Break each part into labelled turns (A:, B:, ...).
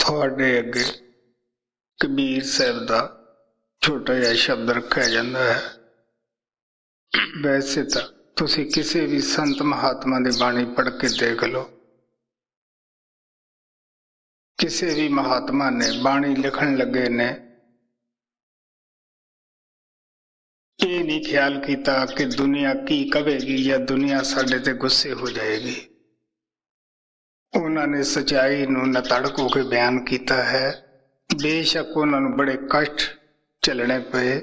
A: ਤੁਹਾਡੇ ਅੱਗੇ ਕਬੀਰ ਸਾਹਿਬ ਦਾ ਛੋਟਾ ਜਿਹਾ ਸ਼ਬਦ ਰੱਖਿਆ ਜਾਂਦਾ ਹੈ। ਵੈਸੇ ਤਾਂ ਤੁਸੀਂ ਕਿਸੇ ਵੀ ਸੰਤ ਮਹਾਤਮਾ ਦੀ ਬਾਣੀ ਪੜ੍ਹ ਕੇ ਦੇਖ ਲਓ, ਕਿਸੇ ਵੀ ਮਹਾਤਮਾ ਨੇ ਬਾਣੀ ਲਿਖਣ ਲੱਗੇ ਨੇ ਇਹ ਨਹੀਂ ਖਿਆਲ ਕੀਤਾ ਕਿ ਦੁਨੀਆ ਕੀ ਕਹੇਗੀ ਜਾਂ ਦੁਨੀਆ ਸਾਡੇ ਤੇ ਗੁੱਸੇ ਹੋ ਜਾਏਗੀ। ਉਹਨਾਂ ਨੇ ਸੱਚਾਈ ਨੂੰ ਨਤੜਕ ਹੋ ਕੇ ਬਿਆਨ ਕੀਤਾ ਹੈ। ਬੇਸ਼ੱਕ ਉਹਨਾਂ ਨੂੰ ਬੜੇ ਕਸ਼ਟ ਝੱਲਣੇ ਪਏ।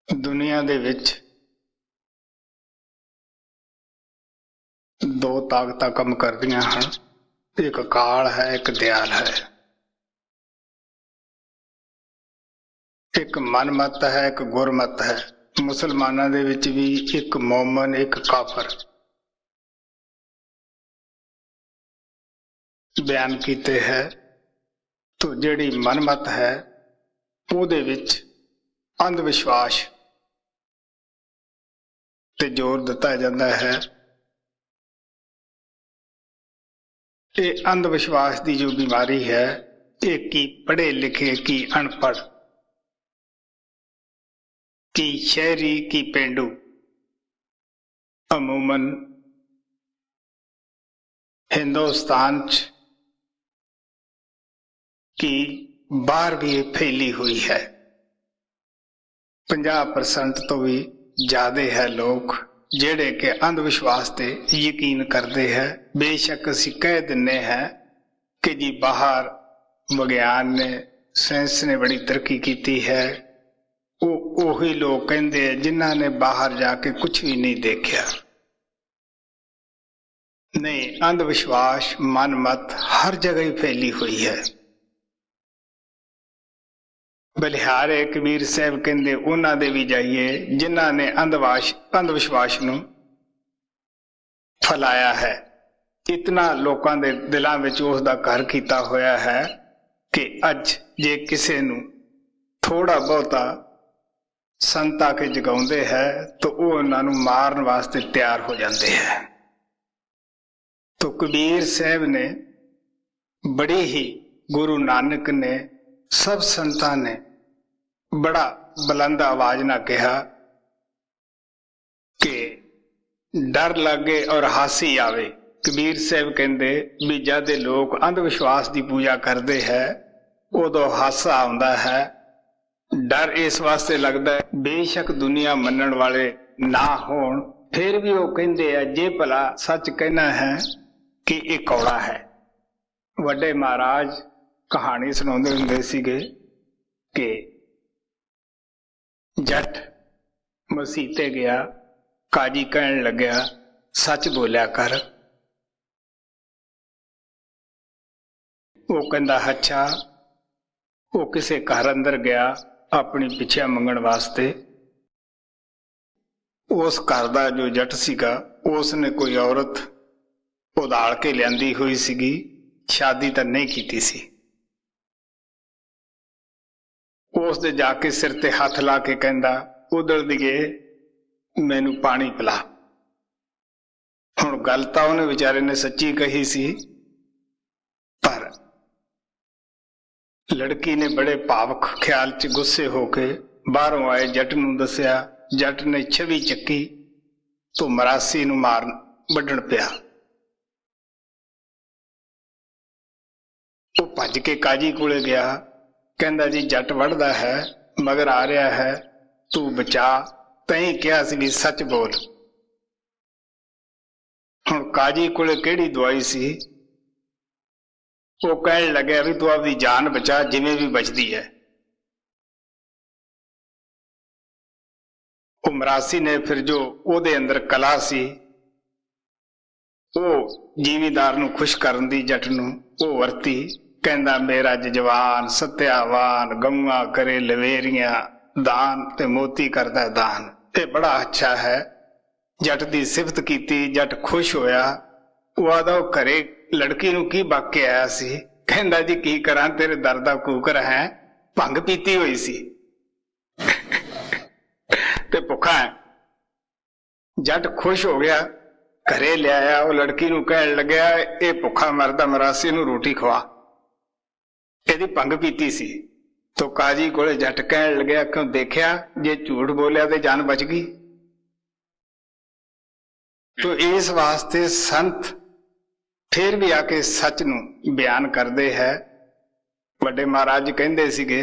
A: ਦੁਨੀਆ ਦੇ ਵਿੱਚ ਦੋ ਤਾਕਤਾਂ ਕੰਮ ਕਰਦੀਆਂ ਹਨ, ਇੱਕ ਕਾਲ ਹੈ, ਇੱਕ ਦਿਆਲ ਹੈ। ਇੱਕ ਮਨਮਤ ਹੈ, ਇੱਕ ਗੁਰਮਤ ਹੈ। ਮੁਸਲਮਾਨਾਂ ਦੇ ਵਿੱਚ ਵੀ ਇੱਕ ਮੋਮਨ, ਇੱਕ ਕਾਫਰ ਬਿਆਨ ਕੀਤੇ ਹੈ। ਤੋ ਜਿਹੜੀ ਮਨਮਤ ਹੈ ਉਹਦੇ ਵਿੱਚ ਅੰਧ ਵਿਸ਼ਵਾਸ ਤੇ ਜ਼ੋਰ ਦਿੱਤਾ ਜਾਂਦਾ ਹੈ। ਇਹ ਅੰਧ ਵਿਸ਼ਵਾਸ ਦੀ ਜੋ ਬਿਮਾਰੀ ਹੈ, ਇਹ ਕੀ ਪੜ੍ਹੇ ਲਿਖੇ ਕੀ ਅਨਪੜ੍ਹ, ਕੀ ਸ਼ਹਿਰੀ ਕੀ ਪੇਂਡੂ, ਅਮੂਮਨ ਹਿੰਦੁਸਤਾਨ 'ਚ ਕਿ ਬਾਹਰ ਵੀ ਇਹ ਫੈਲੀ ਹੋਈ ਹੈ। 50% ਤੋਂ ਵੀ ਜ਼ਿਆਦਾ ਹੈ ਲੋਕ ਜਿਹੜੇ ਕਿ ਅੰਧ ਵਿਸ਼ਵਾਸ ਤੇ ਯਕੀਨ ਕਰਦੇ ਹੈ। ਬੇਸ਼ੱਕ ਅਸੀਂ ਕਹਿ ਦਿੰਦੇ ਹਾਂ ਕਿ ਜੀ ਬਾਹਰ ਵਿਗਿਆਨ ਨੇ, ਸਾਇੰਸ ਨੇ ਬੜੀ ਤਰੱਕੀ ਕੀਤੀ ਹੈ। ਉਹੀ ਲੋਕ ਕਹਿੰਦੇ ਆ ਜਿਨ੍ਹਾਂ ਨੇ ਬਾਹਰ ਜਾ ਕੇ ਕੁਝ ਵੀ ਨਹੀਂ ਦੇਖਿਆ। ਨਹੀਂ, ਅੰਧ ਵਿਸ਼ਵਾਸ ਮਨਮਤ ਹਰ ਜਗ੍ਹਾ ਹੀ ਫੈਲੀ ਹੋਈ ਹੈ। ਬਲਿਹਾਰੇ ਕਬੀਰ ਸਾਹਿਬ ਕਹਿੰਦੇ ਉਹਨਾਂ ਦੇ ਵੀ ਜਾਈਏ ਜਿਨ੍ਹਾਂ ਨੇ ਅੰਧ ਵਿਸ਼ਵਾਸ ਨੂੰ ਫੈਲਾਇਆ ਹੈ। ਇਤਨਾ ਲੋਕਾਂ ਦੇ ਦਿਲਾਂ ਵਿੱਚ ਉਸ ਦਾ ਘਰ ਕੀਤਾ ਹੋਇਆ ਹੈ ਕਿ ਅੱਜ ਜੇ ਕਿਸੇ ਨੂੰ ਥੋੜਾ ਬਹੁਤਾ ਸੰਤ ਆ ਕੇ ਜਗਾਉਂਦੇ ਹੈ ਤਾਂ ਉਹ ਉਹਨਾਂ ਨੂੰ ਮਾਰਨ ਵਾਸਤੇ ਤਿਆਰ ਹੋ ਜਾਂਦੇ ਹੈ। ਤੋ ਕਬੀਰ ਸਾਹਿਬ ਨੇ ਬੜੀ ਹੀ, ਗੁਰੂ ਨਾਨਕ ਨੇ, ਸਭ ਸੰਤਾਂ ਨੇ ਬੜਾ ਬੁਲੰਦ ਆਵਾਜ਼ ਨਾਲ ਕਿਹਾ ਕਿ ਡਰ ਲੱਗੇ ਔਰ ਹਾਸੀ ਆਵੇ। ਕਬੀਰ ਸਾਹਿਬ ਕਹਿੰਦੇ ਵੀ ਜਦ ਇਹ ਲੋਕ ਅੰਧ ਵਿਸ਼ਵਾਸ ਦੀ ਪੂਜਾ ਕਰਦੇ ਹੈ ਉਦੋਂ ਹਾਸਾ ਆਉਂਦਾ ਹੈ। ਡਰ ਇਸ ਵਾਸਤੇ ਲੱਗਦਾ ਹੈ ਬੇਸ਼ੱਕ ਦੁਨੀਆ ਮੰਨਣ ਵਾਲੇ ਨਾ ਹੋਣ, ਫਿਰ ਵੀ ਉਹ ਕਹਿੰਦੇ ਆ ਜੇ ਭਲਾ ਸੱਚ ਕਹਿਣਾ ਹੈ ਕਿ ਇਹ ਕੌੜਾ ਹੈ। ਵੱਡੇ ਮਹਾਰਾਜ ਕਹਾਣੀ ਸੁਣਾਉਂਦੇ ਹੁੰਦੇ ਸੀਗੇ ਕਿ ਜੱਟ ਮਸੀਹ ਤੇ ਗਿਆ, ਕਾਜੀ ਕਹਿਣ ਲੱਗਿਆ ਸੱਚ ਬੋਲਿਆ ਕਰ। ਉਹ ਕਹਿੰਦਾ ਅੱਛਾ। ਉਹ ਕਿਸੇ ਘਰ ਅੰਦਰ ਗਿਆ ਆਪਣੀ ਪਿੱਛੇ ਮੰਗਣ ਵਾਸਤੇ। ਉਸ ਘਰ ਦਾ ਜੋ ਜੱਟ ਸੀਗਾ ਉਸ ਨੇ ਕੋਈ ਔਰਤ ਉਧਾਲ ਕੇ ਲਿਆਂਦੀ ਹੋਈ ਸੀਗੀ, ਸ਼ਾਦੀ ਤਾਂ ਨਹੀਂ ਕੀਤੀ ਸੀ। ਉਸ ਦੇ ਜਾ ਕੇ ਸਿਰ ਤੇ ਹੱਥ ਲਾ ਕੇ ਕਹਿੰਦਾ ਉਧੜ ਦੀਏ ਮੈਨੂੰ ਪਾਣੀ ਪਿਲਾ। ਹੁਣ ਗੱਲ ਤਾਂ ਉਹਨੇ ਵਿਚਾਰੇ ਨੇ ਸੱਚੀ ਕਹੀ ਸੀ, ਪਰ ਲੜਕੀ ਨੇ ਬੜੇ ਭਾਵੁਕ ਖਿਆਲ 'ਚ ਗੁੱਸੇ ਹੋ ਕੇ ਬਾਹਰੋਂ ਆਏ ਜੱਟ ਨੂੰ ਦੱਸਿਆ। ਜੱਟ ਨੇ ਛਵੀ ਚੱਕੀ ਤੋਂ ਮਰਾਸੀ ਨੂੰ ਵੱਢਣ ਪਿਆ। ਉਹ ਭੱਜ ਕੇ ਕਾਜੀ ਕੋਲੇ ਗਿਆ, ਕਹਿੰਦਾ ਜੀ ਜੱਟ ਵੱਢਦਾ ਹੈ, ਮਗਰ ਆ ਰਿਹਾ ਹੈ, ਤੂੰ ਬਚਾ। ਤੈਂ ਕਿਹਾ ਸੀ ਵੀ ਸੱਚ ਬੋਲ। ਹੁਣ ਕਾਜੀ ਕੋਲੇ ਕਿਹੜੀ ਦਵਾਈ ਸੀ? ਉਹ ਕਹਿਣ ਲੱਗਿਆ ਵੀ ਤੂੰ ਆਪਦੀ ਜਾਨ ਬਚਾ ਜਿਵੇਂ ਵੀ ਬਚਦੀ ਹੈ। ਉਹ ਮਰਾਸੀ ਨੇ ਫਿਰ ਜੋ ਉਹਦੇ ਅੰਦਰ ਕਲਾ ਸੀ ਉਹ ਜ਼ਿਮੀਦਾਰ ਨੂੰ ਖੁਸ਼ ਕਰਨ ਦੀ, ਜੱਟ ਨੂੰ, ਉਹ ਵਰਤੀ। ਕਹਿੰਦਾ ਮੇਰਾ ਜਜਵਾਨ ਸਤਿਆਵਾਨ, ਗਊਆਂ ਕਰੇ ਲਵੇਰੀਆਂ ਦਾਨ ਤੇ ਮੋਤੀ ਕਰਦਾ ਦਾਨ। ਇਹ ਬੜਾ ਅੱਛਾ ਹੈ। ਜੱਟ ਦੀ ਸਿਫਤ ਕੀਤੀ, ਜੱਟ ਖੁਸ਼ ਹੋਇਆ। ਉਹ ਆਦਾ ਉਹ ਘਰੇ ਲੜਕੀ ਨੂੰ ਕੀ ਬਕ ਕੇ ਆਇਆ ਸੀ। ਕਹਿੰਦਾ ਜੀ ਕੀ ਕਰਾਂ, ਤੇਰੇ ਦਰ ਦਾ ਕੂਕਰ ਹੈ, ਭੰਗ ਪੀਤੀ ਹੋਈ ਸੀ ਤੇ ਭੁੱਖਾ ਹੈ। ਜੱਟ ਖੁਸ਼ ਹੋ ਗਿਆ, घरे लिया। वो लड़की नूं कहण लग्या, ये भुखा मरदा मरासी नूं रोटी खवा, इहदी भंग पीती सी। तो काजी कोले जट कहण लग्या, क्यों देखिया जे झूठ बोलिया तो जान बच गई। तो इस वास्ते संत फिर भी आके सच नूं बयान करते है। वड्डे महाराज कहंदे सीगे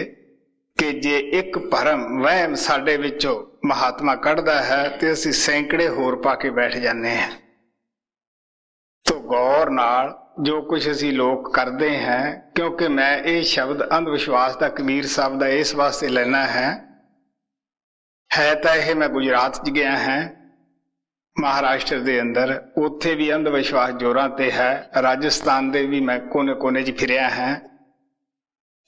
A: कि जे एक भरम वहम साडे विचों महात्मा कढ़दा है तो असीं सैकड़े होर पा के बैठ जाने हैं। तो गौर नाल जो कुछ असी लोग करते हैं, क्योंकि मैं ये शब्द अंधविश्वास का कबीर साहब का इस वास्ते लेना है तो यह मैं गुजरात च गया है, महाराष्ट्र के अंदर, उत्थे भी अंधविश्वास जोरां ते है। राजस्थान दे भी मैं कोने कोने च फिरिया है।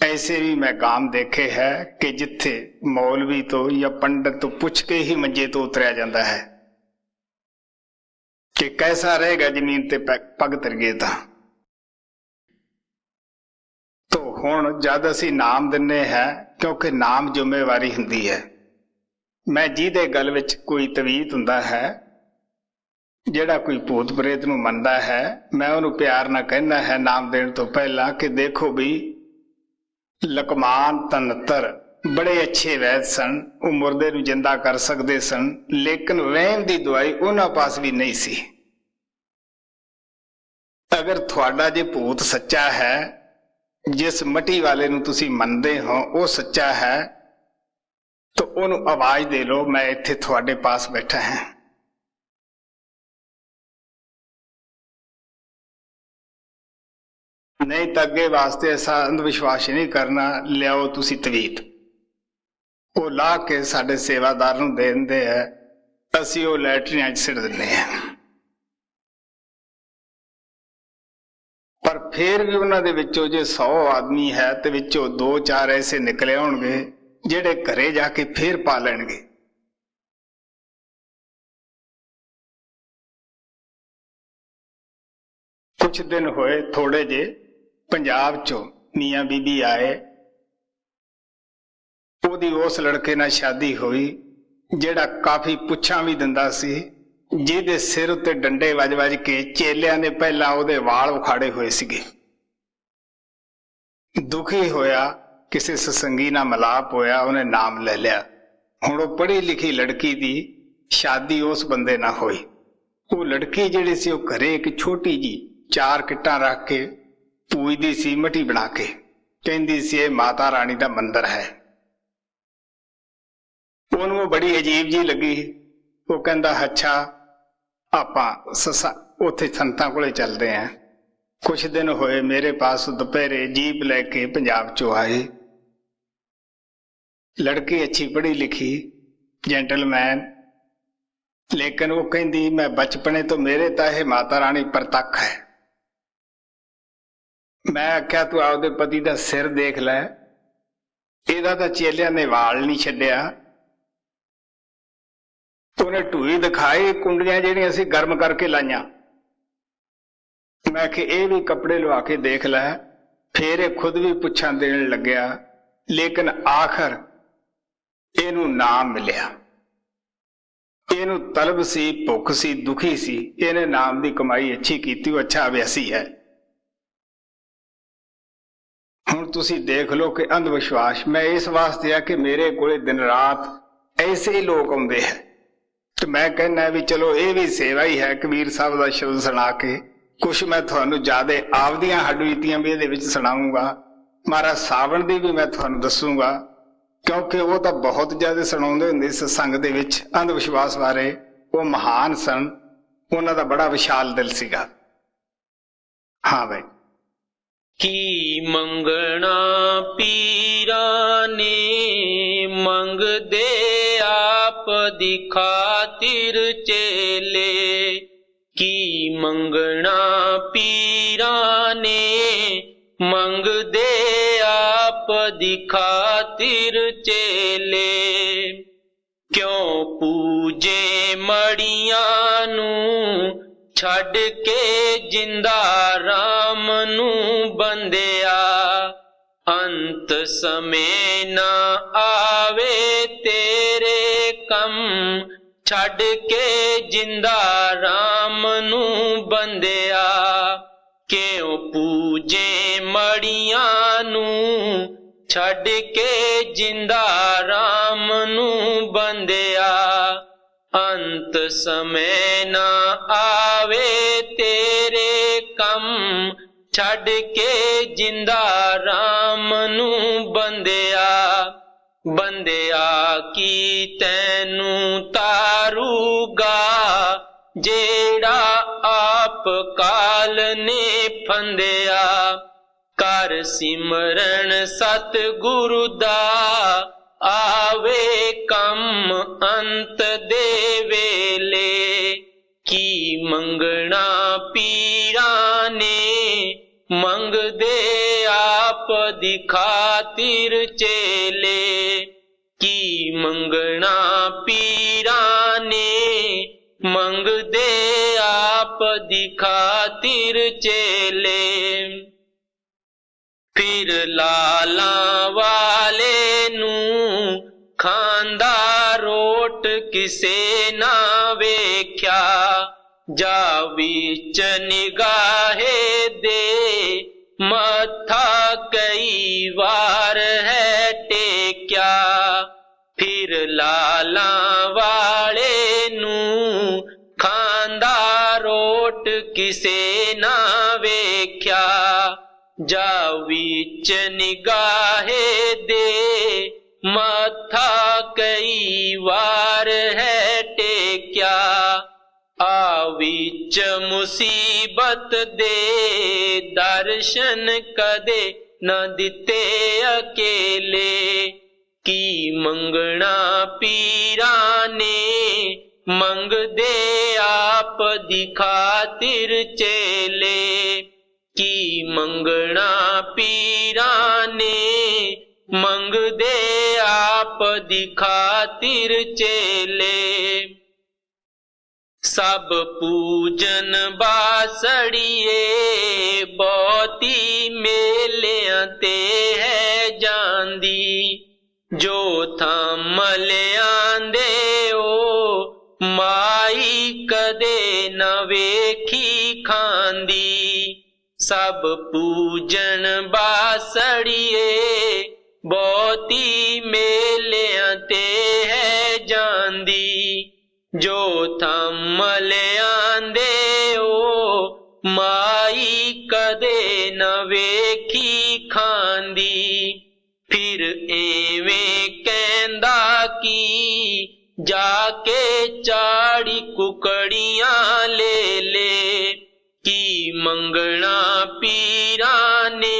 A: ऐसे भी मैं गांव देखे है कि जिथे मौलवी तो या पंडित तो पुछ के ही मंजे तो उतरिया जाता है कि कैसा रहेगा जमीन ते पग तर गए। तो हुण जद असी नाम दिने हैं, क्योंकि नाम जिम्मेवारी हुंदी है। मैं जिहदे गल विच कोई तवीत हुंदा है, जिहड़ा कोई भूत प्रेत नूं मनदा है, मैं उहनूं प्यार नाल कहना है नाम देण तो पहला कि देखो भी लकमान तनतर बड़े अच्छे वैद सन, वो मुर्दे नूं जिंदा कर सकते सन, लेकिन वहम दी दवाई उन्हां पास भी नहीं सी। अगर तुहाडा जे भूत सच्चा है, जिस मटी वाले नूं तुसीं मनदे हो वो सच्चा है, तो उहनूं आवाज दे लो, मैं इत्थे तुहाडे पास बैठा है। नहीं तो अगे वास्ते ऐसा अंधविश्वास नहीं करना, लियाओ तुसी तवीत, वो ला के साडे सेवादार नूं दे दिंदे है, असीं वो लैटरिनां च सिट दिंदे हैं। पर फिर भी उन्हां दे विचों जे 100 आदमी है तो विचों 2-4 ऐसे निकले होणगे जिहड़े घरे जाके फिर पा लैणगे। कुछ दिन होए थोड़े जे, पंजाब चो मियाँ बीबी आए, ओदी उस लड़के नाल शादी हुई जिहड़ा काफी पुछां भी दिंदा सी, जिहदे सिर उत्ते डंडे वज वज के चेलियां ने पहला ओदे वाल उखाड़े हुए सीगे। दुखी होया, किसी सत्संगी नाल मलाप होया, उन्हें नाम ले लिया। हुण वो पढ़ी लिखी लड़की दी शादी उस बंदे नाल होई। वो लड़की जिहड़ी सी वो घरे एक छोटी जी 4 किट्टां रख के पूजदी सी, मटी बना के, कहंदी सी ये माता रानी दा मंदिर है। उहनूं बड़ी अजीब जी लगी। वो कहंदा अच्छा आपां उत्थे संतां कोले चलदे हैं। कुछ दिन होए मेरे पास दोपहरे जीप लैके पंजाब चो आए। लड़की अच्छी पढ़ी लिखी जेंटलमैन, लेकिन वो कहंदी मैं बचपने तो मेरे तो यह माता रानी प्रतख है। मैं आख्या तू आपदे पति का सिर देख लै, इहदा तां चेलियां ने वाल नहीं छड्डिया। उन्हें ढूई दिखाई, कुंडियां जिहड़ियां असीं गर्म करके लाइयां। मैं कि ये भी कपड़े लवा के देख लै। फिर ये खुद भी पुछां देण लग्या, लेकिन आखिर इहनूं नाम मिलिया। इहनूं तलब सी, भुख सी, दुखी सी, इहने नाम की कमाई अच्छी की, अच्छा अभ्यासी है। हुण तुसीं देख लो कि अंधविश्वास मैं इस वास्ते आ कि मेरे कोले दिन रात ऐसे ही लोग आउंदे हैं, तो मैं कहना भी चलो ये भी सेवा ही है। कबीर साहब का शब्द सुना के कुछ मैं तुहानूं ज्यादा आपदियां हड्डबीतियां भी इहदे विच सुणाऊंगा। महाराज सावण दी भी मैं तुहानूं दसूंगा, क्योंकि वो तो बहुत ज्यादा सुणाउंदे हुंदे सत्संग दे विच अंधविश्वास बारे। वो महान सन, उन्हां दा बड़ा विशाल दिल सीगा। हाँ भाई।
B: की मंगना पीरा ने मंग दे आप दिखातिर चेले। की मंगना पीरा ने मंग दे आप दिखातिर चेले। क्यों पूजे मड़ियां नूं छड़ के जिंदा राम नूं बंदिया। अंत समय ना आवे तेरे कम ਛੱਡ ਕੇ ਜਿੰਦਾ ਰਾਮ ਨੂੰ ਬੰਦਿਆ। ਕਿਉ ਪੂਜੇ ਮੜੀਆਂ ਨੂੰ ਛੱਡ ਕੇ ਜਿੰਦਾ ਰਾਮ ਨੂੰ ਬੰਦਿਆ। ਅੰਤ ਸਮੇਂ ਨਾ ਆਵੇ ਤੇਰੇ ਕੰਮ ਛੱਡ ਕੇ ਜਿੰਦਾ ਰਾਮ ਨੂੰ ਬੰਦਿਆ। ਬੰਦਿਆ ਕੀ ਤੈਨੂੰ ਤਾਰੂਗਾ ਜਿਹੜਾ ਆਪ ਕਾਲ ਨੇ ਫੰਦਿਆ। ਕਰ ਸਿਮਰਨ ਸਤਿਗੁਰੂ ਦਾ ਆਵੇ ਕੰਮ ਅੰਤ ਦੇ ਵੇਲੇ। ਕੀ ਮੰਗਣਾ ਪੀਰਾਂ ਨੇ ਮੰਗਦੇ ਆਪ ਦੀ ਖਾਤਿਰ ਚੇਲੇ। ਕੀ ਮੰਗਣਾ ਪੀਰਾਂ ਨੇ ਮੰਗਦੇ ਆਪ ਦੀ ਖਾਤਿਰ ਚੇਲੇ। ਫਿਰ ਲਾਲਾਂ ਵਾਲੇ ਨੂੰ ਖਾਂਦਾ ਰੋਟ ਕਿਸੇ ਨਾ ਵੇਖਿਆ। ਜਾ ਵਿੱਚ ਨਿਗਾਹੇ ਦੇ ਮੱਥਾ ਕਈ ਵਾਰ ਹੈ ਟੇਕਿਆ। ਫਿਰ ਲਾਲਾਂ ਵਾਲੇ ਨੂੰ ਖਾਂਦਾ ਰੋਟ ਕਿਸੇ ਨਾ ਵੇਖਿਆ। ਜਾ ਵਿੱਚ ਨਿਗਾਹੇ ਦੇ ਮੱਥਾ ਕਈ ਵਾਰ ਹੈ ਟੇਕਿਆ। ਆ ਵਿੱਚ ਮੁਸੀਬਤ ਦੇ ਦਰਸ਼ਨ ਕਦੇ ਨਾ ਦਿੱਤੇ ਅਕੇਲੇ। ਕੀ ਮੰਗਣਾ ਪੀਰਾਂ ਨੇ ਮੰਗਦੇ ਆਪ ਦੀ ਖਾਤਿਰ ਚੇਲੇ। ਕੀ ਮੰਗਣਾ ਪੀਰਾਂ ਨੇ ਮੰਗਦੇ ਆਪ ਦੀ ਖਾਤਿਰ ਚੇਲੇ। ਸਭ ਪੂਜਨ ਬਾਸੜੀਏ ਬਹੁਤੀ ਮੇਲਿਆਂ ਤੇ ਹੈ ਜਾਂਦੀ। ਜੋ ਥੰਮ ਲਿਆਂਦੇ ਓ ਮਾਈ ਕਦੇ ਨਾ ਵੇਖੀ ਖਾਂਦੀ। ਸਭ ਪੂਜਨ ਬਾਸੜੀਏ ਬਹੁਤੀ ਮੇਲਿਆਂ ਤੇ ਹੈ ਜਾਂਦੀ। ਜੋ ਥੰਮ ਲਿਆਂਦੇ ਓ ਮਾਈ ਕਦੇ ਨਾ ਵੇਖੀ ਖਾਂਦੀ। ਫਿਰ ਐਵੇਂ ਕਹਿੰਦਾ ਕੀ ਜਾ ਕੇ ਚਾੜੀ ਕੁਕੜੀਆਂ ਲੈ ਲੈ। ਕੀ ਮੰਗਣਾ ਪੀਰਾਂ ਨੇ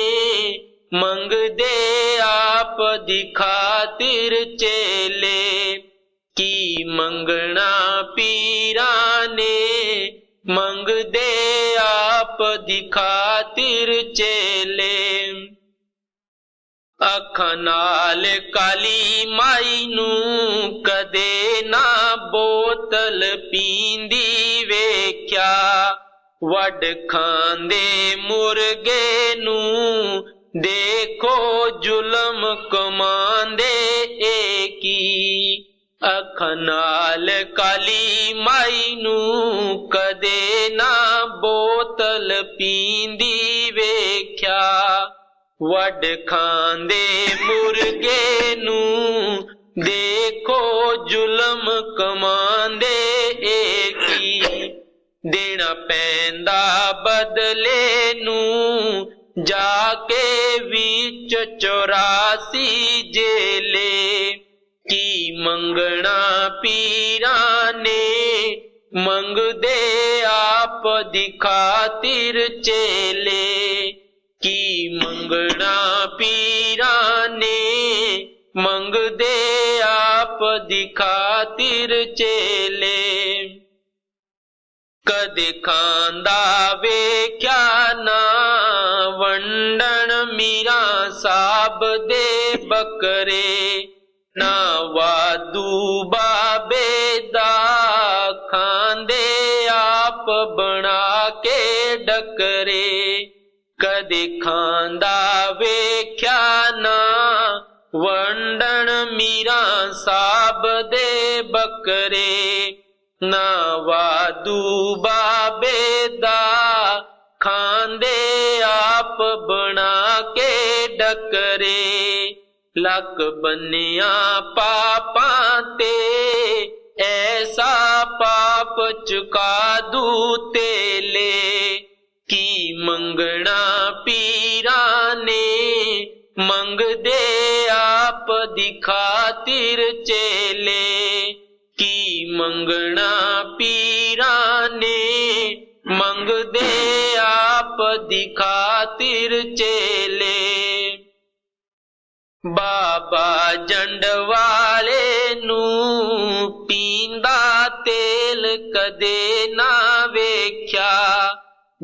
B: ਮੰਗਦੇ ਆਪ ਦੀ ਖਾਤਿਰ ਚੇਲੇ। ਕੀ ਮੰਗਣਾ ਪੀਰਾਂ ਨੇ ਮੰਗਦੇ ਆਪ ਦੀ ਖਾਤਿਰ ਚੇਲੇ। ਅੱਖਾਂ ਨਾਲ ਕਾਲੀ ਮਾਈ ਨੂੰ ਕਦੇ ਨਾ ਬੋਤਲ ਪੀਂਦੀ ਵੇਖਿਆ। ਵੱਢ ਖਾਂਦੇ ਮੁਰਗੇ ਨੂੰ ਦੇਖੋ ਜ਼ੁਲਮ ਕਮਾਂਦੇ ਏ ਕੀ। ਅੱਖਾਂ ਨਾਲ ਕਾਲੀ ਮਾਈ ਨੂੰ ਕਦੇ ਨਾ ਬੋਤਲ ਪੀਂਦੀ ਵੇਖਿਆ। ਵੱਢ ਖਾਂਦੇ ਮੁਰਗੇ ਨੂੰ ਦੇਖੋ ਜ਼ੁਲਮ ਕਮਾਂਦੇ ਏ ਕੀ। ਦੇਣਾ ਪੈਂਦਾ ਬਦਲੇ ਨੂੰ ਜਾ ਕੇ ਵਿੱਚ 84 ਜੇਲੇ। ਕੀ ਮੰਗਣਾ ਪੀਰਾਂ ਨੇ ਮੰਗਦੇ ਆਪ ਦੀ ਖਾਤਿਰ ਚੇਲੇ। ਕੀ ਮੰਗਣਾ ਪੀਰਾਂ ਨੇ ਮੰਗਦੇ ਆਪ ਦੀ ਖਾਤਿਰ ਚੇਲੇ। ਕਦੇ ਖਾਂਦਾ ਵੇਖਿਆ ਨਾ ਵੰਡਣ ਮੀਰਾਂ ਸਾਬ ਦੇ ਬੱਕਰੇ। ਨਾ ਵਾਧੂ ਬਾਬੇ ਦਾ ਖਾਂਦੇ ਆਪ ਬਣਾ ਕੇ ਡਕਰੇ। ਕਦੇ ਖਾਂਦਾ ਵੇਖਿਆ ਨਾ ਵੰਡਣ ਮੀਰਾਂ ਸਾਬ ਦੇ ਬੱਕਰੇ, ਨਾ ਵਾਧੂ ਬਾਬੇ ਦਾ ਖਾਂਦੇ ਆਪ ਬਣਾ ਕੇ ਡਕਰੇ। ਲੱਕ ਬੰਨਿਆ ਪਾਪਾਂ ਤੇ ਐਸਾ ਪਾਪ ਚੁਕਾ ਦੂ ਤੇਲੇ। ਕੀ ਮੰਗਣਾ ਪੀਰਾਂ ਨੇ ਮੰਗਦੇ ਆਪ ਦੀ ਖਾਤਿਰ ਚੇਲੇ। ਕੀ ਮੰਗਣਾ ਪੀਰਾਂ ਨੇ ਮੰਗਦੇ ਆਪ ਦੀ ਖਾਤਿਰ ਚੇਲੇ। ਬਾਬਾ ਜੰਡ ਵਾਲੇ ਨੂੰ ਪੀਂਦਾ ਤੇਲ ਕਦੇ ਨਾ ਵੇਖਿਆ।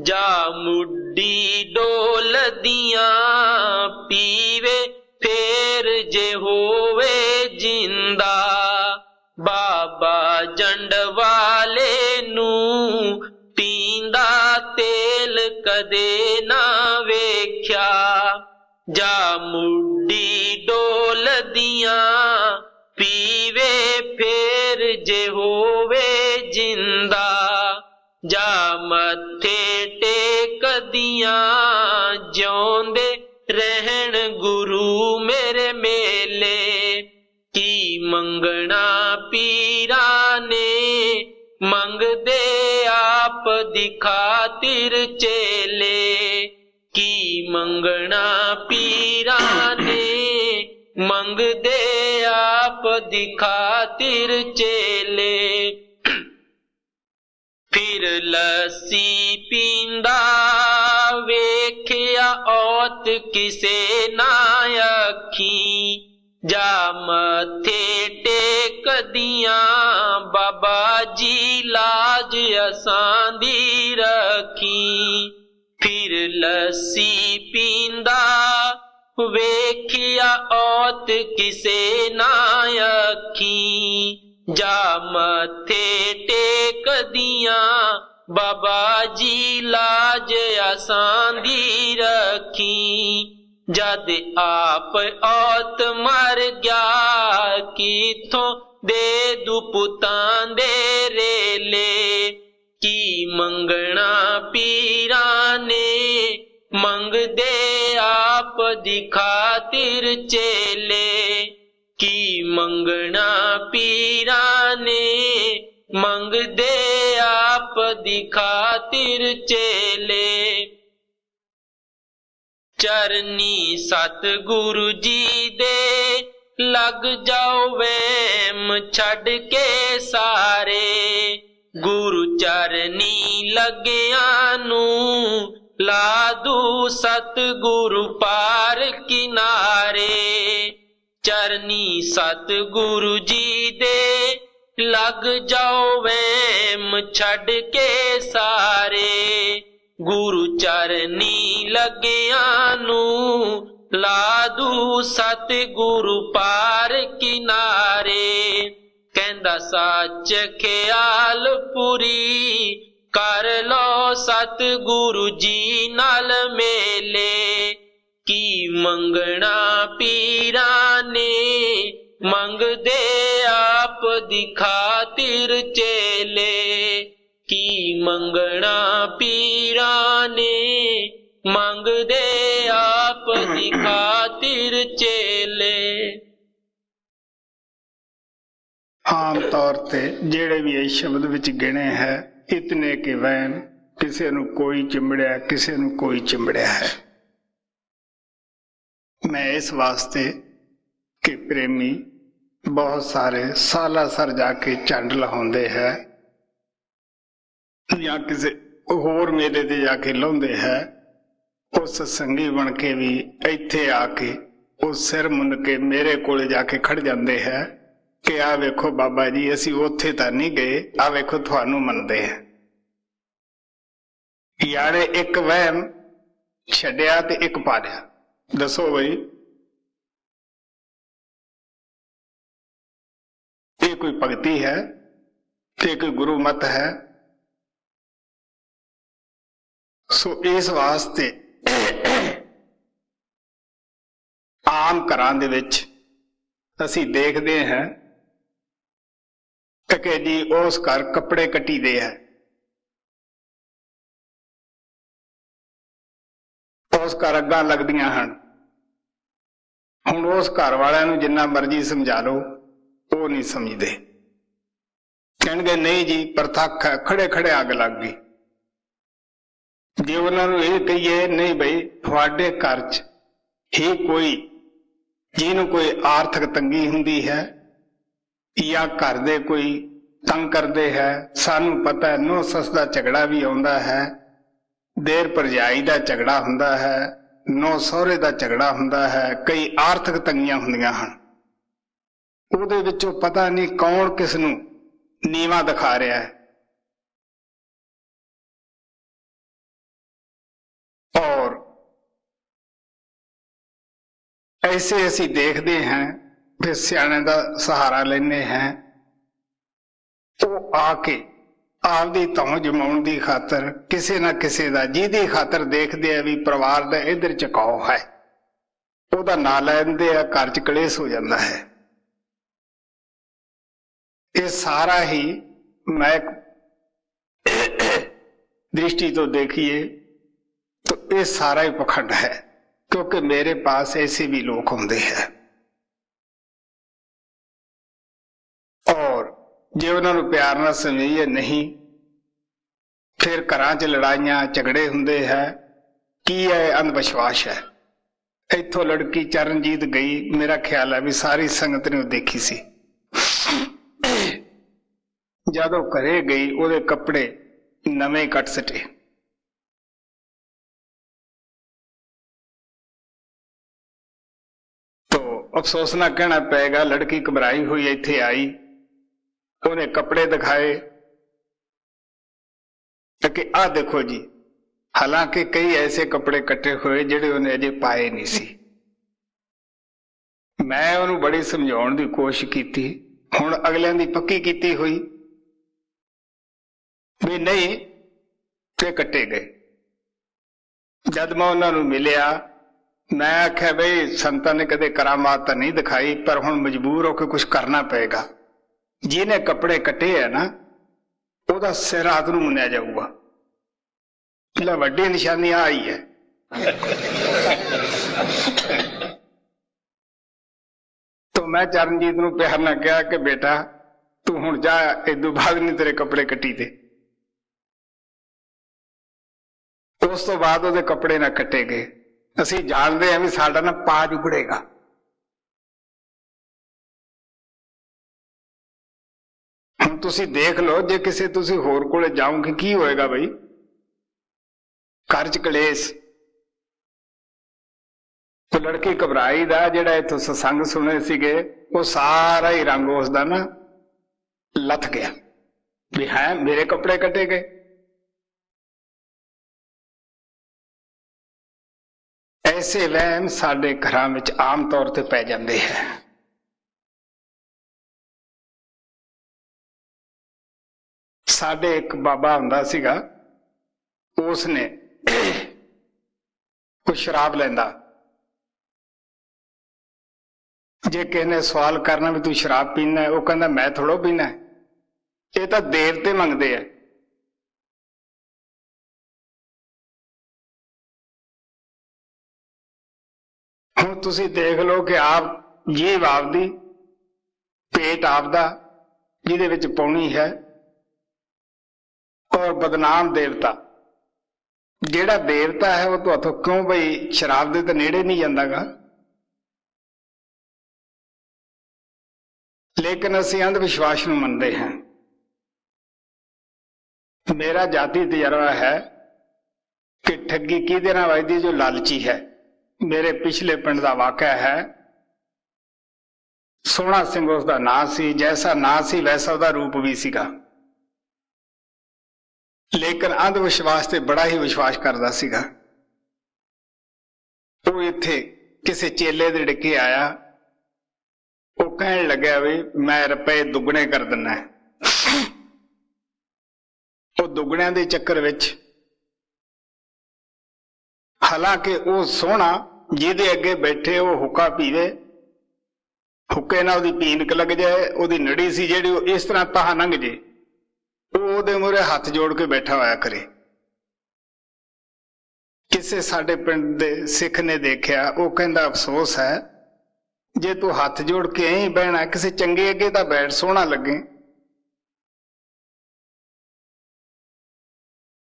B: ਜਾ ਮੁੱਢੀ ਡੋਲਦੀਆਂ ਪੀਵੇ ਫੇਰ ਜੇ ਹੋਵੇ ਜਿੰਦਾ। ਬਾਬਾ ਜੰਡ ਵਾਲੇ ਨੂੰ ਪੀਂਦਾ ਤੇਲ ਕਦੇ ਨਾ ਵੇਖਿਆ। ਜਾ ਮੁੱਢੀ ਡੋਲਦੀਆਂ ਪੀਵੇ ਫੇਰ ਜੇ ਹੋਵੇ ਜਿੰਦਾ। ਜਾ ਮੱਥੇ ਟੇਕਦੀਆਂ ਜਿਉਂਦੇ ਰਹਿਣ ਗੁਰੂ ਮੇਰੇ ਮੇਲੇ। ਕੀ ਮੰਗਣਾ ਪੀਰਾਂ ਨੇ ਮੰਗਦੇ ਆਪ ਦੀ ਖਾਤਿਰ ਚੇਲੇ। ਕੀ ਮੰਗਣਾ ਪੀਰਾਂ ਨੇ ਮੰਗਦੇ ਆਪ ਦੀ ਖਾਤਿਰ ਚੇਲੇ। ਫਿਰ ਲੱਸੀ ਪੀਂਦਾ ਵੇਖਿਆ ਔਤ ਕਿਸੇ ਨਾ ਅੱਖੀਂ। ਜਾ ਮੱਥੇ ਟੇਕਦੀਆਂ ਬਾਬਾ ਜੀ ਲਾਜ ਅਸਾਂ ਦੀ ਰੱਖੀ। ਫਿਰ ਲੱਸੀ ਪੀਂਦਾ ਵੇਖਿਆ ਔਤ ਕਿਸੇ ਨਾ ਅੱਖੀਂ। ਜਾ ਮੱਥੇ ਟੇਕਦੀਆਂ ਬਾਬਾ ਜੀ ਲਾਜ ਅਸਾਂ ਦੀ ਰੱਖੀ। ਜਦ ਆਪ ਔਤ ਮਰ ਗਿਆ ਕਿਥੋਂ ਦੇ ਦੂ ਪੁੱਤਾਂ ਦੇ ਰੇਲੇ। ਕੀ ਮੰਗਣਾ ਪੀਰਾਂ ਨੇ ਮੰਗਦੇ ਆਪ ਦੀ ਖਾਤਿਰ ਚੇਲੇ। ਕੀ ਮੰਗਣਾ ਪੀਰਾਂ ਨੇ ਮੰਗਦੇ ਆਪ ਦੀ ਖਾਤਿਰ ਚੇਲੇ। ਚਰਨੀ ਸਤਿਗੁਰੂ ਜੀ ਦੇ ਲੱਗ ਜਾਓ ਵਹਿਮ ਛੱਡ ਕੇ ਸਾਰੇ। ਗੁਰੂ ਚਰਨੀ ਲੱਗਿਆਂ ਨੂੰ ਲਾ ਦੂ ਸਤਿਗੁਰੂ ਪਾਰ ਕਿਨਾਰੇ। ਚਰਨੀ ਸਤਿਗੁਰੂ ਜੀ ਦੇ ਲੱਗ ਜਾਓ ਵਹਿਮ ਛੱਡ ਕੇ ਸਾਰੇ। ਗੁਰੂ ਚਰਨੀ ਲੱਗਿਆਂ ਨੂੰ ਲਾ ਦੂ ਸਤਿਗੁਰੂ ਪਾਰ ਕਿਨਾਰੇ। ਕਹਿੰਦਾ ਸੱਚ ਖਿਆਲ ਪੂਰੀ ਕਰ ਲੋ ਸਤਿਗੁਰੂ ਜੀ ਨਾਲ ਮੇਲੇ। ਕੀ ਮੰਗਣਾ ਪੀਰਾਂ ਨੇ ਮੰਗਦੇ ਆਪ ਦੀ ਖਾਤਿਰ ਚੇਲੇ। ਕੀ ਮੰਗਣਾ ਪੀਰਾਂ ਨੇ ਮੰਗਦੇ ਆਪ ਦੀ ਖਾਤਿਰ ਚੇਲੇ।
A: ਆਮ ਤੌਰ ਤੇ ਜਿਹੜੇ ਵੀ ਇਸ ਸ਼ਬਦ ਵਿੱਚ ਗਿਣੇ ਹੈ ਇਤਨੇ ਕਿ ਵਹਿਮ, ਕਿਸੇ ਨੂੰ ਕੋਈ ਚਿੰਬੜਿਆ ਕਿਸੇ ਨੂੰ ਕੋਈ ਚਿੰਬੜਿਆ ਹੈ। ਮੈਂ ਇਸ ਵਾਸਤੇ ਕਿ ਪ੍ਰੇਮੀ ਬਹੁਤ ਸਾਰੇ ਸਾਲਾਸਰ ਜਾ ਕੇ ਝੰਡ ਲਹਾਉਂਦੇ ਹੈ ਜਾਂ ਕਿਸੇ ਹੋਰ ਮੇਲੇ ਤੇ ਜਾ ਕੇ ਲਾਉਂਦੇ ਹੈ, ਉਸ ਸੰਗੀ ਬਣ ਕੇ ਵੀ ਇੱਥੇ ਆ ਕੇ ਉਹ ਸਿਰ ਮੁੰਨ ਕੇ ਮੇਰੇ ਕੋਲ ਜਾ ਕੇ ਖੜ ਜਾਂਦੇ ਹੈ ਕਿ ਆਹ ਵੇਖੋ ਬਾਬਾ ਜੀ ਅਸੀਂ ਉੱਥੇ ਤਾਂ ਨਹੀਂ ਗਏ, ਆਹ ਵੇਖੋ ਤੁਹਾਨੂੰ ਮੰਨਦੇ ਹੈ। ਯਾਰੇ ਇੱਕ ਵਹਿਮ ਛੱਡਿਆ ਤੇ ਇੱਕ ਪਾਲਿਆ। ਦੱਸੋ ਬਈ ਇਹ ਕੋਈ ਭਗਤੀ ਹੈ ਤੇ ਕੋਈ ਗੁਰੂ ਮਤ ਹੈ? ਸੋ ਇਸ ਵਾਸਤੇ ਆਮ ਘਰਾਂ ਦੇ ਵਿੱਚ ਅਸੀਂ ਦੇਖਦੇ ਹਾਂ ਕਿ ਜੀ ਉਸ ਘਰ ਕੱਪੜੇ ਕੱਟੀਦੇ ਹੈ, ਉਸ ਘਰ ਅੱਗਾਂ ਲੱਗਦੀਆਂ ਹਨ। ਹੁਣ ਉਸ ਘਰ ਵਾਲਿਆਂ ਨੂੰ ਜਿੰਨਾ ਮਰਜ਼ੀ ਸਮਝਾ ਲਓ, ਉਹ ਨਹੀਂ ਸਮਝਦੇ। ਕਹਿਣਗੇ ਨਹੀਂ ਜੀ ਪ੍ਰਤੱਖ ਹੈ, ਖੜੇ ਖੜੇ ਅੱਗ ਲੱਗ ਗਈ। ਜੇ ਉਹਨਾਂ ਨੂੰ ਇਹ ਕਹੀਏ ਨਹੀਂ ਬਈ ਤੁਹਾਡੇ ਘਰ 'ਚ ਹੀ ਕੋਈ ਜਿਹਨੂੰ ਕੋਈ ਆਰਥਿਕ ਤੰਗੀ ਹੁੰਦੀ ਹੈ ਜਾਂ ਘਰ ਦੇ ਕੋਈ ਤੰਗ ਕਰਦੇ ਹੈ, ਸਾਨੂੰ ਪਤਾ ਹੈ ਨੂੰਹ ਸੱਸ ਦਾ ਝਗੜਾ ਵੀ ਆਉਂਦਾ ਹੈ, ਦੇਰ ਭਰਜਾਈ ਦਾ ਝਗੜਾ ਹੁੰਦਾ ਹੈ, ਨੂੰਹ ਸਹੁਰੇ ਦਾ ਝਗੜਾ ਹੁੰਦਾ ਹੈ, ਕਈ ਆਰਥਿਕ ਤੰਗੀਆਂ ਹੁੰਦੀਆਂ ਹਨ। ਉਹਦੇ ਵਿੱਚੋਂ ਪਤਾ ਨਹੀਂ ਕੌਣ ਕਿਸ ਨੂੰ ਨੀਵਾਂ ਦਿਖਾ ਰਿਹਾ ਹੈ। ਔਰ ਐਸੇ ਅਸੀਂ ਦੇਖਦੇ ਹਾਂ ਫਿਰ ਸਿਆਣੇ ਦਾ ਸਹਾਰਾ ਲੈਂਦੇ ਹਾਂ, ਉਹ ਆ ਕੇ ਆਪਦੀ ਧੌਂ ਜਮਾਉਣ ਦੀ ਖਾਤਰ ਕਿਸੇ ਨਾ ਕਿਸੇ ਦਾ, ਜਿਹਦੀ ਖਾਤਰ ਦੇਖਦੇ ਆ ਵੀ ਪਰਿਵਾਰ ਦਾ ਇੱਧਰ ਝੁਕਾਓ ਹੈ, ਉਹਦਾ ਨਾਂ ਲੈਂਦੇ ਆ, ਘਰ 'ਚ ਕਲੇਸ਼ ਹੋ ਜਾਂਦਾ ਹੈ। ਇਹ ਸਾਰਾ ਹੀ ਮੈਂ दृष्टि तो देखिए तो ये सारा ही पखंड है, क्योंकि मेरे पास ऐसे भी लोग होंगे हैं और जे उन्होंने प्यार ना समझिए नहीं, फिर घरां च लड़ाइयां झगड़े हुंदे हैं। की है अंधविश्वास है। इत्थों लड़की चरणजीत गई, मेरा ख्याल है भी सारी संगत ने देखी सी। जदों घरे गई उहदे कपड़े नवे कट सटे, तो अफसोस ना कहना पेगा, लड़की घबराई हुई इत्थे आई, उन्हें कपड़े दिखाए कि आ देखो जी, हालांकि कई ऐसे कपड़े कट्टे हुए जिहड़े उन्हें अजे पाए नहीं सी। मैं उन्हें बड़ी समझाउण दी कोशिश की, हुण अगलियां दी पक्की कीती हुई भी नहीं ते कट्टे गए। जद मैं उन्होंने मिलिया, मैं आख्या बई संतां ने कदे करामात तो नहीं दिखाई, पर हुण मजबूर होकर कुछ करना पेगा। जिन्हें कपड़े कट्टे है ना, ਉਹਦਾ सिर रात ਨੂੰ मुन्निया जाऊगा। पहला वड्डी निशानी आई है। तो मैं चरणजीत ਨੂੰ प्यार ना कहा कि बेटा तू हुण जा, इदों बाद नहीं तेरे कपड़े कट्टी दे। उस तो बाद ਉਹਦੇ कपड़े ना कट्टे गए। ਅਸੀਂ ਜਾਣਦੇ ਹਾਂ ਵੀ ਸਾਡਾ ਨਾ ਪਾਜ ਉਗੜੇਗਾ। ਹੁਣ ਤੁਸੀਂ ਦੇਖ ਲਓ, ਜੇ ਕਿਸੇ ਤੁਸੀਂ ਹੋਰ ਕੋਲੇ ਜਾਓਗੇ ਕੀ ਹੋਏਗਾ ਬਈ? ਘਰ 'ਚ ਕਲੇਸ਼। ਉਹ ਲੜਕੀ ਘਬਰਾਈ ਦਾ ਜਿਹੜਾ ਇੱਥੋਂ ਸਤਸੰਗ ਸੁਣੇ ਸੀਗੇ, ਉਹ ਸਾਰਾ ਹੀ ਰੰਗ ਉਸ ਦਾ ਨਾ ਲੱਥ ਗਿਆ ਵੀ ਹੈ ਮੇਰੇ ਕੱਪੜੇ ਕੱਟੇ ਗਏ। ऐसे वहम साडे घरां विच आम तौर ते पै जांदे है। साडे एक बाबा हुंदा सीगा, उसने कुछ शराब लैंदा, जे किसी ने सवाल करना भी तू शराब पीना है, वो कहंदा मैं थोड़ो पीना है, ये तां देवते मंगदे है। ਹੁਣ ਤੁਸੀਂ ਦੇਖ ਲਓ ਕਿ ਆਪ ਜੀਭ ਆਪਦੀ, ਪੇਟ ਆਪਦਾ ਜਿਹਦੇ ਵਿੱਚ ਪਾਉਣੀ ਹੈ, ਔਰ ਬਦਨਾਮ ਦੇਵਤਾ। ਜਿਹੜਾ ਦੇਵਤਾ ਹੈ ਉਹ ਤੁਹਾਥੋਂ ਕਿਉਂ ਬਈ ਸ਼ਰਾਬ ਦੇ ਤਾਂ ਨੇੜੇ ਨਹੀਂ ਜਾਂਦਾਗਾ। ਲੇਕਿਨ ਅਸੀਂ ਅੰਧ ਵਿਸ਼ਵਾਸ ਨੂੰ ਮੰਨਦੇ ਹਾਂ। ਮੇਰਾ ਜਾਤੀ ਤਜਰਬਾ ਹੈ ਕਿ ਠੱਗੀ ਕਿਹਦੇ ਨਾਲ ਵੱਜਦੀ? ਜੋ ਲਾਲਚੀ ਹੈ। मेरे पिछले पिंड का वाकया है। सोहना सिंह उसका नां सी, जैसा नां सी वैसा उसका रूप भी सीगा, लेकिन अंधविश्वास से बड़ा ही विश्वास करता सीगा। वो इत्थे किसी चेले दे डिके आया, वो कहन लग्या भी मैं रुपए दुगने कर दिना है। वो दुगणियां दे चक्कर विच हालांकि वो सोहना ਜਿਹਦੇ ਅੱਗੇ ਬੈਠੇ ਉਹ ਹੁੱਕਾ ਪੀਵੇ, ਹੁੱਕੇ ਨਾਲ ਉਹਦੀ ਪੀਨਕ ਲੱਗ ਜਾਏ, ਉਹਦੀ ਨੜੀ ਸੀ ਜਿਹੜੀ ਉਹ ਇਸ ਤਰ੍ਹਾਂ ਤਾਹ ਲੰਘ ਜੇ, ਉਹ ਉਹਦੇ ਮੂਹਰੇ ਹੱਥ ਜੋੜ ਕੇ ਬੈਠਾ ਹੋਇਆ ਕਰੇ। ਕਿਸੇ ਸਾਡੇ ਪਿੰਡ ਦੇ ਸਿੱਖ ਨੇ ਦੇਖਿਆ, ਉਹ ਕਹਿੰਦਾ ਅਫਸੋਸ ਹੈ ਜੇ ਤੂੰ ਹੱਥ ਜੋੜ ਕੇ ਐਂ ਬਹਿਣਾ, ਕਿਸੇ ਚੰਗੇ ਅੱਗੇ ਤਾਂ ਬੈਠ, ਸੋਹਣਾ ਲੱਗੇ।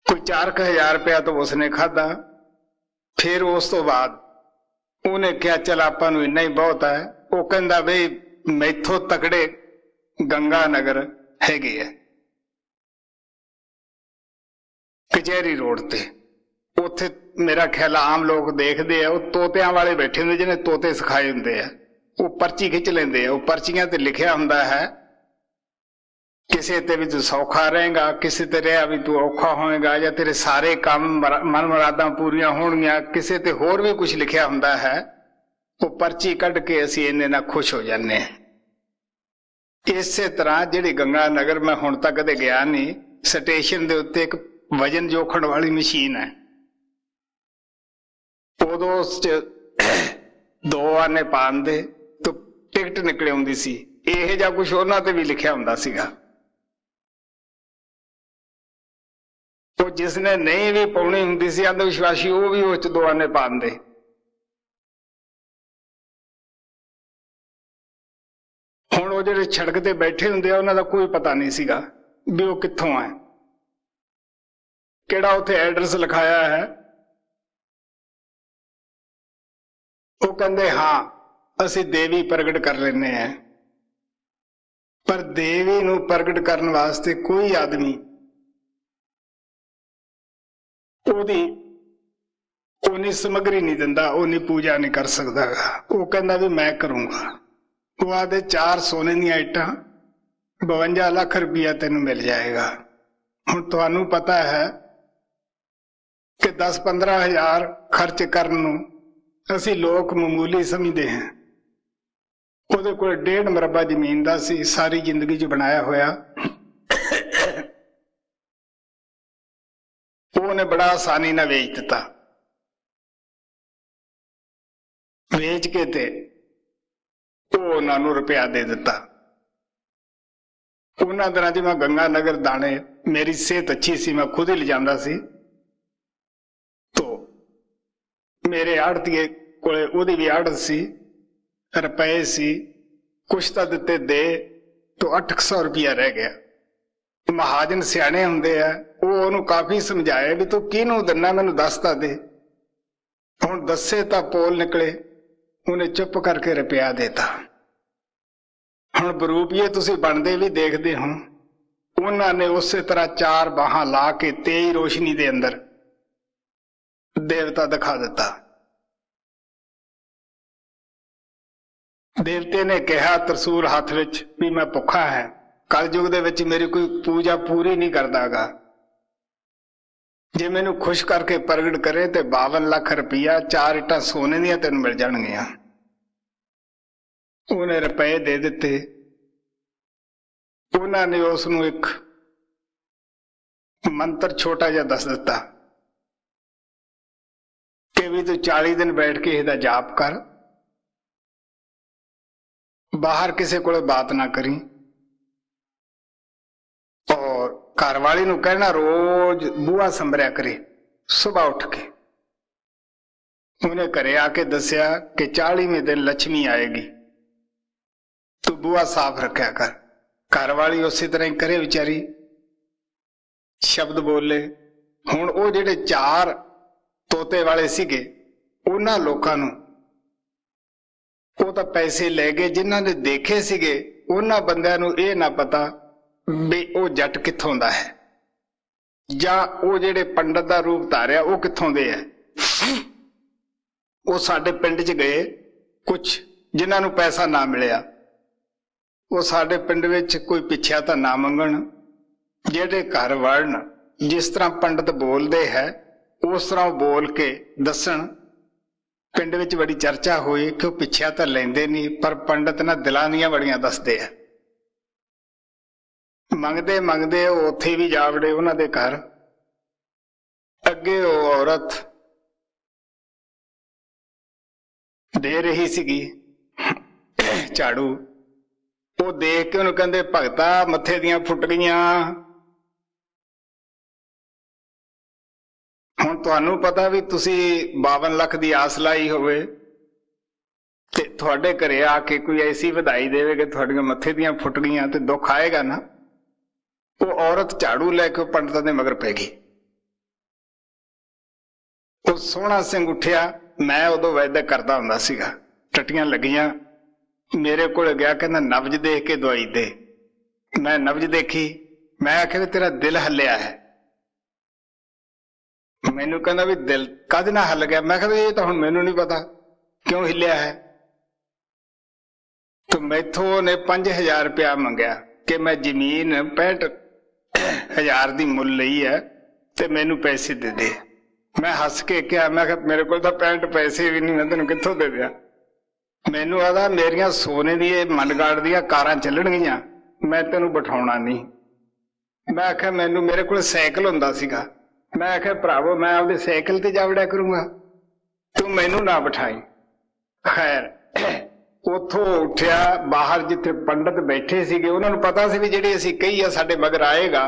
A: ਕੋਈ 4,000 ਰੁਪਇਆ ਤਾਂ ਉਸਨੇ ਖਾਧਾ। ਫਿਰ ਉਸ ਤੋਂ ਬਾਅਦ ਉਹਨੇ ਕਿਹਾ ਚੱਲ ਆਪਾਂ ਨੂੰ ਇੰਨਾ ਹੀ ਬਹੁਤ ਹੈ। ਉਹ ਕਹਿੰਦਾ ਬਈ ਮੈਥੋਂ ਤਕੜੇ ਗੰਗਾ ਨਗਰ ਹੈਗੇ ਆ ਕਚਹਿਰੀ ਰੋਡ ਤੇ, ਉੱਥੇ ਮੇਰਾ ਖਿਆਲ ਆਮ ਲੋਕ ਦੇਖਦੇ ਆ, ਉਹ ਤੋਤਿਆਂ ਵਾਲੇ ਬੈਠੇ ਹੁੰਦੇ ਜਿਹਨੇ ਤੋਤੇ ਸਿਖਾਏ ਹੁੰਦੇ ਆ, ਉਹ ਪਰਚੀ ਖਿੱਚ ਲੈਂਦੇ ਆ। ਉਹ ਪਰਚੀਆਂ ਤੇ ਲਿਖਿਆ ਹੁੰਦਾ ਹੈ ਕਿਸੇ ਤੇ ਵੀ ਤੂੰ ਸੌਖਾ ਰਹੇਗਾ, ਕਿਸੇ ਤੇ ਰਿਹਾ ਵੀ ਤੂੰ ਔਖਾ ਹੋਏਗਾ, ਜਾਂ ਤੇਰੇ ਸਾਰੇ ਕੰਮ ਮਨ ਮੁਰਾਦਾਂ ਪੂਰੀਆਂ ਹੋਣਗੀਆਂ। ਕਿਸੇ ਤੇ ਹੋਰ ਵੀ ਕੁਝ ਲਿਖਿਆ ਹੁੰਦਾ ਹੈ। ਉਹ ਪਰਚੀ ਕੱਢ ਕੇ ਅਸੀਂ ਇੰਨੇ ਨਾਲ ਖੁਸ਼ ਹੋ ਜਾਂਦੇ ਹਾਂ। ਇਸੇ ਤਰ੍ਹਾਂ ਜਿਹੜੀ ਗੰਗਾ ਨਗਰ ਮੈਂ ਹੁਣ ਤੱਕ ਕਦੇ ਗਿਆ ਨਹੀਂ, ਸਟੇਸ਼ਨ ਦੇ ਉੱਤੇ ਇੱਕ ਵਜਨ ਜੋਖਣ ਵਾਲੀ ਮਸ਼ੀਨ ਹੈ। ਉਦੋਂ ਉਸ 'ਚ 2 ਆਨੇ ਪਾਉਣ ਦੇ ਤੋਂ ਟਿਕਟ ਨਿਕਲ ਆਉਂਦੀ ਸੀ। ਇਹ ਜਿਹਾ ਕੁਛ ਉਹਨਾਂ ਤੇ ਵੀ ਲਿਖਿਆ ਹੁੰਦਾ ਸੀਗਾ। ਉਹ ਜਿਸਨੇ ਨਹੀਂ ਵੀ ਪਾਉਣੀ ਹੁੰਦੀ ਸੀ ਅੰਧ ਵਿਸ਼ਵਾਸੀ, ਉਹ ਵੀ ਉਹ 'ਚ 2 ਆਨੇ ਪਾਉਂਦੇ। ਹੁਣ ਉਹ ਜਿਹੜੇ ਸੜਕ ਤੇ ਬੈਠੇ ਹੁੰਦੇ ਆ, ਉਹਨਾਂ ਦਾ ਕੋਈ ਪਤਾ ਨਹੀਂ ਸੀਗਾ ਵੀ ਉਹ ਕਿੱਥੋਂ ਆ, ਕਿਹੜਾ ਉੱਥੇ ਐਡਰੈਸ ਲਿਖਾਇਆ ਹੈ। ਉਹ ਕਹਿੰਦੇ ਹਾਂ ਅਸੀਂ ਦੇਵੀ ਪ੍ਰਗਟ ਕਰ ਲੈਂਦੇ ਹਾਂ, ਪਰ ਦੇਵੀ ਨੂੰ ਪ੍ਰਗਟ ਕਰਨ ਵਾਸਤੇ ਕੋਈ ਆਦਮੀ ਉਹਦੀ ਉਨੀ ਸਮੱਗਰੀ ਨਹੀਂ ਦਿੰਦਾ, ਉਨੀ ਪੂਜਾ ਨਹੀਂ ਕਰ ਸਕਦਾ। ਉਹ ਕਹਿੰਦਾ ਵੀ ਮੈਂ ਕਰੂੰਗਾ। ਉਹ ਆਦੇ 4 ਸੋਨੇ ਦੀਆਂ ਇੱਟਾਂ 52 ਲੱਖ ਰੁਪਇਆ ਤੈਨੂੰ ਮਿਲ ਜਾਏਗਾ। ਹੁਣ ਤੁਹਾਨੂੰ ਪਤਾ ਹੈ ਕਿ 10-15 ਹਜ਼ਾਰ ਖਰਚ ਕਰਨ ਨੂੰ ਅਸੀਂ ਲੋਕ ਮਾਮੂਲੀ ਸਮਝਦੇ ਹਾਂ। ਉਹਦੇ ਕੋਲ 1.5 ਮਰਬਾ ਜ਼ਮੀਨ ਦਾ ਸੀ, ਸਾਰੀ ਜ਼ਿੰਦਗੀ 'ਚ ਬਣਾਇਆ ਹੋਇਆ। ਉਹਨੇ ਬੜਾ ਆਸਾਨੀ ਨਾਲ ਵੇਚ ਦਿੱਤਾ। ਵੇਚ ਕੇ ਤੇ ਉਹ ਉਹਨਾਂ ਨੂੰ ਰੁਪਇਆ ਦੇ ਦਿੱਤਾ। ਉਹਨਾਂ ਦਿਨਾਂ 'ਚ ਮੈਂ ਗੰਗਾ ਨਗਰ ਦਾਣੇ, ਮੇਰੀ ਸਿਹਤ ਅੱਛੀ ਸੀ, ਮੈਂ ਖੁਦ ਹੀ ਲਿਜਾਂਦਾ ਸੀ। ਤੋ ਮੇਰੇ ਆੜਤੀਏ ਕੋਲੇ ਉਹਦੀ ਵੀ ਆੜਤ ਸੀ, ਰੁਪਏ ਸੀ, ਕੁਛ ਤਾਂ ਦਿੱਤੇ ਦੇ ਤੋ 800 ਰੁਪਇਆ ਰਹਿ ਗਿਆ। ਮਹਾਜਨ ਸਿਆਣੇ ਹੁੰਦੇ ਆ, ਉਹ ਉਹਨੂੰ ਕਾਫੀ ਸਮਝਾਏ ਵੀ ਤੂੰ ਕਿਹਨੂੰ ਦਿੰਨਾ, ਮੈਨੂੰ ਦੱਸ ਤਾਂ ਦੇ। ਹੁਣ ਦੱਸੇ ਤਾਂ ਪੋਲ ਨਿਕਲੇ। ਉਹਨੇ ਚੁੱਪ ਕਰਕੇ ਰੁਪਇਆ ਦੇਤਾ। ਹੁਣ ਬਰੂਪੀਏ ਤੁਸੀਂ ਬਣਦੇ ਵੀ ਦੇਖਦੇ ਹੋ। ਉਹਨਾਂ ਨੇ ਉਸੇ ਤਰ੍ਹਾਂ 4 ਬਾਹਾਂ ਲਾ ਕੇ ਤੇਜ਼ ਰੋਸ਼ਨੀ ਦੇ ਅੰਦਰ ਦੇਵਤਾ ਦਿਖਾ ਦਿੱਤਾ। ਦੇਵਤੇ ਨੇ ਕਿਹਾ ਤਰਸੂਲ ਹੱਥ ਵਿੱਚ ਵੀ ਮੈਂ ਭੁੱਖਾ ਹੈ, ਕਲਯੁਗ ਦੇ ਵਿੱਚ ਮੇਰੀ ਕੋਈ ਪੂਜਾ ਪੂਰੀ ਨਹੀਂ ਕਰਦਾਗਾ। ਜੇ ਮੈਨੂੰ ਖੁਸ਼ ਕਰਕੇ ਪ੍ਰਗਟ ਕਰੇ ਤੇ 52 ਲੱਖ ਰੁਪਇਆ, 4 ਇੱਟਾਂ ਸੋਨੇ ਦੀਆਂ ਤੈਨੂੰ ਮਿਲ ਜਾਣਗੀਆਂ। ਉਹਨੇ ਰੁਪਏ ਦੇ ਦਿੱਤੇ। ਉਹਨਾਂ ਨੇ ਉਸ ਨੂੰ ਇੱਕ ਮੰਤਰ ਛੋਟਾ ਜਿਹਾ ਦੱਸ ਦਿੱਤਾ ਕਿ ਵੀ ਤੂੰ 40 ਦਿਨ ਬੈਠ ਕੇ ਇਹਦਾ ਜਾਪ ਕਰ, ਬਾਹਰ ਕਿਸੇ ਕੋਲੇ ਬਾਤ ਨਾ ਕਰੀ, ਔਰ ਘਰ ਵਾਲੀ ਨੂੰ ਕਹਿਣਾ ਰੋਜ਼ ਬੂਹਾ ਸੰਭਰਿਆ ਕਰੇ ਸੁਬਾਹ ਉੱਠ ਕੇ। ਉਹਨੇ ਘਰੇ ਆ ਕੇ ਦੱਸਿਆ ਕਿ 40ਵੇਂ ਦਿਨ ਲੱਛਮੀ ਆਏਗੀ, ਤੂੰ ਬੂਹਾ ਸਾਫ਼ ਰੱਖਿਆ ਕਰ। ਘਰ ਵਾਲੀ ਉਸੇ ਤਰ੍ਹਾਂ ਹੀ ਕਰੇ ਵਿਚਾਰੀ, ਸ਼ਬਦ ਬੋਲੇ। ਹੁਣ ਉਹ ਜਿਹੜੇ 4 ਤੋਤੇ ਵਾਲੇ ਸੀਗੇ, ਉਹਨਾਂ ਲੋਕਾਂ ਨੂੰ ਉਹ ਤਾਂ ਪੈਸੇ ਲੈ ਗਏ। ਜਿਨ੍ਹਾਂ ਨੇ ਦੇਖੇ ਸੀਗੇ ਉਹਨਾਂ ਬੰਦਿਆਂ ਨੂੰ ਇਹ ਨਾ ਪਤਾ ਵੀ ਉਹ ਜੱਟ ਕਿੱਥੋਂ ਦਾ ਹੈ, ਜਾਂ ਉਹ ਜਿਹੜੇ ਪੰਡਤ ਦਾ ਰੂਪ ਧਾਰਿਆ ਉਹ ਕਿੱਥੋਂ ਦੇ ਹੈ। ਉਹ ਸਾਡੇ ਪਿੰਡ 'ਚ ਗਏ, ਕੁਛ ਜਿਨ੍ਹਾਂ ਨੂੰ ਪੈਸਾ ਨਾ ਮਿਲਿਆ, ਉਹ ਸਾਡੇ ਪਿੰਡ ਵਿੱਚ ਕੋਈ ਪਿੱਛਿਆ ਤਾਂ ਨਾ ਮੰਗਣ। ਜਿਹੜੇ ਘਰ ਵੜਨ, ਜਿਸ ਤਰ੍ਹਾਂ ਪੰਡਤ ਬੋਲਦੇ ਹੈ ਉਸ ਤਰ੍ਹਾਂ ਉਹ ਬੋਲ ਕੇ ਦੱਸਣ। ਪਿੰਡ ਵਿੱਚ ਬੜੀ ਚਰਚਾ ਹੋਈ ਕਿ ਉਹ ਪਿੱਛਿਆ ਤਾਂ ਲੈਂਦੇ ਨਹੀਂ, ਪਰ ਪੰਡਤ ਨਾ ਦਿਲਾਂ ਦੀਆਂ ਬੜੀਆਂ ਦੱਸਦੇ ਆ। ਮੰਗਦੇ ਮੰਗਦੇ ਉਹ ਉੱਥੇ ਵੀ ਜਾ ਵੜੇ ਉਹਨਾਂ ਦੇ ਘਰ। ਅੱਗੇ ਉਹ ਔਰਤ ਦੇ ਰਹੀ ਸੀਗੀ ਝਾੜੂ, ਉਹ ਦੇਖ ਕੇ ਉਹਨੂੰ ਕਹਿੰਦੇ ਭਗਤਾ ਮੱਥੇ ਦੀਆਂ ਫੁੱਟ ਗਈਆਂ। ਹੁਣ ਤੁਹਾਨੂੰ ਪਤਾ ਵੀ ਤੁਸੀਂ 52 ਲੱਖ ਦੀ ਆਸ ਲਾਈ ਹੋਵੇ ਤੇ ਤੁਹਾਡੇ ਘਰੇ ਆ ਕੇ ਕੋਈ ਐਸੀ ਵਧਾਈ ਦੇਵੇ ਕਿ ਤੁਹਾਡੀਆਂ ਮੱਥੇ ਦੀਆਂ ਫੁੱਟ ਗਈਆਂ, ਤੇ ਦੁੱਖ ਆਏਗਾ ਨਾ। ਉਹ ਔਰਤ ਝਾੜੂ ਲੈ ਕੇ ਪੰਡਤਾਂ ਦੇ ਮਗਰ ਪੈ ਗਈ। ਉਹ ਸੋਹਣਾ ਸਿੰਘ ਉੱਠਿਆ, ਮੈਂ ਉਦੋਂ ਵੈਦਕ ਕਰਦਾ ਹੁੰਦਾ ਸੀਗਾ, ਟੱਟੀਆਂ ਲੱਗੀਆਂ, ਮੇਰੇ ਕੋਲ ਗਿਆ, ਕਹਿੰਦਾ ਨਬਜ਼ ਦੇਖ ਕੇ ਦਵਾਈ ਦੇ। ਮੈਂ ਨਬਜ਼ ਦੇਖੀ, ਮੈਂ ਆਖਿਆ ਵੀ ਤੇਰਾ ਦਿਲ ਹੱਲਿਆ ਹੈ। ਮੈਨੂੰ ਕਹਿੰਦਾ ਵੀ ਦਿਲ ਕਾਹਦੇ ਨਾਲ ਹੱਲ ਗਿਆ? ਮੈਂ ਕਿਹਾ ਵੀ ਇਹ ਤਾਂ ਹੁਣ ਮੈਨੂੰ ਨਹੀਂ ਪਤਾ ਕਿਉਂ ਹਿੱਲਿਆ ਹੈ। ਤੇ ਮੈਥੋਂ ਨੇ 5000 ਰੁਪਇਆ ਮੰਗਿਆ ਕਿ ਮੈਂ ਜ਼ਮੀਨ 65,000 ਦੀ ਮੁੱਲ ਲਈ ਹੈ ਤੇ ਮੈਨੂੰ ਪੈਸੇ ਦੇ ਦੇ। ਮੈਂ ਹੱਸ ਕੇ ਕਿਹਾ, ਮੈਂ ਕਿਹਾ ਮੇਰੇ ਕੋਲ ਤਾਂ 65 ਪੈਸੇ ਵੀ ਨਹੀਂ, ਮੈਂ ਤੈਨੂੰ ਕਿੱਥੋਂ ਦੇ ਦਿਆਂ। ਮੈਨੂੰ ਆਦਾ ਮੇਰੀਆਂ ਸੋਨੇ ਦੀ ਇਹ ਮੰਡਗਾੜ ਦੀਆਂ ਕਾਰਾਂ ਚੱਲਣਗੀਆਂ, ਮੈਂ ਤੈਨੂੰ ਬਿਠਾਉਣਾ ਨਹੀਂ। ਮੈਂ ਆਖਿਆ ਮੈਨੂੰ, ਮੇਰੇ ਕੋਲ ਸਾਈਕਲ ਹੁੰਦਾ ਸੀਗਾ, ਮੈਂ ਆਖਿਆ ਭਰਾਵੋ ਮੈਂ ਆਪਦੇ ਸਾਈਕਲ ਤੇ ਜਾ ਵੜਿਆ ਕਰੂੰਗਾ, ਤੂੰ ਮੈਨੂੰ ਨਾ ਬਿਠਾਈ। ਖੈਰ ਉੱਥੋਂ ਉੱਠਿਆ, ਬਾਹਰ ਜਿੱਥੇ ਪੰਡਤ ਬੈਠੇ ਸੀਗੇ ਉਹਨਾਂ ਨੂੰ ਪਤਾ ਸੀ ਵੀ ਜਿਹੜੇ ਅਸੀਂ ਕਹੀ ਆ ਸਾਡੇ ਮਗਰ ਆਏਗਾ,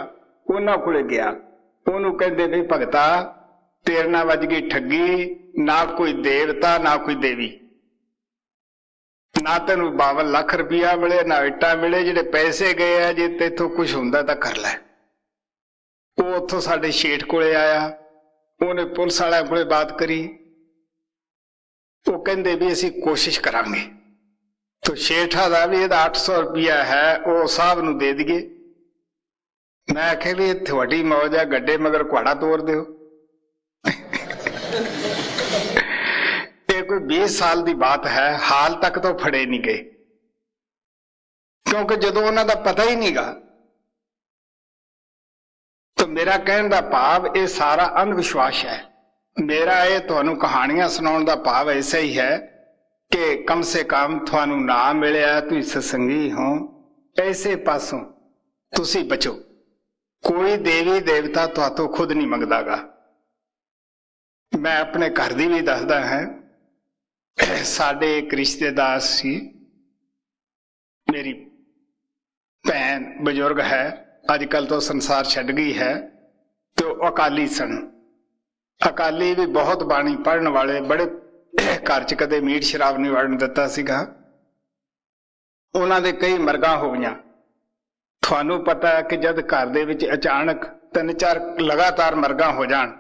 A: ਉਹਨਾਂ ਕੋਲੇ ਗਿਆ। ਉਹਨੂੰ ਕਹਿੰਦੇ ਵੀ ਭਗਤਾ ਤੇਰੇ ਨਾਲ ਵੱਜ ਗਈ ਠੱਗੀ, ਨਾ ਕੋਈ ਦੇਵਤਾ ਨਾ ਕੋਈ ਦੇਵੀ, ਨਾ ਤੈਨੂੰ 52 ਲੱਖ ਰੁਪਇਆ ਮਿਲੇ ਨਾ ਇੱਟਾਂ ਮਿਲੇ, ਜਿਹੜੇ ਪੈਸੇ ਗਏ ਆ ਜੇ ਤੇਥੋਂ ਕੁਛ ਹੁੰਦਾ ਤਾਂ ਕਰ ਲੈ। ਉਹ ਉੱਥੋਂ ਸਾਡੇ ਸ਼ੇਠ ਕੋਲੇ ਆਇਆ, ਉਹਨੇ ਪੁਲਿਸ ਵਾਲਿਆਂ ਕੋਲੇ ਬਾਤ ਕਰੀ, ਉਹ ਕਹਿੰਦੇ ਵੀ ਅਸੀਂ ਕੋਸ਼ਿਸ਼ ਕਰਾਂਗੇ। ਤੋ ਸ਼ੇਠਾ ਦਾ ਵੀ ਇਹਦਾ 800 ਰੁਪਇਆ ਹੈ, ਉਹ ਸਾਹਿਬ ਨੂੰ ਦੇ ਦਈਏ। ਮੈਂ ਆਖਿਆ ਵੀ ਇਹ ਤੁਹਾਡੀ ਮੌਜ ਆ, ਗੱਡੇ ਮਗਰ ਘੋੜਾ ਤੋਰ ਦਿਓ। ਇਹ ਕੋਈ 20 ਸਾਲ ਦੀ ਬਾਤ ਹੈ, ਹਾਲ ਤੱਕ ਤੋਂ ਫੜੇ ਨਹੀਂ ਗਏ, ਕਿਉਂਕਿ ਜਦੋਂ ਉਹਨਾਂ ਦਾ ਪਤਾ ਹੀ ਨਹੀਂਗਾ। ਤਾਂ ਮੇਰਾ ਕਹਿਣ ਦਾ ਭਾਵ ਇਹ ਸਾਰਾ ਅੰਧ ਵਿਸ਼ਵਾਸ ਹੈ। ਮੇਰਾ ਇਹ ਤੁਹਾਨੂੰ ਕਹਾਣੀਆਂ ਸੁਣਾਉਣ ਦਾ ਭਾਵ ਐਸਾ ਹੀ ਹੈ ਕਿ ਕਮ ਸੇ ਕਮ ਤੁਹਾਨੂੰ ਨਾ ਮਿਲਿਆ, ਤੁਸੀਂ ਸਤਸੰਗੀ ਹੋ, ਐਸੇ ਪਾਸੋਂ ਤੁਸੀਂ ਬਚੋ। ਕੋਈ ਦੇਵੀ ਦੇਵਤਾ ਤੁਹਾਤੋਂ ਖੁਦ ਨਹੀਂ ਮੰਗਦਾਗਾ। ਮੈਂ ਆਪਣੇ ਘਰ ਦੀ ਵੀ ਦੱਸਦਾ ਹੈ, ਸਾਡੇ ਇੱਕ ਰਿਸ਼ਤੇਦਾਰ ਸੀ, ਮੇਰੀ ਭੈਣ ਬਜ਼ੁਰਗ ਹੈ, ਅੱਜ ਕੱਲ ਤੋਂ ਸੰਸਾਰ ਛੱਡ ਗਈ ਹੈ, ਤੇ ਉਹ ਅਕਾਲੀ ਸਨ। ਅਕਾਲੀ ਵੀ ਬਹੁਤ ਬਾਣੀ ਪੜ੍ਹਨ ਵਾਲੇ, ਬੜੇ ਘਰ 'ਚ ਕਦੇ ਮੀਟ ਸ਼ਰਾਬ ਨਹੀਂ ਵੜਨ ਦਿੱਤਾ ਸੀਗਾ। ਉਹਨਾਂ ਦੇ ਕਈ ਮਰਗਾਂ ਹੋ ਗਈਆਂ। ਤੁਹਾਨੂੰ ਪਤਾ ਹੈ ਕਿ ਜਦ ਘਰ ਦੇ ਵਿੱਚ ਅਚਾਨਕ 3-4 ਲਗਾਤਾਰ ਮਰਗਾਂ ਹੋ ਜਾਣ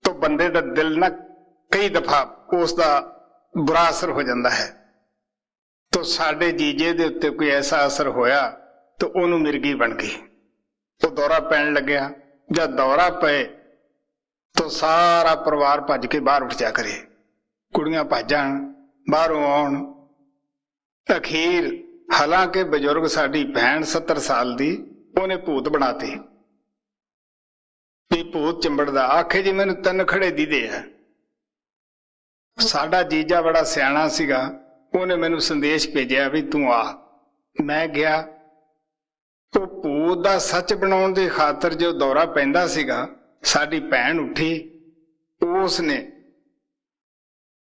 A: ਤਾਂ ਬੰਦੇ ਦਾ ਦਿਲ ਨਾ ਕਈ ਦਫਾ ਉਸ ਦਾ ਬੁਰਾ ਅਸਰ ਹੋ ਜਾਂਦਾ ਹੈ। ਤਾਂ ਸਾਡੇ ਜੀਜੇ ਦੇ ਉੱਤੇ ਕੋਈ ਐਸਾ ਅਸਰ ਹੋਇਆ ਤਾਂ ਉਹਨੂੰ ਮਿਰਗੀ ਬਣ ਗਈ, ਉਹ ਦੌਰਾ ਪੈਣ ਲੱਗਿਆ। ਜਦ ਦੌਰਾ ਪਏ ਤਾਂ ਸਾਰਾ ਪਰਿਵਾਰ ਭੱਜ ਕੇ ਬਾਹਰ ਉੱਠ ਜਾ ਕਰੇ, ਕੁੜੀਆਂ ਭੱਜਣ, ਬਾਹਰੋਂ ਆਉਣ। ਅਖੀਰ ਹਾਲਾਂਕਿ ਬਜ਼ੁਰਗ ਸਾਡੀ ਭੈਣ 70 ਸਾਲ ਦੀ, ਉਹਨੇ ਭੂਤ ਬਣਾਤੇ ਵੀ ਭੂਤ ਚਿੰਬੜਦਾ। ਆਖੇ ਜੀ ਮੈਨੂੰ 3 ਖੜੇ ਦੀਦੇ ਆ। ਸਾਡਾ ਜੀਜਾ ਬੜਾ ਸਿਆਣਾ ਸੀਗਾ, ਉਹਨੇ ਮੈਨੂੰ ਸੰਦੇਸ਼ ਭੇਜਿਆ ਵੀ ਤੂੰ ਆ। ਮੈਂ ਗਿਆ। ਉਹ ਭੂਤ ਦਾ ਸੱਚ ਬਣਾਉਣ ਦੀ ਖਾਤਰ ਜੋ ਦੌਰਾ ਪੈਂਦਾ ਸੀਗਾ, ਸਾਡੀ ਭੈਣ ਉੱਠੀ, ਉਸਨੇ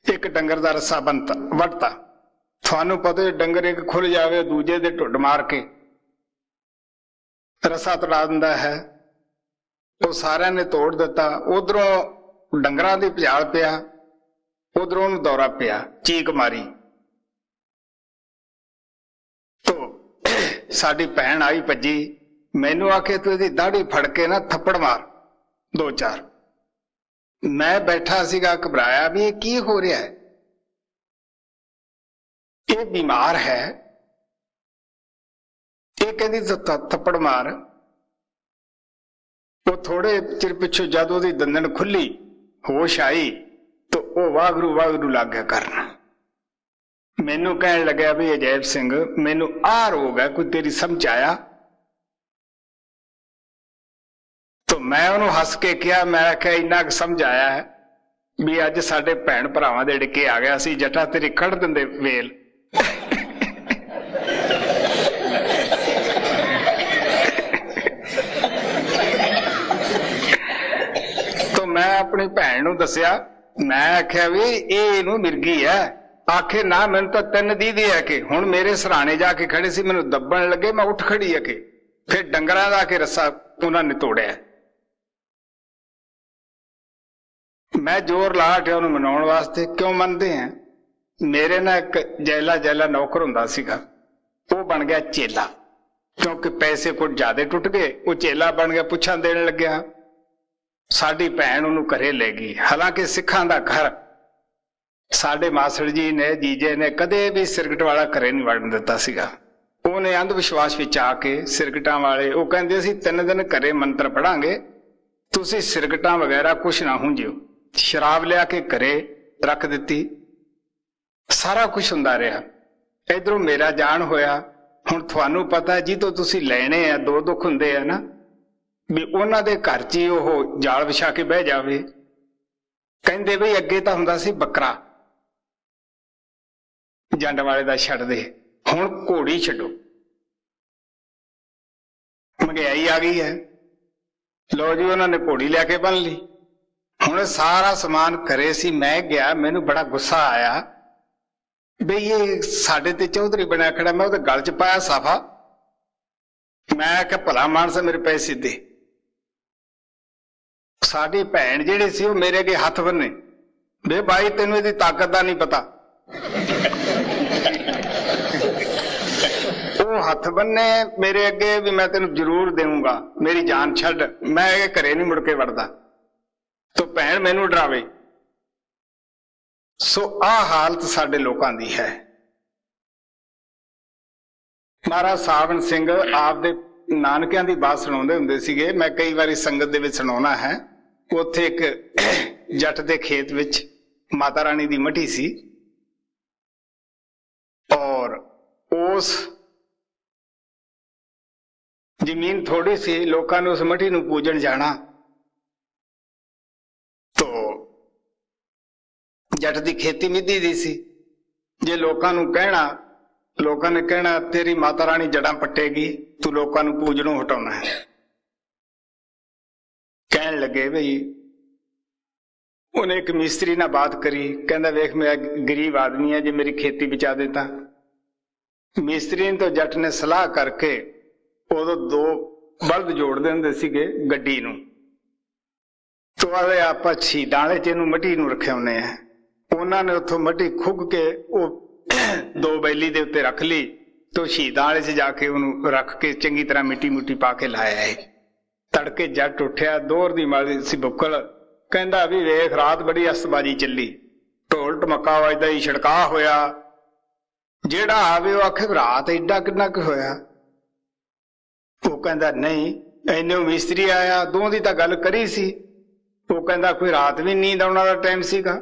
A: ਇੱਕ ਡੰਗਰ ਦਾ ਰੱਸਾ ਵੱਢਤਾ। ਤੁਹਾਨੂੰ ਪਤਾ ਡੰਗਰ ਇੱਕ ਖੁੱਲ ਜਾਵੇ ਦੂਜੇ ਦੇ ਢੁੱਡ ਮਾਰ ਕੇ ਰੱਸਾ ਤੜਾ ਦਿੰਦਾ ਹੈ। ਉਹ ਸਾਰਿਆਂ ਨੇ ਤੋੜ ਦਿੱਤਾ। ਉਧਰੋਂ ਡੰਗਰਾਂ ਦੀ ਭਜਾਲ ਪਿਆ, ਉਧਰੋਂ ਉਹਨੂੰ ਦੌਰਾ ਪਿਆ, ਚੀਕ ਮਾਰੀ। ਸਾਡੀ ਭੈਣ ਆਈ ਭੱਜੀ, ਮੈਨੂੰ ਆਖੇ ਤੂੰ ਇਹਦੀ ਦਾੜੀ ਫੜ ਕੇ ਨਾ ਥੱਪੜ ਮਾਰ 2-4। ਮੈਂ ਬੈਠਾ ਸੀਗਾ ਘਬਰਾਇਆ ਵੀ ਇਹ ਕੀ ਹੋ ਰਿਹਾ ਹੈ, ਇਹ ਬਿਮਾਰ ਹੈ। ਇਹ ਕਹਿੰਦੀ ਥੱਪੜ ਮਾਰ। ਉਹ ਥੋੜੇ ਚਿਰ ਪਿੱਛੋਂ ਜਦ ਉਹਦੀ ਦੰਦਨ ਖੁੱਲੀ, ਹੋਸ਼ ਆਈ, ਤਾਂ ਉਹ ਵਾਹਿਗੁਰੂ ਵਾਹਿਗੁਰੂ ਲੱਗ ਗਿਆ ਕਰਨ। ਮੈਨੂੰ ਕਹਿਣ ਲੱਗਿਆ ਵੀ ਅਜੈਬ ਸਿੰਘ ਮੈਨੂੰ ਆਹ ਰੋਗ ਹੈ, ਕੋਈ ਤੇਰੀ ਸਮਝ ਆਇਆ? ਤਾਂ ਮੈਂ ਉਹਨੂੰ ਹੱਸ ਕੇ ਕਿਹਾ, ਮੈਂ ਆਖਿਆ ਇੰਨਾ ਕੁ ਸਮਝ ਆਇਆ ਹੈ ਵੀ ਅੱਜ ਸਾਡੇ ਭੈਣ ਭਰਾਵਾਂ ਦੇ ਡਿੱਕੇ ਆ ਗਿਆ ਸੀ, ਜੱਟਾ ਤੇਰੀ ਕੱਢ ਦਿੰਦੇ ਵੇਲ। ਤਾਂ ਮੈਂ ਆਪਣੀ ਭੈਣ ਨੂੰ ਦੱਸਿਆ, ਮੈਂ ਆਖਿਆ ਵੀ ਇਹ ਇਹਨੂੰ ਮਿਰਗੀ ਹੈ, आखे ना मैनू तो 3 दीदी है कि हुण मेरे सराहने जाके खड़े सी, मैनू दबन लगे, मैं उठ खड़ी है कि फिर डंगरां दा के रस्सा उन्होंने तोड़िया। मैं जोर ला हटिया उन्होंने मनाउण वास्ते। क्यों मनते हैं? मेरे ना एक जैला जैला नौकर हुंदा सीगा, वो बन गया चेला, क्योंकि पैसे कुछ ज्यादा टुट गए, वो चेला बन गया, पुछां देण लग्या। साडी भैन उन्होंने घरे ले गई। हालांकि सिखां दा घर, साडे मासड़ जी ने जीजे ने कदे भी सिरगट वाला घरे नहीं वड़न दिता सीगा। उन्हें अंध विश्वास विच आके सिरगटां वाले वो कहंदे असीं 3 दिन घरे मंत्र पढ़ांगे, तुसीं सिरगटां वगैरह कुछ ना हुंजिओ। शराब लिया के घरे रख दिती, सारा कुछ हुंदा रहा। इधरों मेरा जान होया। हुण तुहानूं पता है जितों तुसीं लैणे आ, 2 दुख हुंदे आ ना, भी उन्हां दे घर च ही ओह जाल विछा के बह जावे। कहंदे बई अगे तां हुंदा सी बकरा जंड वाले दा छड्ड दे, हुण घोड़ी छड्डो। महंगाई आ गई है, लो जी उन्होंने घोड़ी लिया के बन ली। हुण सारा समान घरे सी। मैं गया, मैनू बड़ा गुस्सा आया बई ये साडे ते चौधरी बनया खड़ा। मैं उहदे गल च पाया साफा, मैं आख्या भला मानस मेरे पैसे दे। साडी भैन जिहड़ी सी वो मेरे अगे हथ बन्ने, बे भाई तेनू इहदी ताकत दा नहीं पता। वो हथ बन्ने मेरे अगे भी मैं तेन जरूर देऊंगा, मेरी जान छड्ड, मैं घरे नहीं मुड़ के वड़दा। तो भैन मैनू डरावे। सो आ हालत साडे लोकां दी है। महाराज सावण सिंह आपदे नानकिਆਂ ਦੀ बात सुणाਉਂਦੇ ਹੁੰਦੇ ਸੀਗੇ। मैं कई बारी संगत ਦੇ ਵਿੱਚ ਸੁਣਾਉਣਾ है। ਉੱਥੇ ਇੱਕ ਜੱਟ ਦੇ ਖੇਤ ਵਿੱਚ ਮਾਤਾ ਰਾਣੀ ਦੀ ਮੱਟੀ ਸੀ, और उस जमीन थोड़ी सी, लोगों ने उस मट्टी नूं पूजन जाना। तो जट दी खेती मिधी दी सी। जे लोगों नूं कहना, लोगों ने कहना तेरी माता रानी जड़ां पट्टेगी, तू लोगों नूं पूजनों हटाउणा है। कहण लगे बई उन्हें एक मिस्त्री नाल बात करी, कहंदा वेख मैं गरीब आदमी है, जे मेरी खेती बचा देता। मिस्त्री ने तो जट ने सलाह करके उदों 2 बल्द जोड़ते हुंदे सीगे गड्डी नूं। तो आले आपां शहीदां वाले च इहनूं मट्टी नूं रखे हुंदे आ। उन्हां ने उत्थों मट्टी खुग के वो 2 बैली दे उत्ते रख ली। तो शहीदां वाले च जाके उहनूं रख के चंगी तरह मिट्टी मुट्टी पा के लाया है। तड़के जट उठिया, दोहर दी माली सी बुक्कल, कहंदा भी वेख रात बड़ी अस्तबाजी चली, ढोल ढमक्का वजदा ही छिड़काव होया। जेड़ा आवे वो आखे रात एडा किन्ना क होया। वो कहंदा नहीं, इन्ने मिस्त्री आया, 2 दी तां गल करी सी। वो कहंदा कोई रात भी नींद आउण दा टाइम सीगा।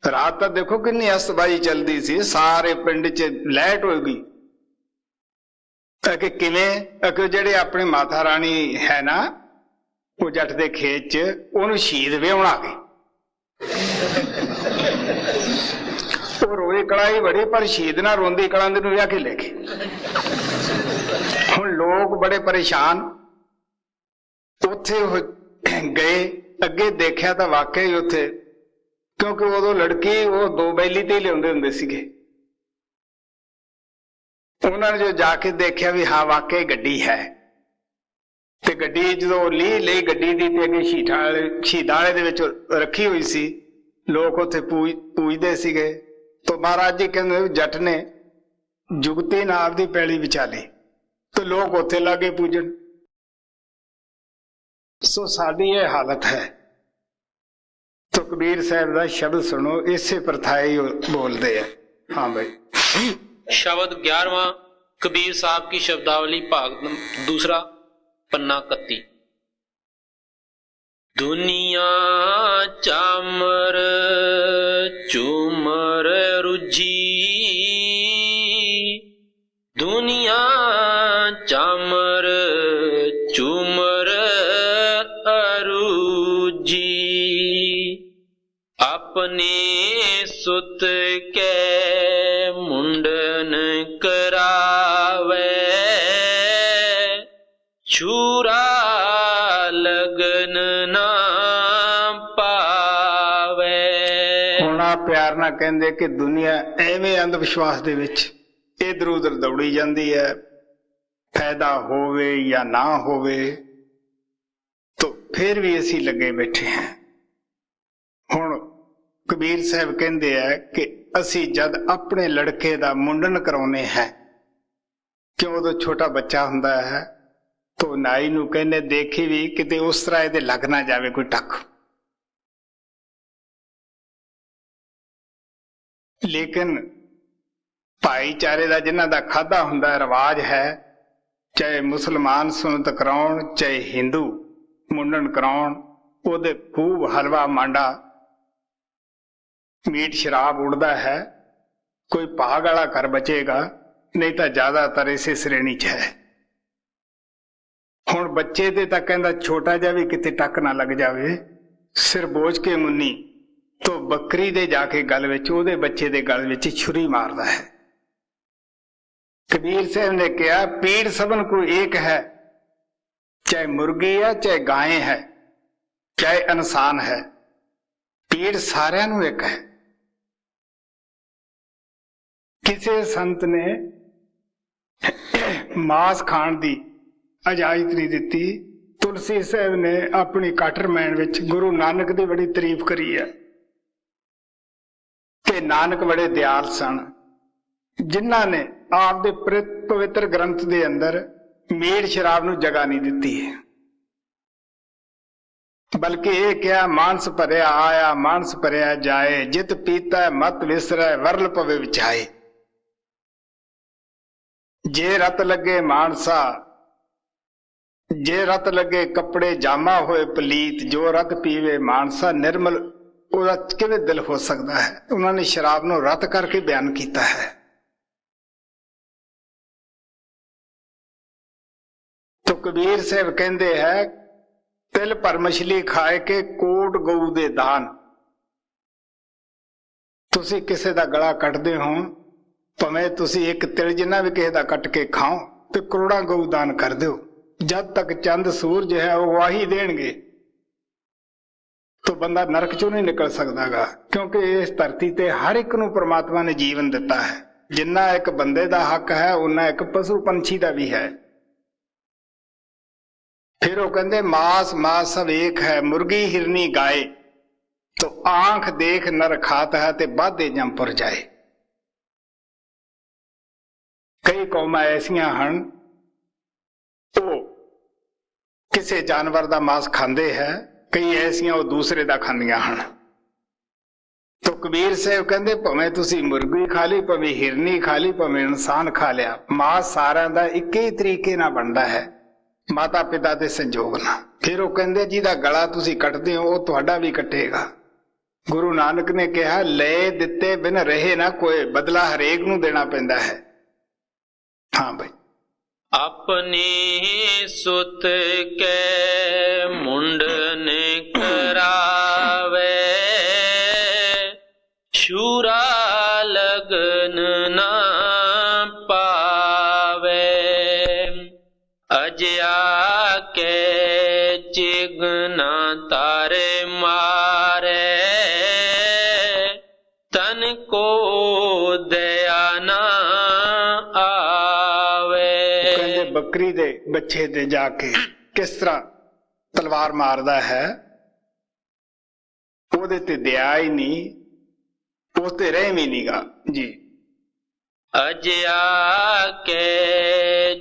A: रात तां देखो किन्नी अस्तबाजी चलदी सी, सारे पिंड च लैट हो गई। कि किवें? कि जेड़े अपनी माता रानी है ना, वो जट दे खेत च ओनू शहीद विआउण आ गए। वो रोई कड़ाई बड़ी, पर शहीद ना रोंदी कड़ांदे नूं विआह के ले गए। हुण लोग बड़े परेशान। उत्थे गए, अगे देखिया तो वाकई उत्थे, क्योंकि उदों लड़की वो 2 बैली ते लियाउंदे हुंदे सीगे। उन्होंने जो जाके देखिया भी हाँ वाकई गड्डी है। ते गड्डी जो ली गड्डी दी ते अगे शहीदां वाले दे विच रखी हुई सी। लोग उत्थे पूजदे सीगे। तो महाराज जी कहंदे जट ने जुगती नाल दी पैली बिछा ली, तो लोग उत्थे लागे पूजन। सो साडी ये हालत है। तो कबीर साहब का शब्द सुनो, इसे प्रथाए बोलते हैं। हाँ भाई।
B: शब्द 11वां कबीर साहब की शब्दावली भाग 2 पन्ना 31। दुनिया चामर चूमर रुझी, दुनिया चामर चूमर अरुजी, अपने सुत के मुंडन करावे, छुरा लगन ना पावे।
A: ਹੁਣ ਆ ਪਿਆਰ ਨਾਲ ਕਹਿੰਦੇ ਕਿ ਦੁਨੀਆ ਐਵੇਂ ਅੰਧ ਵਿਸ਼ਵਾਸ ਦੇ ਵਿੱਚ ਇਧਰ ਉਧਰ ਦੌੜੀ ਜਾਂਦੀ ਹੈ, ਫਾਇਦਾ ਹੋਵੇ ਜਾਂ ਨਾ ਹੋਵੇ ਤਾਂ ਫਿਰ ਵੀ ਅਸੀਂ ਲੱਗੇ ਬੈਠੇ ਹਾਂ। ਹੁਣ ਕਬੀਰ ਸਾਹਿਬ ਕਹਿੰਦੇ ਆ ਕਿ ਅਸੀਂ ਜਦ ਆਪਣੇ ਲੜਕੇ ਦਾ ਮੁੰਡਨ ਕਰਾਉਨੇ ਹੈ, ਕਿਉਂ ਉਦੋਂ ਛੋਟਾ ਬੱਚਾ ਹੁੰਦਾ ਹੈ, ਤਾਂ ਨਾਈ ਨੂੰ ਕਹਿੰਦੇ ਦੇਖੀ ਵੀ ਕਿਤੇ ਉਸ ਤਰ੍ਹਾਂ ਇਹਦੇ ਲੱਗ ਨਾ ਜਾਵੇ ਕੋਈ ਟੱਕ। ਲੇਕਿਨ ਭਾਈਚਾਰੇ ਦਾ ਜਿਨ੍ਹਾਂ ਦਾ ਖਾਧਾ ਹੁੰਦਾ ਰਿਵਾਜ ਹੈ, ਚਾਹੇ ਮੁਸਲਮਾਨ ਸੁਨਤ ਕਰਾਉਣ ਚਾਹੇ ਹਿੰਦੂ ਮੁੰਡਨ ਕਰਾਉਣ, ਉਹਦੇ ਖੂਬ ਹਲਵਾ ਮਾਂਡਾ ਮੀਟ ਸ਼ਰਾਬ ਉੜਦਾ ਹੈ। ਕੋਈ ਭਾਗ ਵਾਲਾ ਘਰ ਬਚੇਗਾ, ਨਹੀਂ ਤਾਂ ਜ਼ਿਆਦਾਤਰ ਇਸੇ ਸ਼੍ਰੇਣੀ 'ਚ ਹੈ। ਹੁਣ ਬੱਚੇ ਤੇ ਤਾਂ ਕਹਿੰਦਾ ਛੋਟਾ ਜਿਹਾ ਵੀ ਕਿਤੇ ਟੱਕ ਨਾ ਲੱਗ ਜਾਵੇ, ਸਿਰ ਬੋਝ ਕੇ ਮੁੰਨੀ ਤੋਂ ਬੱਕਰੀ ਦੇ ਜਾ ਕੇ ਗਲ ਵਿੱਚ, ਉਹਦੇ ਬੱਚੇ ਦੇ ਗਲ ਵਿੱਚ ਛੁਰੀ ਮਾਰਦਾ ਹੈ। ਕਬੀਰ ਸਾਹਿਬ ਨੇ ਕਿਹਾ ਪੀੜ ਸਭਨ ਕੋ ਏਕ ਹੈ, ਚਾਹੇ ਮੁਰਗੀ ਹੈ ਚਾਹੇ ਗਾਂ ਹੈ ਚਾਹੇ ਇਨਸਾਨ ਹੈ, ਪੀੜ ਸਾਰਿਆਂ ਨੂੰ ਇੱਕ ਹੈ। ਕਿਸੇ ਸੰਤ ਨੇ ਮਾਸ ਖਾਣ ਦੀ ਇਜਾਜ਼ਤ ਨਹੀਂ ਦਿੱਤੀ। ਤੁਲਸੀ ਸਾਹਿਬ ਨੇ ਆਪਣੀ ਕਾਟਰਮੈਨ ਵਿੱਚ ਗੁਰੂ ਨਾਨਕ ਦੀ ਬੜੀ ਤਾਰੀਫ ਕਰੀ ਹੈ ਕਿ ਨਾਨਕ ਬੜੇ ਦਿਆਲ ਸਨ, ਜਿਨ੍ਹਾਂ ਨੇ ਆਪ ਦੇ ਪਵਿੱਤਰ ਗ੍ਰੰਥ ਦੇ ਅੰਦਰ ਮੀਟ ਸ਼ਰਾਬ ਨੂੰ ਜਗ੍ਹਾ ਨਹੀਂ ਦਿੱਤੀ ਹੈ, ਬਲਕਿ ਇਹ ਕਿਹਾ ਮਾਨਸ ਭਰਿਆ ਆਇਆ ਮਾਨਸ ਭਰਿਆ ਜਾਏ, ਜਿਤ ਪੀਤਾ ਮਤ ਵਿਸਰੈ ਵਰਲ ਪਵੇ ਵਿਚਾਏ। ਜੇ ਰਤ ਲੱਗੇ ਮਾਨਸਾ, ਜੇ ਰਤ ਲੱਗੇ ਕੱਪੜੇ ਜਾਮਾ ਹੋਏ ਪਲੀਤ, ਜੋ ਰਤ ਪੀਵੇ ਮਾਨਸਾ ਨਿਰਮਲ, ਉਹਦਾ ਕਿਵੇਂ ਦਿਲ ਹੋ ਸਕਦਾ ਹੈ। ਉਹਨਾਂ ਨੇ ਸ਼ਰਾਬ ਨੂੰ ਰਤ ਕਰਕੇ ਬਿਆਨ ਕੀਤਾ ਹੈ। तो कबीर साहब कहते हैं तिल पर मछली खाए के कोट गऊ दे दान। तुसी किसी का गला कटते हो, भावें तुसी एक तिल जिन्ना भी किसी का कट के खाओ तो करोड़ा गऊ दान कर दो, जब तक चंद सूरज है वो वाही देंगे तो बंदा नरक चों नहीं निकल सकता गा, क्योंकि इस धरती ते हर एक नूं परमात्मा ने जीवन दिता है। जिन्ना एक बंदे का हक है उन्ना एक पशु पंछी का भी है। फिर वो कहते मास मास सब एक है, मुर्गी हिरनी गाय, तो आंख देख नर खात है ते बाधे जमपुर जाए। कई कौमां ऐसियां हन वो किसी जानवर का मांस खांदे है, कई ऐसियां वो दूसरे का खांदियां हन। तो कबीर साहब कहते भावें तुसी मुर्गी खा ली, भावें हिरनी खा ली, भावें इंसान खा लिया, मांस सारा का एक ही तरीके नाल बनता है, माता पिता के संजोग ना। फिर वो कहते जिहदा गला तुसी कटदे हो वो तुहाडा भी कटेगा। गुरु नानक ने कहा ले दिते बिन रहे ना कोई, बदला हरेक नूं देना पैंदा है। हाँ भाई,
B: अपनी सुत के मुंडन करावे, शूरा लगन ना पावे, अजया के चिगना तारे मारे, तन को दया ना आवे।
A: कहते बकरी दे बच्चे दे जाके किस तरह तलवार मारदा है, ओदे ते दया ही नहीं, उस ते रहम ही नहीं गा जी।
B: अजया के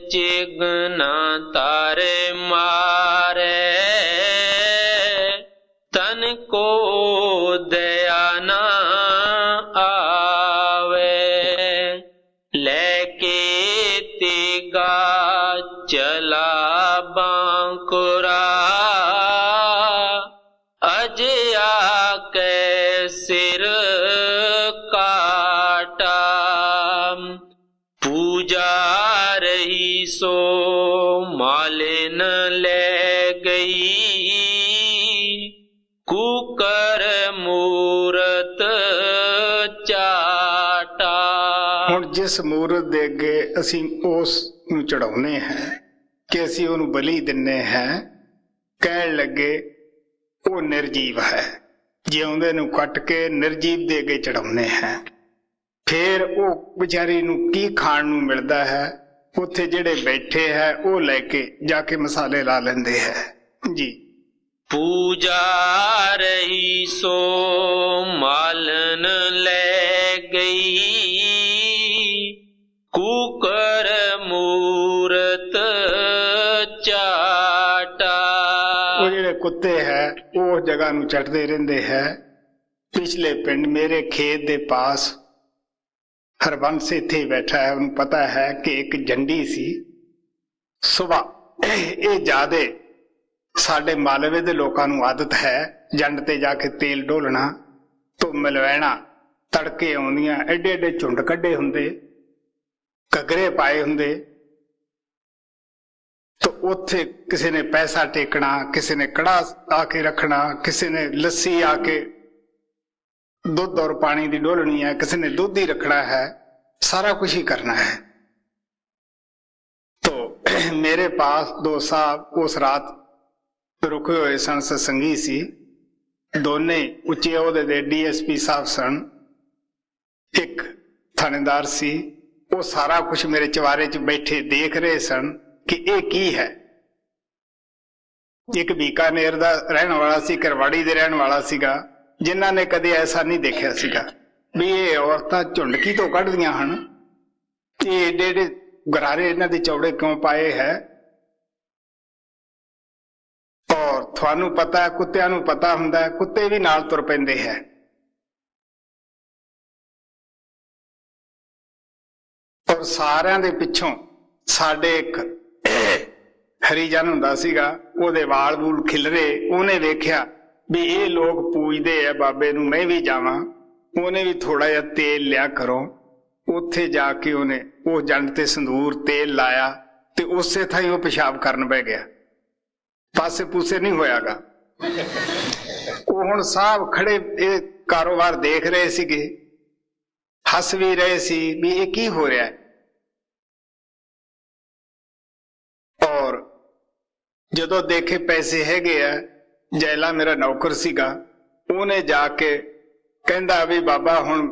B: चिगना तारे मारे, तन को दया ना आवे, लेके तिगा चला बांकुरा, अजया के सिर काटा, पूजा रही सो मालिन ले गई, कुकर मूरत चाटा।
A: हुण जिस मूरत दे अगे असीं उस नूं चढ़ाउने हैं कि असीं उहनूं बलि दिन्ने हैं, कहण लगे वो निर्जीव है, ਜਿਉਂਦੇ ਨੂੰ ਕੱਟ ਕੇ ਨਿਰਜੀਵ ਦੇ ਅੱਗੇ ਚੜਾਉਂਦੇ ਹੈ। ਫਿਰ ਉਹ ਵਿਚਾਰੀ ਨੂੰ ਕੀ ਖਾਣ ਨੂੰ ਮਿਲਦਾ ਹੈ, ਉੱਥੇ ਜਿਹੜੇ ਬੈਠੇ ਹੈ ਉਹ ਲੈ ਕੇ ਜਾ ਕੇ ਮਸਾਲੇ ਲਾ ਲੈਂਦੇ ਹੈ ਜੀ।
B: ਪੂਜਾ ਰਹੀ ਸੋ ਮਾਲਨ ਲੈ ਗਈ, ਕੂਕਰ ਮੂਰਤ ਚਾਟਾ।
A: ਉਹ ਜਿਹੜੇ ਕੁੱਤੇ ਹੈ ਉਹ ਜਗ੍ਹਾ ਨੂੰ ਚੱਟਦੇ ਰਹਿੰਦੇ ਹੈ। ਪਿਛਲੇ ਪਿੰਡ ਮੇਰੇ ਖੇਤ ਦੇ ਪਾਸ ਹਰਬੰਸ ਇੱਥੇ ਹੀ ਬੈਠਾ ਹੈ, ਉਹਨੂੰ ਪਤਾ ਹੈ ਕਿ ਇੱਕ ਜੰਡੀ ਸੀ। ਸੁਬਾਹ ਇਹ ਜ਼ਿਆਦੇ ਸਾਡੇ ਮਾਲਵੇ ਦੇ ਲੋਕਾਂ ਨੂੰ ਆਦਤ ਹੈ ਜੰਡ ਤੇ ਜਾ ਕੇ ਤੇਲ ਡੋਲਣਾ, ਧੁੰਮ ਲਵੈਣਾ, ਤੜਕੇ ਆਉਂਦੀਆਂ, ਐਡੇ ਐਡੇ ਝੁੰਡ ਕੱਢੇ ਹੁੰਦੇ, ਘੱਗਰੇ ਪਾਏ ਹੁੰਦੇ। ਤਾਂ ਉੱਥੇ ਕਿਸੇ ਨੇ ਪੈਸਾ ਟੇਕਣਾ, ਕਿਸੇ ਨੇ ਕੜਾਹ ਆ ਕੇ ਰੱਖਣਾ, ਕਿਸੇ ਨੇ ਲੱਸੀ ਆ ਕੇ ਦੁੱਧ ਔਰ ਪਾਣੀ ਦੀ ਡੋਲਣੀ ਹੈ, ਕਿਸੇ ਨੇ ਦੁੱਧ ਹੀ ਰੱਖਣਾ ਹੈ, ਸਾਰਾ कुछ ही करना है। तो मेरे पास दो साहब उस रात रुके हुए सन, सत्संगी सी, दोने उच्चे अहुदे दे DSP साहब सन, एक थानेदार सी। वो सारा कुछ मेरे चवारे च बैठे देख रहे सन कि ये की है। एक बीकानेर दा रहने वाला सी, करवाड़ी दे रहने वाला सीगा, जिन्हां ने कदे ऐसा नहीं देखा सीगा भी ये औरतां ਝੁੰਡ ਕੀ ਤੋਂ ਕੱਢਦੀਆਂ ਹਨ, ਇਹ ਏਡੇ ਏਡੇ ਗਰਾਰੇ ਇਹਨਾਂ ਦੇ ਚੌੜੇ ਕਿਉਂ ਪਾਏ ਹੈ। ਔਰ ਤੁਹਾਨੂੰ ਪਤਾ ਹੈ, ਕੁੱਤਿਆਂ ਨੂੰ ਪਤਾ ਹੁੰਦਾ ਹੈ, ਕੁੱਤੇ ਵੀ ਨਾਲ ਤੁਰ ਪੈਂਦੇ ਹੈ। ਔਰ ਸਾਰਿਆਂ ਦੇ ਪਿੱਛੋਂ ਸਾਡੇ ਇੱਕ ਹਰੀਜਨ ਹੁੰਦਾ ਸੀਗਾ, ਉਹਦੇ ਵਾਲ ਵੂਲ ਖਿਲਰੇ। ਉਹਨੇ ਵੇਖਿਆ ਵੀ ਇਹ ਲੋਕ ਪੂਜਦੇ ਆ ਬਾਬੇ ਨੂੰ, ਮੈਂ ਵੀ ਜਾਵਾਂ। ਉਹਨੇ ਵੀ ਥੋੜਾ ਜਿਹਾ ਤੇਲ ਲਿਆ ਕਰੋ। ਉੱਥੇ ਜਾ ਕੇ ਉਹਨੇ ਉਹ ਜੰਡ ਤੇ ਸੰਦੂਰ ਤੇਲ ਲਾਇਆ ਤੇ ਉਸੇ ਥਾਂ ਹੀ ਉਹ ਪਿਸ਼ਾਬ ਕਰਨ ਬਹਿ ਗਿਆ, ਪਾਸੇ ਪੂਸੇ ਨਹੀਂ ਹੋਇਆਗਾ। ਉਹ ਹੁਣ ਸਾਹਿਬ ਖੜੇ ਇਹ ਕਾਰੋਬਾਰ ਦੇਖ ਰਹੇ ਸੀਗੇ, ਹੱਸ ਵੀ ਰਹੇ ਸੀ ਵੀ ਇਹ ਕੀ ਹੋ ਰਿਹਾ ਹੈ। ਔਰ ਜਦੋਂ ਦੇਖੇ ਪੈਸੇ ਹੈਗੇ ਆ, ਜੈਲਾ ਮੇਰਾ ਨੌਕਰ ਸੀਗਾ, ਉਹਨੇ ਜਾ ਕੇ ਕਹਿੰਦਾ ਵੀ ਬਾਬਾ ਹੁਣ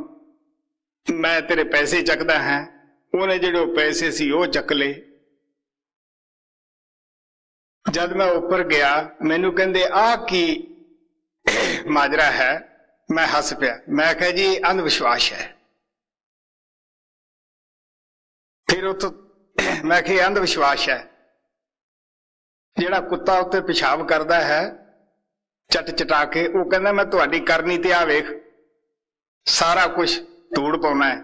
A: ਮੈਂ ਤੇਰੇ ਪੈਸੇ ਚੱਕਦਾ ਹਾਂ। ਉਹਨੇ ਜਿਹੜੇ ਉਹ ਪੈਸੇ ਸੀ ਉਹ ਚੱਕ ਲਏ। ਜਦ ਮੈਂ ਉੱਪਰ ਗਿਆ ਮੈਨੂੰ ਕਹਿੰਦੇ ਆਹ ਕੀ ਮਾਜਰਾ ਹੈ। ਮੈਂ ਹੱਸ ਪਿਆ, ਮੈਂ ਕਿਹਾ ਜੀ ਅੰਧ ਵਿਸ਼ਵਾਸ ਹੈ। ਫਿਰ ਉੱਥੋਂ ਮੈਂ ਕਿਹਾ ਅੰਧ ਵਿਸ਼ਵਾਸ ਹੈ। ਜਿਹੜਾ ਕੁੱਤਾ ਉੱਤੇ ਪਿਸ਼ਾਬ ਕਰਦਾ ਹੈ ਚਟ ਚਟਾ ਕੇ, ਉਹ ਕਹਿੰਦਾ ਮੈਂ ਤੁਹਾਡੀ ਕਰਨੀ ਤੇ ਆ ਵੇਖ ਸਾਰਾ ਕੁਛ ਧੂੜ ਪਾਉਣਾ ਹੈ।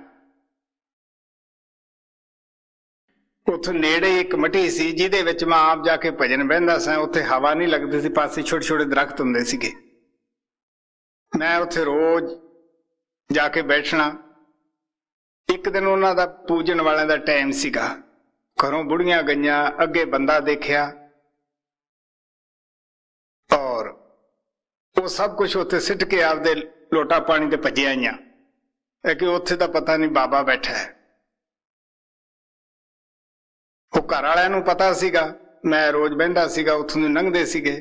A: ਉੱਥੇ ਨੇੜੇ ਇੱਕ ਮੱਟੀ ਸੀ ਜਿਹਦੇ ਵਿੱਚ ਮੈਂ ਆਪ ਜਾ ਕੇ ਭਜਨ ਬਹਿੰਦਾ ਸਾਂ। ਉੱਥੇ ਹਵਾ ਨਹੀਂ ਲੱਗਦੀ ਸੀ, ਪਾਸੇ ਛੋਟੇ ਛੋਟੇ ਦਰਖਤ ਹੁੰਦੇ ਸੀਗੇ। ਮੈਂ ਉੱਥੇ ਰੋਜ਼ ਜਾ ਕੇ ਬੈਠਣਾ। ਇੱਕ ਦਿਨ ਉਹਨਾਂ ਦਾ ਪੂਜਣ ਵਾਲਿਆਂ ਦਾ ਟਾਈਮ ਸੀਗਾ, ਘਰੋਂ ਬੁੜੀਆਂ ਗਈਆਂ, ਅੱਗੇ ਬੰਦਾ ਦੇਖਿਆ ਔਰ ਉਹ ਸਭ ਕੁਛ ਉੱਥੇ ਸਿੱਟ ਕੇ ਆਪਦੇ ਲੋਟਾ ਪਾਣੀ ਤੇ ਭੱਜੇ ਆਈਆਂ ਕਿ ਉੱਥੇ ਤਾਂ ਪਤਾ ਨਹੀਂ ਬਾਬਾ ਬੈਠਾ ਹੈ। ਉਹ ਘਰ ਵਾਲਿਆਂ ਨੂੰ ਪਤਾ ਸੀਗਾ, ਮੈਂ ਰੋਜ਼ ਬਹਿੰਦਾ ਸੀਗਾ, ਉੱਥੋਂ ਦੀ ਲੰਘਦੇ ਸੀਗੇ।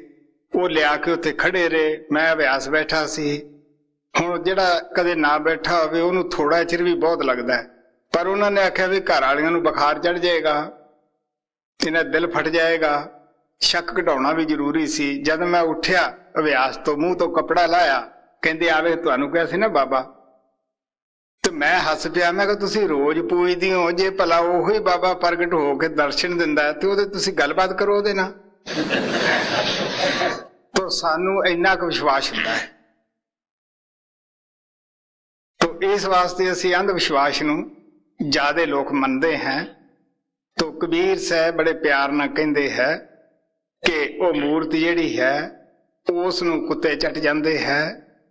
A: ਉਹ ਲਿਆ ਕੇ ਉੱਥੇ ਖੜੇ ਰਹੇ, ਮੈਂ ਅਭਿਆਸ ਬੈਠਾ ਸੀ। ਹੁਣ ਜਿਹੜਾ ਕਦੇ ਨਾ ਬੈਠਾ ਹੋਵੇ ਉਹਨੂੰ ਥੋੜਾ ਚਿਰ ਵੀ ਬਹੁਤ ਲੱਗਦਾ ਹੈ, ਪਰ ਉਹਨਾਂ ਨੇ ਆਖਿਆ ਵੀ ਘਰ ਵਾਲਿਆਂ ਨੂੰ ਬੁਖਾਰ ਚੜ ਜਾਏਗਾ, ਇਹਨਾਂ ਦਿਲ ਫਟ ਜਾਏਗਾ, ਸ਼ੱਕ ਘਟਾਉਣਾ ਵੀ ਜ਼ਰੂਰੀ ਸੀ। ਜਦ ਮੈਂ ਉੱਠਿਆ ਅਭਿਆਸ ਤੋਂ, ਮੂੰਹ ਤੋਂ ਕੱਪੜਾ ਲਾਇਆ, ਕਹਿੰਦੇ ਆਵੇ ਤੁਹਾਨੂੰ ਕਿਹਾ ਸੀ ਨਾ ਬਾਬਾ। ਤੇ ਮੈਂ ਹੱਸ ਪਿਆ, ਮੈਂ ਕਿਹਾ ਤੁਸੀਂ ਰੋਜ਼ ਪੂਜਦੀ ਹੋ, ਜੇ ਭਲਾ ਉਹੋ ਹੀ ਬਾਬਾ ਪ੍ਰਗਟ ਹੋ ਕੇ ਦਰਸ਼ਨ ਦਿੰਦਾ ਤੇ ਉਹਦੇ ਤੁਸੀਂ ਗੱਲਬਾਤ ਕਰੋ ਉਹਦੇ ਨਾਲ। ਤਾਂ ਸਾਨੂੰ ਇੰਨਾ ਕੁ ਵਿਸ਼ਵਾਸ ਹੁੰਦਾ ਹੈ। ਤਾਂ ਇਸ ਵਾਸਤੇ ਅਸੀਂ ਅੰਧ ਵਿਸ਼ਵਾਸ ਨੂੰ ਜ਼ਿਆਦਾ ਲੋਕ ਮੰਨਦੇ हैं। तो कबीर साहब बड़े प्यार ਨਾਲ ਕਹਿੰਦੇ ਹੈ ਕਿ ਉਹ ਮੂਰਤ ਜਿਹੜੀ ਹੈ ਉਸ ਨੂੰ ਕੁੱਤੇ ਚੱਟ ਜਾਂਦੇ ਹੈ,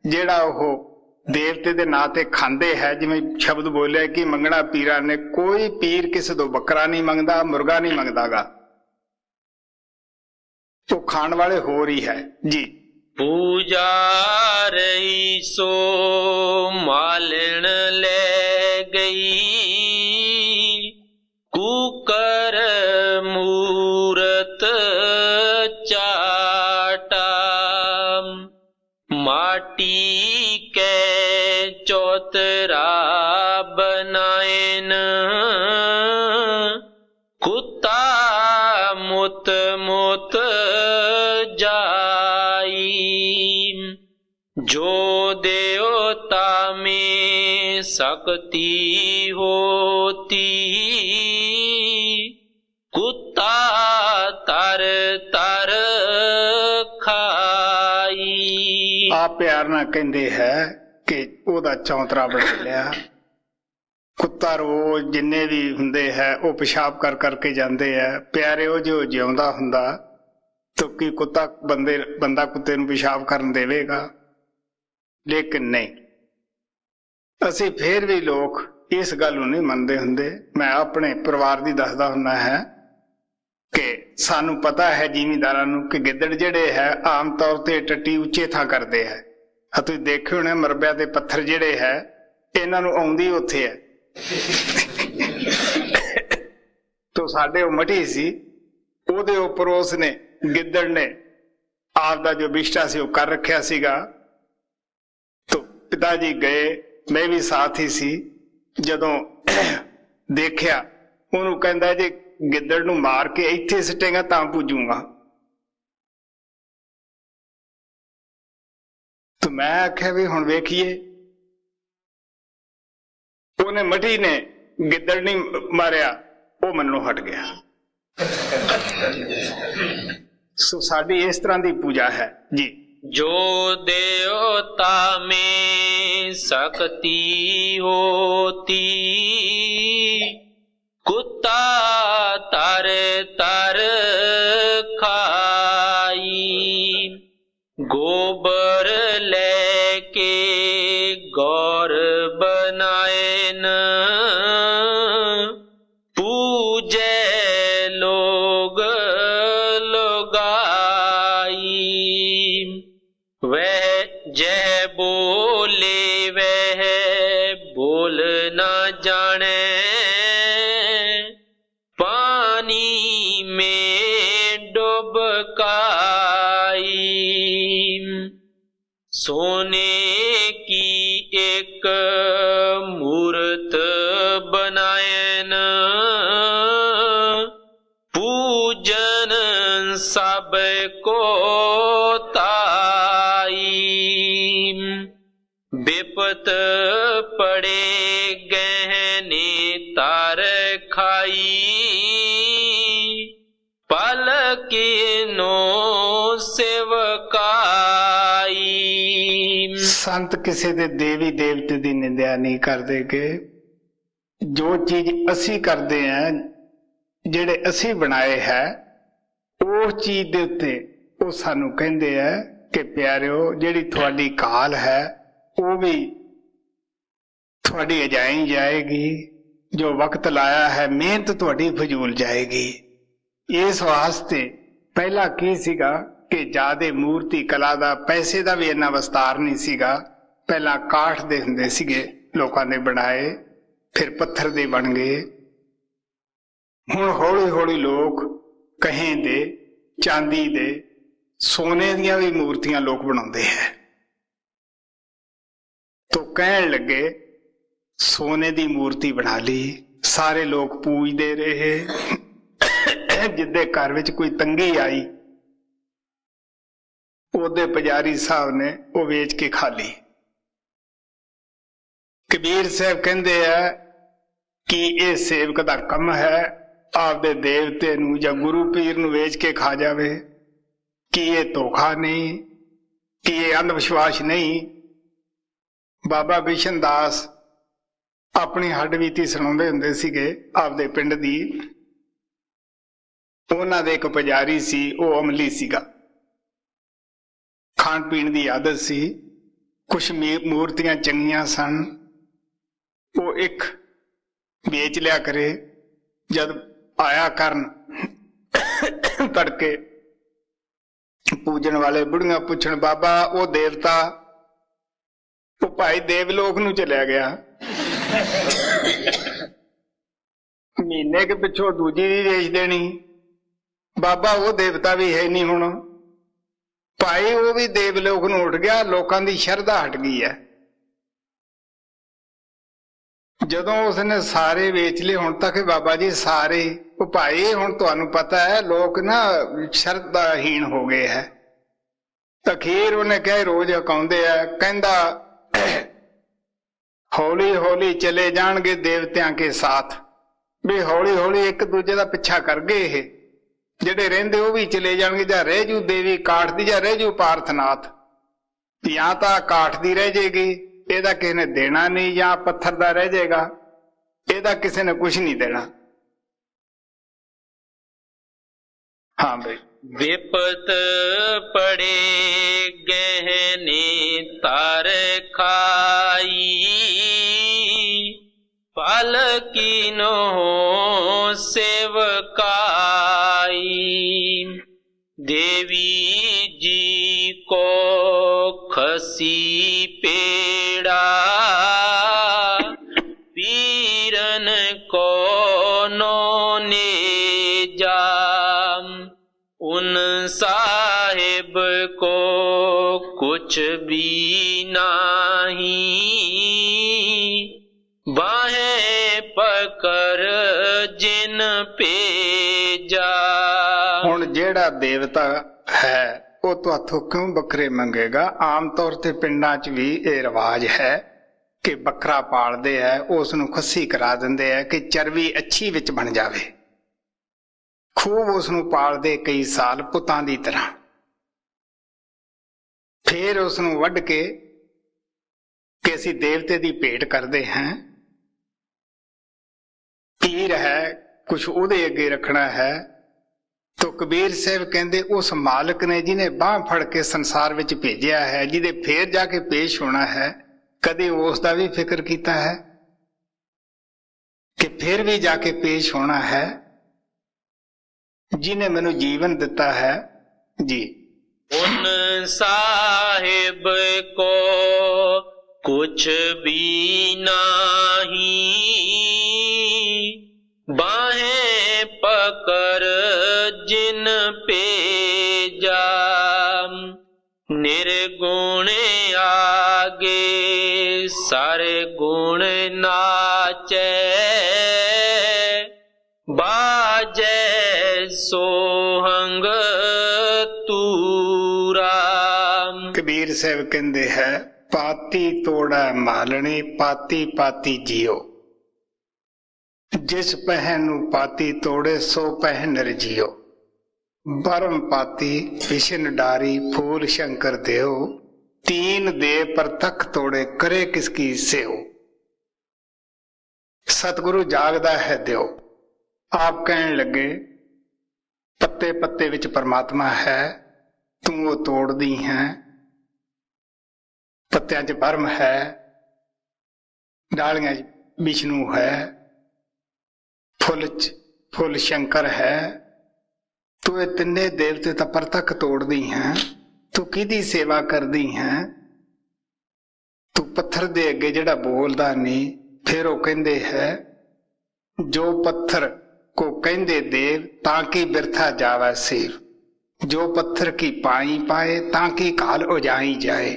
A: ਜਿਹੜਾ ਉਹ ਦੇਵਤੇ ਦੇ ਨਾਂ ਤੇ ਖਾਂਦੇ ਹੈ। ਜਿਵੇਂ ਸ਼ਬਦ ਬੋਲਿਆ ਕਿ ਮੰਗਣਾ ਪੀਰਾਂ ਨੇ, ਕੋਈ ਪੀਰ ਕਿਸੇ ਤੋਂ ਬੱਕਰਾ ਨਹੀਂ ਮੰਗਦਾ, ਮੁਰਗਾ ਨਹੀਂ ਮੰਗਦਾਗਾ, तो खान वाले हो रही है जी।
B: पूजा रही सो मालिन ले गई, कुकर मूरत चाटा, माटी ਮੇਨ ਕੁੱਤਾ ਮੁਤ ਮੁਤ ਜਾਈ। ਜੋ ਦੇਵਤਾ में सकती होती कुत्ता तर तर खाई।
A: आप प्यार ना कहते है कि ओदा चौंतरा बदलिया। कुत्ता रोज जिन्ने भी हुंदे है वो पेशाब कर करके जाते है। प्यारे वो जो जिउंदा हुंदा तो की कुत्ता बंदा कुत्ते नूं पेशाब करन देवेगा? लेकिन नहीं, असी फिर भी लोग इस गल नूं नहीं मनते हुंदे। मैं अपने परिवार दी दसदा हुंदा है कि सानू पता है जिमीदारां नूं कि गिद्दड़ जिहड़े है आम तौर ते टट्टी उच्चे थां करदे है। तुसीं देखे होणे मरबिया दे पत्थर जिहड़े है इन्हां नूं आउंदी उत्थे है। तो साडे वो मटी सी ਉਹਦੇ ਉੱਪਰ उसने गिद्दड़ ने आपदा जो बिष्टा सी वो कर रखिया सीगा। तो पिताजी गए, मैं भी साथ ही सी। जदों देखिया ਉਹਨੂੰ ਕਹਿੰਦਾ जे गिद्दड़ ਨੂੰ मार के ਇੱਥੇ ਸਿੱਟੇਗਾ ਤਾਂ ਪੁੱਜੂਗਾ। तो मैं आख्या भी हुण वेखीए। ਉਹਨੇ ਮਟੀ ਨੇ गिद्दड़ नहीं मारिया, वो मन्नों हट गया। सो साडी इस तरह की पूजा है जी।
B: जो देवता में शक्ति होती कुत्ता तर तर खाई। गोबर लेके गौर बनाए न पूजे लोग लोगाई। वह जय बोले वह बोल न जाने पानी में डुबकाई। सोने की एक मूर्त बनाए न पूजन सब को ताई। विपत पड़े गहने तार खाई पल की नो सेवकाई।
A: संत किसी दे देवी देवते की निंदा नहीं करते कि जो चीज असी करते हैं जेड़े असी बनाए है उस चीज दे उत्ते वो सानू कहंदे है कि प्यारिओ जेड़ी थोड़ी काल है वो भी थोड़ी अजाई जाएगी। जो वक्त लाया है मेहनत थोड़ी फजूल जाएगी। इस वास्ते पहला की सीगा कि ज्यादा मूर्ति कला दा पैसे दा भी इन्ना विस्तार नहीं सीगा। पहला काठ दे हुंदे सीगे लोकां ने बनाए, फिर पत्थर दे बन गए। हुण हौली हौली लोग कहें दे चांदी दे सोने दियां भी मूर्तियां लोग बनाउंदे है। तो कहण लगे सोने दी मूर्ति बना ली, सारे लोग पूजदे रहे। जिदे घर विच कोई तंगी आई ਉਹਦੇ पुजारी साहब ने वो वेच के खा ली। कबीर साहब कहते हैं कि यह सेवक का कम है आपदे देवते नूं जां गुरु पीर नूं वेच के खा जावे कि ये धोखा नहीं, कि ये अंधविश्वास नहीं। बाबा बिशन दास अपनी हड्डबीती सुणाउंदे हुंदे सीगे आपदे पिंड दी। उन्हां दे एक पुजारी सी, वो अमली सीगा, खाण पीण की आदत सी। कुछ मूर्तियां चंगियां सन, वो एक बेच लिया करे। जब आया करन तड़के पूजन वाले बुढ़ियां पूछण बाबा वो देवता वो भाई देवलोक नूं चलिया गया। महीने के पिछों दूजी भी बेच देनी। बाबा वो देवता भी है नहीं हुण भाई, वो भी देवलोक नूं उठ गया। लोकां दी शरधा हट गई है। ਜਦੋਂ ਉਸਨੇ ਸਾਰੇ ਵੇਚ ਲਏ, ਹੁਣ ਤੱਕ ਬਾਬਾ ਜੀ ਸਾਰੇ ਉਹ ਭਾਈ, ਹੁਣ ਤੁਹਾਨੂੰ ਪਤਾ ਹੈ ਲੋਕ ਨਾ ਸ਼ਰਧਾਹੀਣ ਹੋ ਗਏ ਹੈ। ਅਖੀਰ ਉਹਨੇ ਕਹੇ ਰੋਜ਼ ਹਕਾਉਂਦੇ ਆ, ਕਹਿੰਦਾ ਹੌਲੀ ਹੌਲੀ ਚਲੇ ਜਾਣਗੇ ਦੇਵਤਿਆਂ ਕੇ ਸਾਥ, ਵੀ ਹੌਲੀ ਹੌਲੀ ਇੱਕ ਦੂਜੇ ਦਾ ਪਿੱਛਾ ਕਰ ਗਏ। ਇਹ ਜਿਹੜੇ ਰਹਿੰਦੇ ਉਹ ਵੀ ਚਲੇ ਜਾਣਗੇ, ਜਾਂ ਰਹਿ ਜੂ ਦੇਵੀ ਕਾਠ ਦੀ, ਜਾਂ ਰਹਿ ਜੂ ਪਾਰਥਨਾਥ। ਜਾਂ ਤਾਂ ਕਾਠ ਦੀ ਰਹਿ ਜਾਏਗੀ, ਇਹਦਾ ਕਿਸੇ ਨੇ ਦੇਣਾ ਨਹੀਂ, ਜਾਂ ਪੱਥਰ ਦਾ ਰਹਿ ਜਾਏਗਾ, ਇਹਦਾ ਕਿਸੇ ਨੇ ਕੁਝ ਨਹੀਂ ਦੇਣਾ। ਹਾਂ ਬਈ।
B: विपत पड़े गहने तार खाई, पालकीनो सेवकाई। देवी जी को खसी पेड़ा, पीरन को ने जा। उन साहिब को कुछ भी नहीं, बाहें पकड़ जिन पे जा।
A: ਹੁਣ ਜਿਹੜਾ ਦੇਵਤਾ ਹੈ ਉਹ ਤੁਹਾਥੋਂ ਕਿਉਂ ਬੱਕਰੇ ਮੰਗੇਗਾ? ਆਮ ਤੌਰ ਤੇ ਪਿੰਡਾਂ 'ਚ ਵੀ ਇਹ ਰਿਵਾਜ ਹੈ ਕਿ ਬੱਕਰਾ ਪਾਲਦੇ ਹੈ, ਉਸ ਨੂੰ ਖੱਸੀ ਕਰਾ ਦਿੰਦੇ ਹੈ ਕਿ ਚਰਬੀ ਅੱਛੀ ਵਿੱਚ ਬਣ ਜਾਵੇ। ਖੂਬ ਉਸ ਨੂੰ ਪਾਲਦੇ ਕਈ ਸਾਲ ਪੁੱਤਾਂ ਦੀ ਤਰ੍ਹਾਂ, ਫਿਰ ਉਸ ਨੂੰ ਵੱਢ ਕੇ ਕਿ ਅਸੀਂ ਦੇਵਤੇ ਦੀ ਭੇਟ ਕਰਦੇ ਹਾਂ। ਪੀਰ ਹੈ, ਕੁਛ ਉਹਦੇ ਅੱਗੇ ਰੱਖਣਾ ਹੈ। ਤੋ ਕਬੀਰ ਸਾਹਿਬ ਕਹਿੰਦੇ ਉਸ ਮਾਲਕ ਨੇ ਜਿਹਨੇ ਬਾਂਹ ਫੜ ਕੇ ਸੰਸਾਰ ਵਿੱਚ ਭੇਜਿਆ ਹੈ, ਜਿਹਦੇ ਫੇਰ ਜਾ ਕੇ ਪੇਸ਼ ਹੋਣਾ ਹੈ, ਕਦੇ ਉਸ ਦਾ ਵੀ ਫਿਕਰ ਕੀਤਾ ਹੈ ਕਿ ਫਿਰ ਵੀ ਜਾ ਕੇ ਪੇਸ਼ ਹੋਣਾ ਹੈ? जिन्हें मैनू जीवन दिता है जी।
B: उन साहिब को कुछ भी नहीं, बाहें पकड़ जिन पे जा। निर्गुण आगे सारे गुण नाचे, बाजे सोहंग तूरा।
A: कबीर साहब कहते है पाती तोड़ा मालने, पाती पाती जियो। जिस पहन पाती तोड़े सो पहन नर जियो। बरम पाती विशन डारी फूल शंकर देव, तीन दे पर तक तोड़े करे किसकी सेव। सतगुरु जागदा है देव। आप कहने लगे पत्ते पत्ते विच परमात्मा है, तू वो तोड़दी है। पत्तियां च बर्म है, डालियां च विष्णु है, फुल शंकर है। तू ये तिन्ने देवते तां परतक तोड़दी है। तू किहदी सेवा करदी है? तू पत्थर दे अगे जिहड़ा बोलदा नहीं। फिर वो कहंदे है जो पत्थर को कहंदे देव ताकि बिरथा जावा सेव। जो पत्थर की पाई पाए ताकि काल उजाई जाए।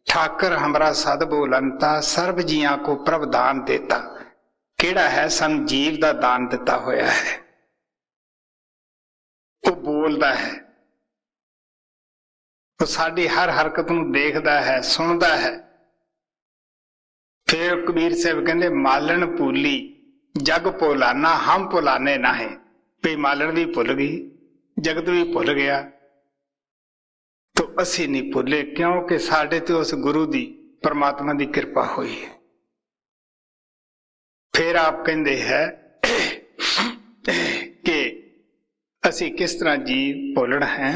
A: ठाकर हमरा सद बोलंता सर्व जियां को प्रभ दान देता। केड़ा है सन जीव दा दान दिता होया है। वो बोलदा है, वो साडी हर हरकत नूं देखदा है, सुनदा है। फिर कबीर साहब कहंदे मालन भूली जग भुलाना, हम भुलाने ना है। भी मालन भी भुल गई, जगत भी भुल गया, तो असी नहीं भुले, क्योंकि साडे ते उस गुरु दी परमात्मा दी कृपा हुई है। फिर आप कहंदे है कि असी किस तरह जीव भुलण है।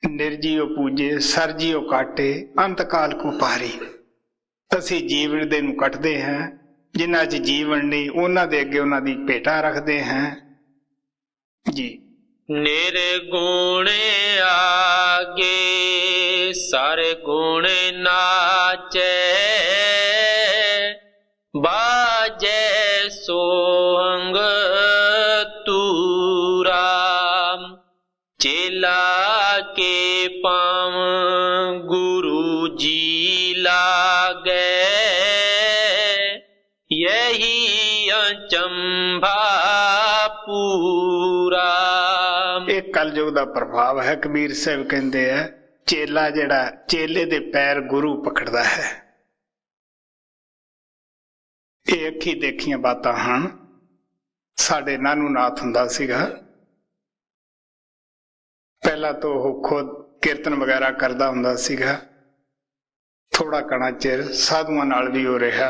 A: निर्जीव पूजे सरजीव काटे अंतकाल को पारी। असी जीवन दे नूं कटदे हैं, जिन्हां च जीवन नहीं उन्हां दे अगे उन्हां दी भेटां रखदे हैं जी।
B: निर्गुण आगे सारे गुण नाचे, बाजे सोहंग तूरा। चेला के पाँव गुरु जी लागे, ਚੰਭਾ ਪੂਰਾ।
A: ਇਹ ਕਲਯੁਗ ਦਾ ਪ੍ਰਭਾਵ ਹੈ। ਕਬੀਰ ਸਾਹਿਬ ਕਹਿੰਦੇ ਆ ਚੇਲਾ ਜਿਹੜਾ ਚੇਲੇ ਦੇ ਪੈਰ ਗੁਰੂ ਪਕੜਦਾ ਹੈ। ਇਹ ਅੱਖੀ ਦੇਖੀਆਂ ਬਾਤਾਂ ਹਨ। ਸਾਡੇ ਨਾਨੂ ਨਾਥ ਹੁੰਦਾ ਸੀਗਾ, ਪਹਿਲਾਂ ਤੋਂ ਉਹ ਖੁਦ ਕੀਰਤਨ ਵਗੈਰਾ ਕਰਦਾ ਹੁੰਦਾ ਸੀਗਾ। ਥੋੜਾ ਘਣਾ ਚਿਰ ਸਾਧੂਆਂ ਨਾਲ ਵੀ ਹੋ ਰਿਹਾ।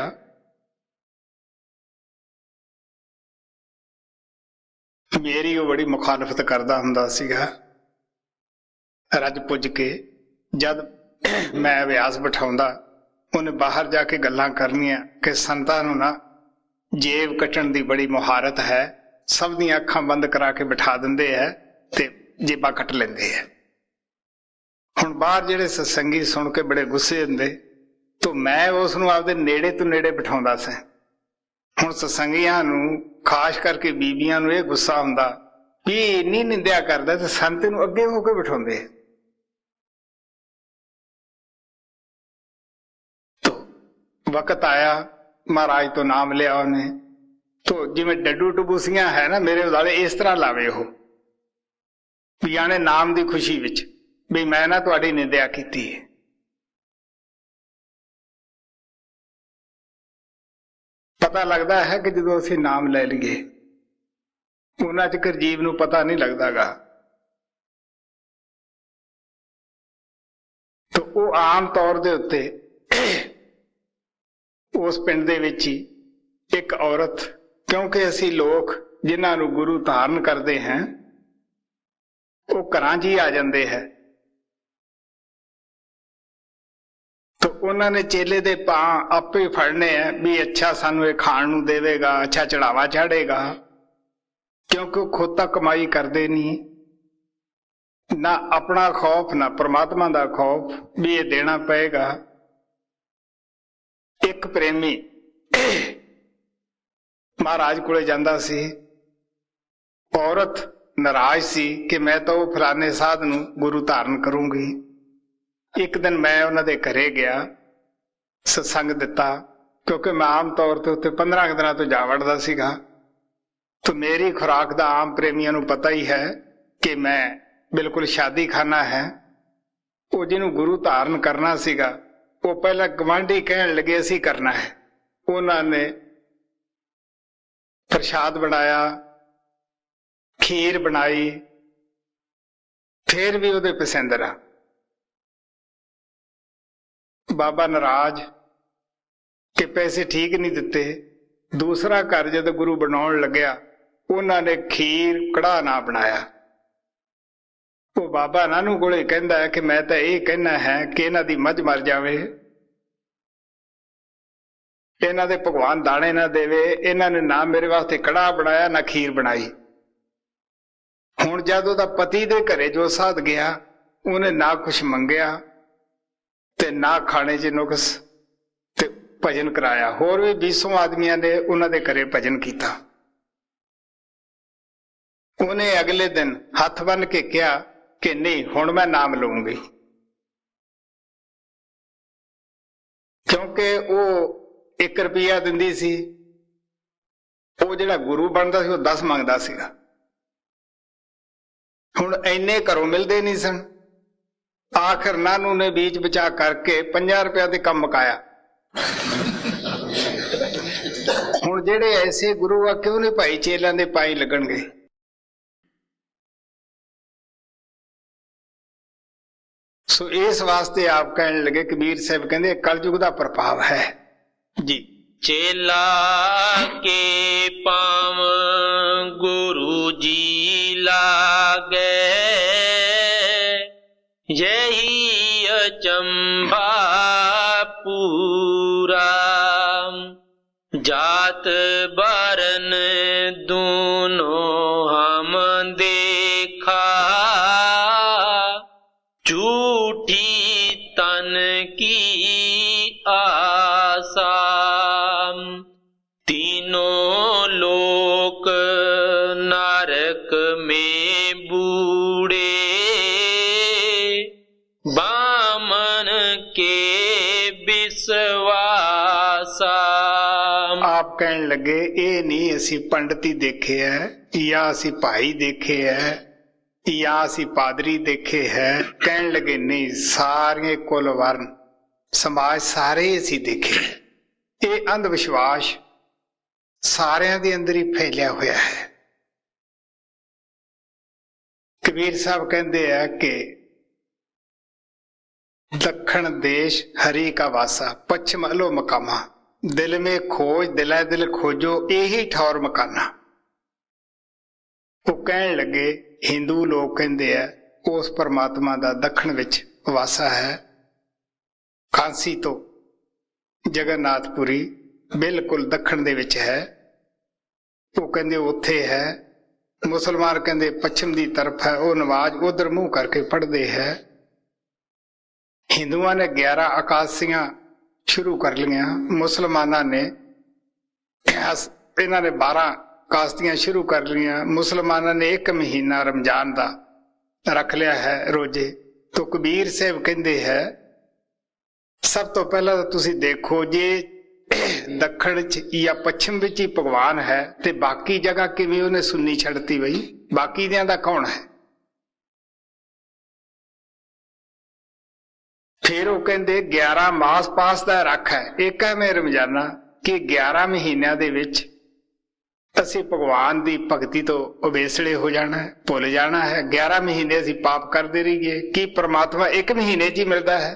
A: ਮੇਰੀ ਉਹ ਬੜੀ ਮੁਖਾਲਫਤ ਕਰਦਾ ਹੁੰਦਾ ਸੀਗਾ। ਰੱਜ ਪੁੱਜ ਕੇ ਜਦ ਮੈਂ ਅਭਿਆਸ ਬਿਠਾਉਂਦਾ, ਉਹਨੇ ਬਾਹਰ ਜਾ ਕੇ ਗੱਲਾਂ ਕਰਨੀਆਂ ਕਿ ਸੰਤਾਂ ਨੂੰ ਨਾ ਜੇਬ ਕੱਟਣ ਦੀ ਬੜੀ ਮੁਹਾਰਤ ਹੈ, ਸਭ ਦੀਆਂ ਅੱਖਾਂ ਬੰਦ ਕਰਾ ਕੇ ਬਿਠਾ ਦਿੰਦੇ ਹੈ ਤੇ ਜੇਬਾਂ ਕੱਟ ਲੈਂਦੇ ਹੈ। ਹੁਣ ਬਾਹਰ ਜਿਹੜੇ ਸਤਸੰਗੀ ਸੁਣ ਕੇ ਬੜੇ ਗੁੱਸੇ ਹੁੰਦੇ, ਤਾਂ ਮੈਂ ਉਸ ਨੂੰ ਆਪਦੇ ਨੇੜੇ ਤੋਂ ਨੇੜੇ ਬਿਠਾਉਂਦਾ ਸਾਂ। ਹੁਣ ਸਤਸੰਗੀਆਂ ਨੂੰ, ਖਾਸ ਕਰਕੇ ਬੀਬੀਆਂ ਨੂੰ ਇਹ ਗੁੱਸਾ ਹੁੰਦਾ ਵੀ ਇੰਨੀ ਨਿੰਦਿਆ ਕਰਦਾ ਤੇ ਸੰਤ ਨੂੰ ਅੱਗੇ ਹੋ ਕੇ ਬਿਠਾਉਂਦੇ। ਵਕਤ ਆਇਆ, ਮਹਾਰਾਜ ਤੋਂ ਨਾਮ ਲਿਆ ਉਹਨੇ, ਤੋ ਜਿਵੇਂ ਡੱਡੂ ਟਬੂਸੀਆਂ ਹੈ ਨਾ ਮੇਰੇ ਉਦਾਲੇ, ਇਸ ਤਰ੍ਹਾਂ ਲਾਵੇ ਉਹ ਵੀ ਆਣੇ ਨਾਮ ਦੀ ਖੁਸ਼ੀ ਵਿੱਚ ਵੀ ਮੈਂ ਨਾ ਤੁਹਾਡੀ ਨਿੰਦਿਆ ਕੀਤੀ ਹੈ। ਪਤਾ ਲੱਗਦਾ ਹੈ ਕਿ ਜਦੋਂ ਅਸੀਂ ਨਾਮ ਲੈ ਲਈਏ ਉਹਨਾਂ ਚਿਰ ਜੀਵ ਨੂੰ ਪਤਾ ਨਹੀਂ ਲੱਗਦਾਗਾ। ਤਾਂ ਉਹ ਆਮ ਤੌਰ ਦੇ ਉੱਤੇ ਉਸ ਪਿੰਡ ਦੇ ਵਿੱਚ ਹੀ ਇੱਕ ਔਰਤ, ਕਿਉਂਕਿ ਅਸੀਂ ਲੋਕ ਜਿਨ੍ਹਾਂ ਨੂੰ ਗੁਰੂ ਧਾਰਨ ਕਰਦੇ ਹਾਂ ਉਹ ਘਰਾਂ 'ਚ ਹੀ ਆ ਜਾਂਦੇ ਹੈ, ਤਾਂ ਉਹਨਾਂ ਨੇ ਚੇਲੇ ਦੇ ਭਾਂ ਆਪੇ ਫੜਨੇ ਆ ਵੀ ਅੱਛਾ ਸਾਨੂੰ ਇਹ ਖਾਣ ਨੂੰ ਦੇਵੇਗਾ, ਅੱਛਾ ਚੜਾਵਾ ਚਾੜੇਗਾ, ਕਿਉਂਕਿ ਉਹ ਖੁਦ ਤਾਂ ਕਮਾਈ ਕਰਦੇ ਨਹੀਂ, ਨਾ ਆਪਣਾ ਖੌਫ ਨਾ ਪ੍ਰਮਾਤਮਾ ਦਾ ਖੌਫ ਵੀ ਇਹ ਦੇਣਾ ਪਏਗਾ। ਇੱਕ ਪ੍ਰੇਮੀ ਮਹਾਰਾਜ ਕੋਲੇ ਜਾਂਦਾ ਸੀ, ਔਰਤ ਨਾਰਾਜ਼ ਸੀ ਕਿ ਮੈਂ ਤਾਂ ਉਹ ਫਲਾਣੇ ਸਾਧ ਨੂੰ ਗੁਰੂ ਧਾਰਨ ਕਰੂੰਗੀ। ਇੱਕ ਦਿਨ ਮੈਂ ਉਹਨਾਂ ਦੇ ਘਰੇ ਗਿਆ, ਸਤਸੰਗ ਦਿੱਤਾ, ਕਿਉਂਕਿ ਮੈਂ ਆਮ ਤੌਰ ਤੇ ਉੱਥੇ 15 ਦਿਨਾਂ ਤੋਂ ਜਾ ਵੜਦਾ ਸੀਗਾ। ਤਾਂ ਮੇਰੀ ਖੁਰਾਕ ਦਾ ਆਮ ਪ੍ਰੇਮੀਆਂ ਨੂੰ ਪਤਾ ਹੀ ਹੈ ਕਿ ਮੈਂ ਬਿਲਕੁਲ ਸ਼ਾਦੀ ਖਾਨਾ ਹੈ। ਉਹ ਜਿਹਨੂੰ ਗੁਰੂ ਧਾਰਨ ਕਰਨਾ ਸੀਗਾ ਉਹ ਪਹਿਲਾਂ ਗਵਾਂਢੀ ਕਹਿਣ ਲੱਗੇ ਅਸੀਂ ਕਰਨਾ ਹੈ। ਉਹਨਾਂ ਨੇ ਪ੍ਰਸ਼ਾਦ ਬਣਾਇਆ, ਖੀਰ ਬਣਾਈ, ਫੇਰ ਵੀ ਉਹਦੇ ਪਸੰਦ ਰਹਾ। ਬਾਬਾ ਨਾਰਾਜ਼ ਕਿ ਪੈਸੇ ਠੀਕ ਨਹੀਂ ਦਿੱਤੇ। ਦੂਸਰਾ ਘਰ ਜਦੋਂ ਗੁਰੂ ਬਣਾਉਣ ਲੱਗਿਆ ਉਹਨਾਂ ਨੇ ਖੀਰ ਕੜਾਹ ਨਾ ਬਣਾਇਆ। ਉਹ ਬਾਬਾ ਨਾਨੂ ਕੋਲੇ ਕਹਿੰਦਾ ਹੈ ਕਿ ਮੈਂ ਤਾਂ ਇਹ ਕਹਿਣਾ ਹੈ ਕਿ ਇਹਨਾਂ ਦੀ ਮੱਝ ਮਰ ਜਾਵੇ, ਇਹਨਾਂ ਦੇ ਭਗਵਾਨ ਦਾਣੇ ਨਾ ਦੇਵੇ। ਇਹਨਾਂ ਨੇ ਨਾ ਮੇਰੇ ਵਾਸਤੇ ਕੜਾਹ ਬਣਾਇਆ ਨਾ ਖੀਰ ਬਣਾਈ। ਹੁਣ ਜਦ ਉਹਦਾ ਪਤੀ ਦੇ ਘਰੇ ਜੋ ਸਾਧ ਗਿਆ, ਉਹਨੇ ਨਾ ਕੁਛ ਮੰਗਿਆ ਤੇ ਨਾ ਖਾਣੇ 'ਚ ਨੁਕਸ, ਤੇ ਭਜਨ ਕਰਾਇਆ। ਹੋਰ ਵੀ 20 ਆਦਮੀਆਂ ਨੇ ਉਹਨਾਂ ਦੇ ਘਰੇ ਭਜਨ ਕੀਤਾ। ਉਹਨੇ ਅਗਲੇ ਦਿਨ ਹੱਥ ਬੰਨ ਕੇ ਕਿਹਾ ਕਿ ਨਹੀਂ ਹੁਣ ਮੈਂ ਨਾਮ ਲਊਂਗੀ, ਕਿਉਂਕਿ ਉਹ 1 ਰੁਪਈਆ ਦਿੰਦੀ ਸੀ, ਉਹ ਜਿਹੜਾ ਗੁਰੂ ਬਣਦਾ ਸੀ ਉਹ 10 ਮੰਗਦਾ ਸੀਗਾ। ਹੁਣ ਇੰਨੇ ਘਰੋਂ ਮਿਲਦੇ ਨਹੀਂ ਸਨ। ਆਖਿਰ ਨਾਨੂ ਨੇ ਬੀਚ ਬਚਾ ਕਰਕੇ 50 ਰੁਪਇਆ ਦੇ ਕੰਮ ਮੁਕਾਇਆ। ਹੁਣ ਜਿਹੜੇ ਐਸੇ ਗੁਰੂ ਆ ਕਿਉਂ ਨਹੀਂ ਭਾਈ ਚੇਲਿਆਂ ਦੇ ਪਾਈ ਲੱਗਣਗੇ। ਸੋ ਇਸ ਵਾਸਤੇ ਆਪ ਕਹਿਣ ਲੱਗੇ, ਕਬੀਰ ਸਾਹਿਬ ਕਹਿੰਦੇ ਕਲਯੁਗ ਦਾ ਪ੍ਰਭਾਵ ਹੈ ਜੀ।
B: ਚੇਲਾ ਕੇ ਪਾਵ ਗੁਰੂ ਜੀ ਲਾਗੇ, ਯਹੀ ਅਚੰਭਾ ਪੂਰਾ। ਜਾਤ ਬਰਨ ਦੂਨੋ ਹਮ ਦੇਖਾ, ਝੂਠੀ ਤਨ ਕੀ ਆਸਾ। तीनों लोक नरक में बूढ़े, बामन के विश्वासा।
A: आ ਆਪ ਕਹਿਣ ਲੱਗੇ ਇਹ ਨਹੀਂ ਅਸੀਂ ਪੰਡਤ ਹੀ ਦੇਖੇ ਹੈ, ਜਾਂ ਅਸੀਂ ਭਾਈ ਦੇਖੇ ਹੈ, ਜਾਂ ਅਸੀਂ ਪਾਦਰੀ ਦੇਖੇ ਹੈ। ਕਹਿਣ ਲੱਗੇ ਨਹੀਂ, ਸਾਰੇ ਕੁਲ ਵਰਨ ਸਮਾਜ ਸਾਰੇ ਅਸੀਂ ਦੇਖੇ। ਇਹ ਅੰਧ ਵਿਸ਼ਵਾਸ ਸਾਰਿਆਂ ਦੇ ਅੰਦਰ ਹੀ ਫੈਲਿਆ ਹੋਇਆ ਹੈ। ਕਬੀਰ ਸਾਹਿਬ ਕਹਿੰਦੇ ਆ ਕਿ दक्षिण देश हरि का वासा, पश्चिम अलो मकामा, दिल में खोज दिला दिल खोजो, यही ठौर मकाना। वो कहन लगे हिंदू लोग कहते हैं उस परमात्मा का दक्षिण विच वासा है, कांसी तो जगन्नाथपुरी बिल्कुल दक्षिण दे विच है। वो कहते उत्थे है। मुसलमान कहते पश्चिम की तरफ है, वो नमाज उधर मुंह करके पढ़ते है। हिंदुओं ने 11 अकादशियां शुरू कर लिया, मुसलमाना ने इन्हों ने 12 अकादशियां शुरू कर लिया। मुसलमाना ने 1 महीना रमजान का रख लिया है रोजे। तो कबीर साहब कहते हैं सब तो पहला तो तुसी देखो जे दक्षिण च या पश्चिम विच ही भगवान है ते बाकी जगह किवें उन्हें सुन्नी छड़ती, बई बाकी दियां दा कौन है। फिर वो कहते 11 मास पास का रख है, एक है मैं रमजाना कि 11 महीनों दे विच असी भगवान की भगती तो उबेसले हो जाना है, भुल जाना है। 11 महीने असी पाप करते रहिए कि परमात्मा 1 महीने च ही मिलता है।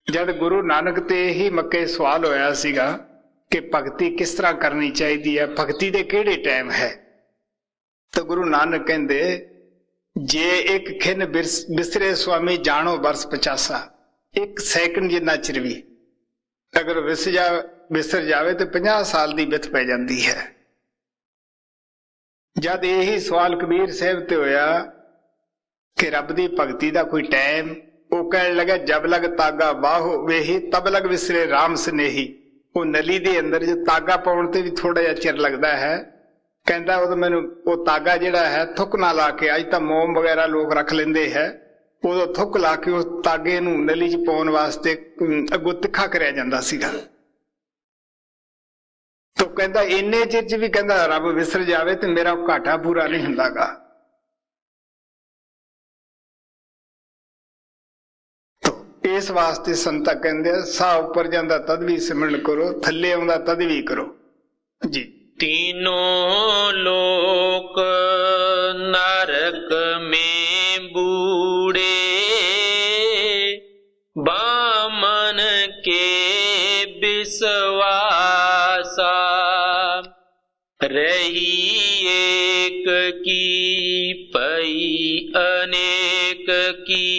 A: जब गुरु नानक ते ही मक्के सवाल होया सीगा कि भगती किस तरह करनी चाहिए है, भगती दे किहड़े टाइम है, तो गुरु नानक कहते जे एक खिन बिसरे स्वामी जानो बरस 50, 1 सैकंड जिन्ना चिर भी अगर बिसर जावे तो 50 साल की बिथ पै जाती है। जद यही सवाल कबीर साहब ते होया कि रब की भगती का कोई टाइम, वो कहने लगा जब लग तागा बाहो वेही तब लग विसरे राम स्नेही। वो नली दे अंदर जो तागा पाउण ते भी थोड़ा जिहा चिर लगता है। कहता उदों मैनू वो तागा जिहड़ा है थुक ना ला के, अज तां मोम वगैरह लोग रख लेंदे है, उदों थुक ला के उस तागे नूं नली च पाउण वास्ते अगों तिखा करिया जांदा सीगा। तो कहता इन्ने चिर च भी कहता रब विसर जावे ते मेरा घाटा पूरा नहीं हुंदागा। तो इस वास्ते संता कहंदे साह उपर जांदा तद भी सिमरन करो, थल्ले आउंदा तद भी करो जी।
B: तीनों लोक नरक में बूढ़े, बामन के विश्वासा, रही एक की पई अनेक की,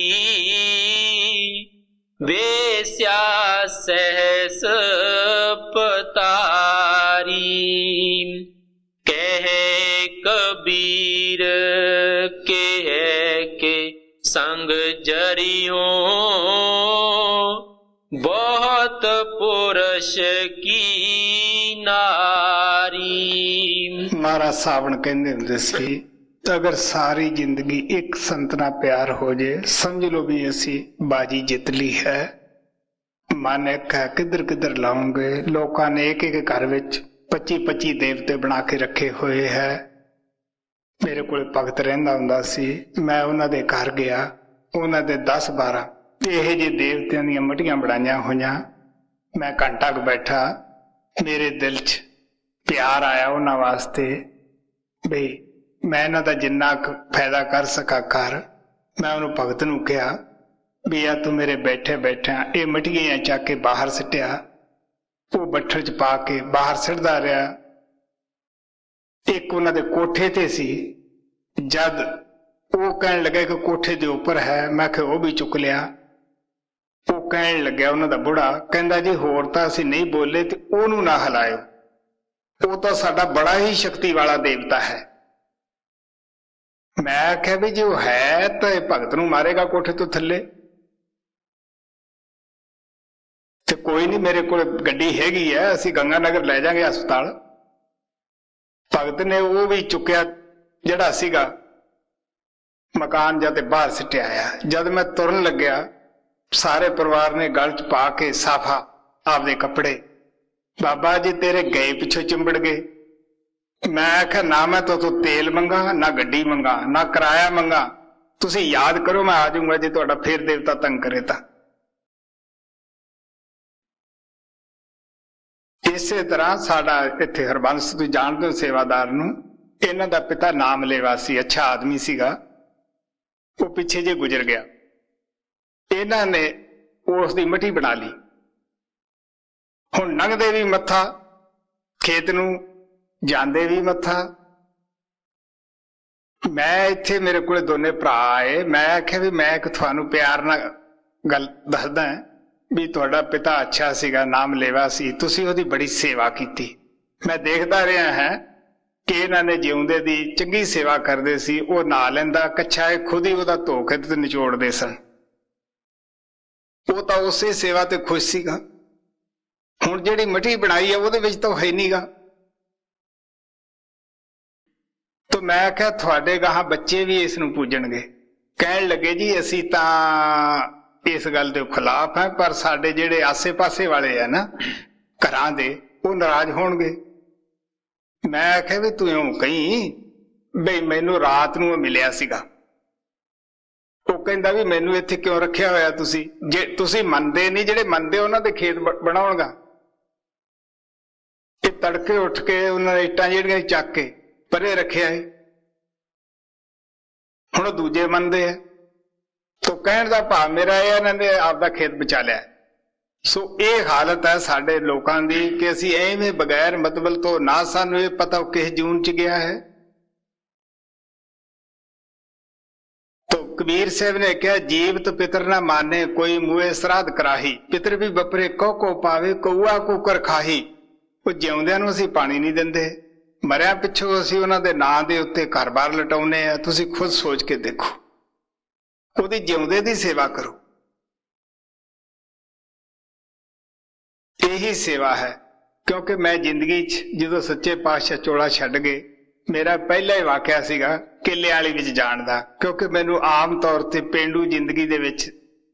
B: वेश्या सहस पतारी, कहे कबीर के संग जरियो, बहुत पुरुष की नारी।
A: महाराज सावण कहंदे हुंदे सी अगर सारी जिंदगी एक संत नाल प्यार हो जाए समझ लो भी असी बाजी जित ली है। मन एक है, किधर किधर लाऊंगे। लोगों ने एक एक घर विच 25-25 देवते बना के रखे हुए है। मेरे को भगत रहिंदा हुंदा सी, मैं उन्हां दे घर गया, उन्हां दे 10-12 इहे जे देवतियां दीयां मटियां बनाईयां होईयां। मैं घंटा क बैठा, मेरे दिल च प्यार आया उन्हां वास्ते बई मैं इन्हां दा जिन्ना फायदा कर सका कर। मैं उन्होंने भगत नूं कहा भी आ तू मेरे बैठे बैठा ये मटियां चक के बाहर सिटिया। वो बट्ठर च पा के बाहर सिटदा रहा। एक उन्हां दे कोठे ते सी, जद वो कहन लगे कि कोठे दे उपर है, मैं आखिया वो भी चुक लिया। वो कहन लग्या उन्हां दा बुढ़ा कहंदा जी होर तां असीं नहीं बोले ते ओनू ना हिलायो, वो तो साडा बड़ा ही शक्ति वाला देवता है। मैं आख्या भी जो है तो भगत नूं मारेगा कोठे तो थल्ले। ते कोई नहीं, मेरे को गड्डी हैगी है, असी गंगानगर ले जाएंगे हस्पताल। भगत ने वो भी चुकया जिहड़ा सीगा मकान जाते बाहर सिटिया आया। जद मैं तुरन लग्या सारे परिवार ने गल च पा के साफा ਆਪਦੇ ਕੱਪੜੇ। ਬਾਬਾ ਜੀ ਤੇਰੇ ਗਏ ਪਿੱਛੋਂ ਚਿੰਬੜ ਗਏ। ਮੈਂ ਆਖਿਆ ਨਾ ਮੈਂ ਤੋਂ ਤੇਲ ਮੰਗਾ, ਨਾ ਗੱਡੀ ਮੰਗਾ, ਨਾ ਕਿਰਾਇਆ ਮੰਗਾ, ਤੁਸੀਂ ਯਾਦ ਕਰੋ ਮੈਂ ਆ ਜਾਊਂਗਾ ਜੇ ਤੁਹਾਡਾ ਫੇਰ ਦੇਵਤਾ ਤੰਗ ਕਰੇ ਤਾਂ। ਇਸੇ ਤਰ੍ਹਾਂ ਸਾਡਾ ਇੱਥੇ ਹਰਬੰਸ, ਤੁਸੀਂ ਜਾਣਦੇ ਹੋ ਸੇਵਾਦਾਰ ਨੂੰ, ਇਹਨਾਂ ਦਾ ਪਿਤਾ ਨਾਮ ਲੇਵਾ ਸੀ, ਅੱਛਾ ਆਦਮੀ ਸੀਗਾ। ਉਹ ਪਿੱਛੇ ਜੇ ਗੁਜ਼ਰ ਗਿਆ। ਇਹਨਾਂ ਨੇ ਉਸ ਦੀ ਮਿੱਟੀ ਬਣਾ ਲਈ। ਹੁਣ ਲੰਘਦੇ ਵੀ ਮੱਥਾ, ਖੇਤ ਨੂੰ ਜਾਂਦੇ ਵੀ ਮੱਥਾ। ਮੈਂ ਇੱਥੇ ਮੇਰੇ ਕੋਲੇ ਦੋਨੇ ਭਰਾ ਆਏ। ਮੈਂ ਆਖਿਆ ਵੀ ਮੈਂ ਇੱਕ ਤੁਹਾਨੂੰ ਪਿਆਰ ਨਾਲ ਗੱਲ ਦੱਸਦਾ ਵੀ ਤੁਹਾਡਾ ਪਿਤਾ ਅੱਛਾ ਸੀਗਾ, ਨਾਮ ਲੇਵਾ ਸੀ, ਤੁਸੀਂ ਉਹਦੀ ਬੜੀ ਸੇਵਾ ਕੀਤੀ। ਮੈਂ ਦੇਖਦਾ ਰਿਹਾ ਹਾਂ ਕਿ ਇਹਨਾਂ ਨੇ ਜਿਉਂਦੇ ਦੀ ਚੰਗੀ ਸੇਵਾ ਕਰਦੇ ਸੀ। ਉਹ ਨਾ ਲੈਂਦਾ ਕੱਛਾ, ਇਹ ਖੁਦ ਹੀ ਉਹਦਾ ਧੋ ਕੇ ਤੇ ਨਿਚੋੜਦੇ ਸਨ। ਉਹ ਤਾਂ ਉਸੇ ਸੇਵਾ ਤੇ ਖੁਸ਼ ਸੀਗਾ। ਹੁਣ ਜਿਹੜੀ ਮਿੱਟੀ ਬਣਾਈ ਹੈ ਉਹਦੇ ਵਿੱਚ ਤਾਂ ਹੈ ਨਹੀਂਗਾ। ਤਾਂ ਮੈਂ ਆਖਿਆ ਤੁਹਾਡੇ ਗਾਹਾਂ ਬੱਚੇ ਵੀ ਇਸ ਨੂੰ ਪੂਜਣਗੇ। ਕਹਿਣ ਲੱਗੇ ਜੀ ਅਸੀਂ ਤਾਂ ਇਸ ਗੱਲ ਦੇ ਖਿਲਾਫ ਹੈ, ਪਰ ਸਾਡੇ ਜਿਹੜੇ ਆਸੇ ਪਾਸੇ ਵਾਲੇ ਆ ਨਾ ਘਰਾਂ ਦੇ, ਉਹ ਨਾਰਾਜ਼ ਹੋਣਗੇ। ਮੈਂ ਆਖਿਆ ਵੀ ਤੂੰ ਇਉਂ ਕਹੀਂ ਬਈ ਮੈਨੂੰ ਰਾਤ ਨੂੰ ਮਿਲਿਆ ਸੀਗਾ। ਉਹ ਕਹਿੰਦਾ ਵੀ ਮੈਨੂੰ ਇੱਥੇ ਕਿਉਂ ਰੱਖਿਆ ਹੋਇਆ ਤੁਸੀਂ? ਜੇ ਤੁਸੀਂ ਮੰਨਦੇ ਨਹੀਂ, ਜਿਹੜੇ ਮੰਨਦੇ ਉਹਨਾਂ ਦੇ ਖੇਤ ਬਣਾਉਣਗਾ। ਇਹ ਤੜਕੇ ਉੱਠ ਕੇ ਉਹਨਾਂ ਨੇ ਇੱਟਾਂ ਜਿਹੜੀਆਂ ਚੱਕ ਕੇ ਪਰੇ ਰੱਖਿਆ ਹੈ। ਹੁਣ ਉਹ ਦੂਜੇ ਮੰਨਦੇ ਆ। ਤੋ ਕਹਿਣ ਦਾ ਭਾਵ ਮੇਰਾ ਇਹ, ਇਹਨਾਂ ਨੇ ਆਪਦਾ ਖੇਤ ਬਚਾ ਲਿਆ। ਸੋ ਇਹ ਹਾਲਤ ਹੈ ਸਾਡੇ ਲੋਕਾਂ ਦੀ ਕਿ ਅਸੀਂ ਐਵੇਂ ਬਗੈਰ ਮਤਲਬ ਤੋਂ, ਨਾ ਸਾਨੂੰ ਇਹ ਪਤਾ ਉਹ ਕਿਸ ਜੂਨ ਚ ਗਿਆ ਹੈ। ਤੋ ਕਬੀਰ ਸਾਹਿਬ ਨੇ ਕਿਹਾ ਜੀਵਤ ਪਿਤਰ ਨਾ ਮਾਨੇ, ਕੋਈ ਮੂਏ ਸਰਾਧ ਕਰਾਹੀ, ਪਿਤਰ ਵੀ ਬਪਰੇ ਕੋ ਪਾਵੇ, ਕਊਆ ਕੁਕਰ ਖਾਹੀ। ਉਹ ਜਿਉਂਦਿਆਂ ਨੂੰ ਅਸੀਂ ਪਾਣੀ ਨਹੀਂ ਦਿੰਦੇ, ਮਰਿਆ ਪਿੱਛੋਂ ਅਸੀਂ ਉਹਨਾਂ ਦੇ ਨਾਂ ਦੇ ਉੱਤੇ ਘਰ-ਬਾਰ ਲਟਾਉਨੇ ਆ। ਤੁਸੀਂ ਖੁਦ ਸੋਚ ਕੇ ਦੇਖੋ, ਉਹਦੀ ਜਿਉਂਦੇ ਦੀ ਸੇਵਾ ਕਰੋ। ਇਹੀ ਸੇਵਾ ਹੈ। ਕਿਉਂਕਿ ਮੈਂ ਜ਼ਿੰਦਗੀ 'ਚ ਜਦੋਂ ਸੱਚੇ ਪਾਤਸ਼ਾਹ ਚੋਲਾ ਛੱਡ ਗਏ, ਮੇਰਾ ਪਹਿਲਾ ਹੀ ਵਾਕਿਆ ਸੀਗਾ ਕਿੱਲੇ ਵਾਲੀ ਵਿੱਚ ਜਾਣ ਦਾ। ਕਿਉਂਕਿ ਮੈਨੂੰ ਆਮ ਤੌਰ ਤੇ ਪੇਂਡੂ ਜ਼ਿੰਦਗੀ ਦੇ ਵਿੱਚ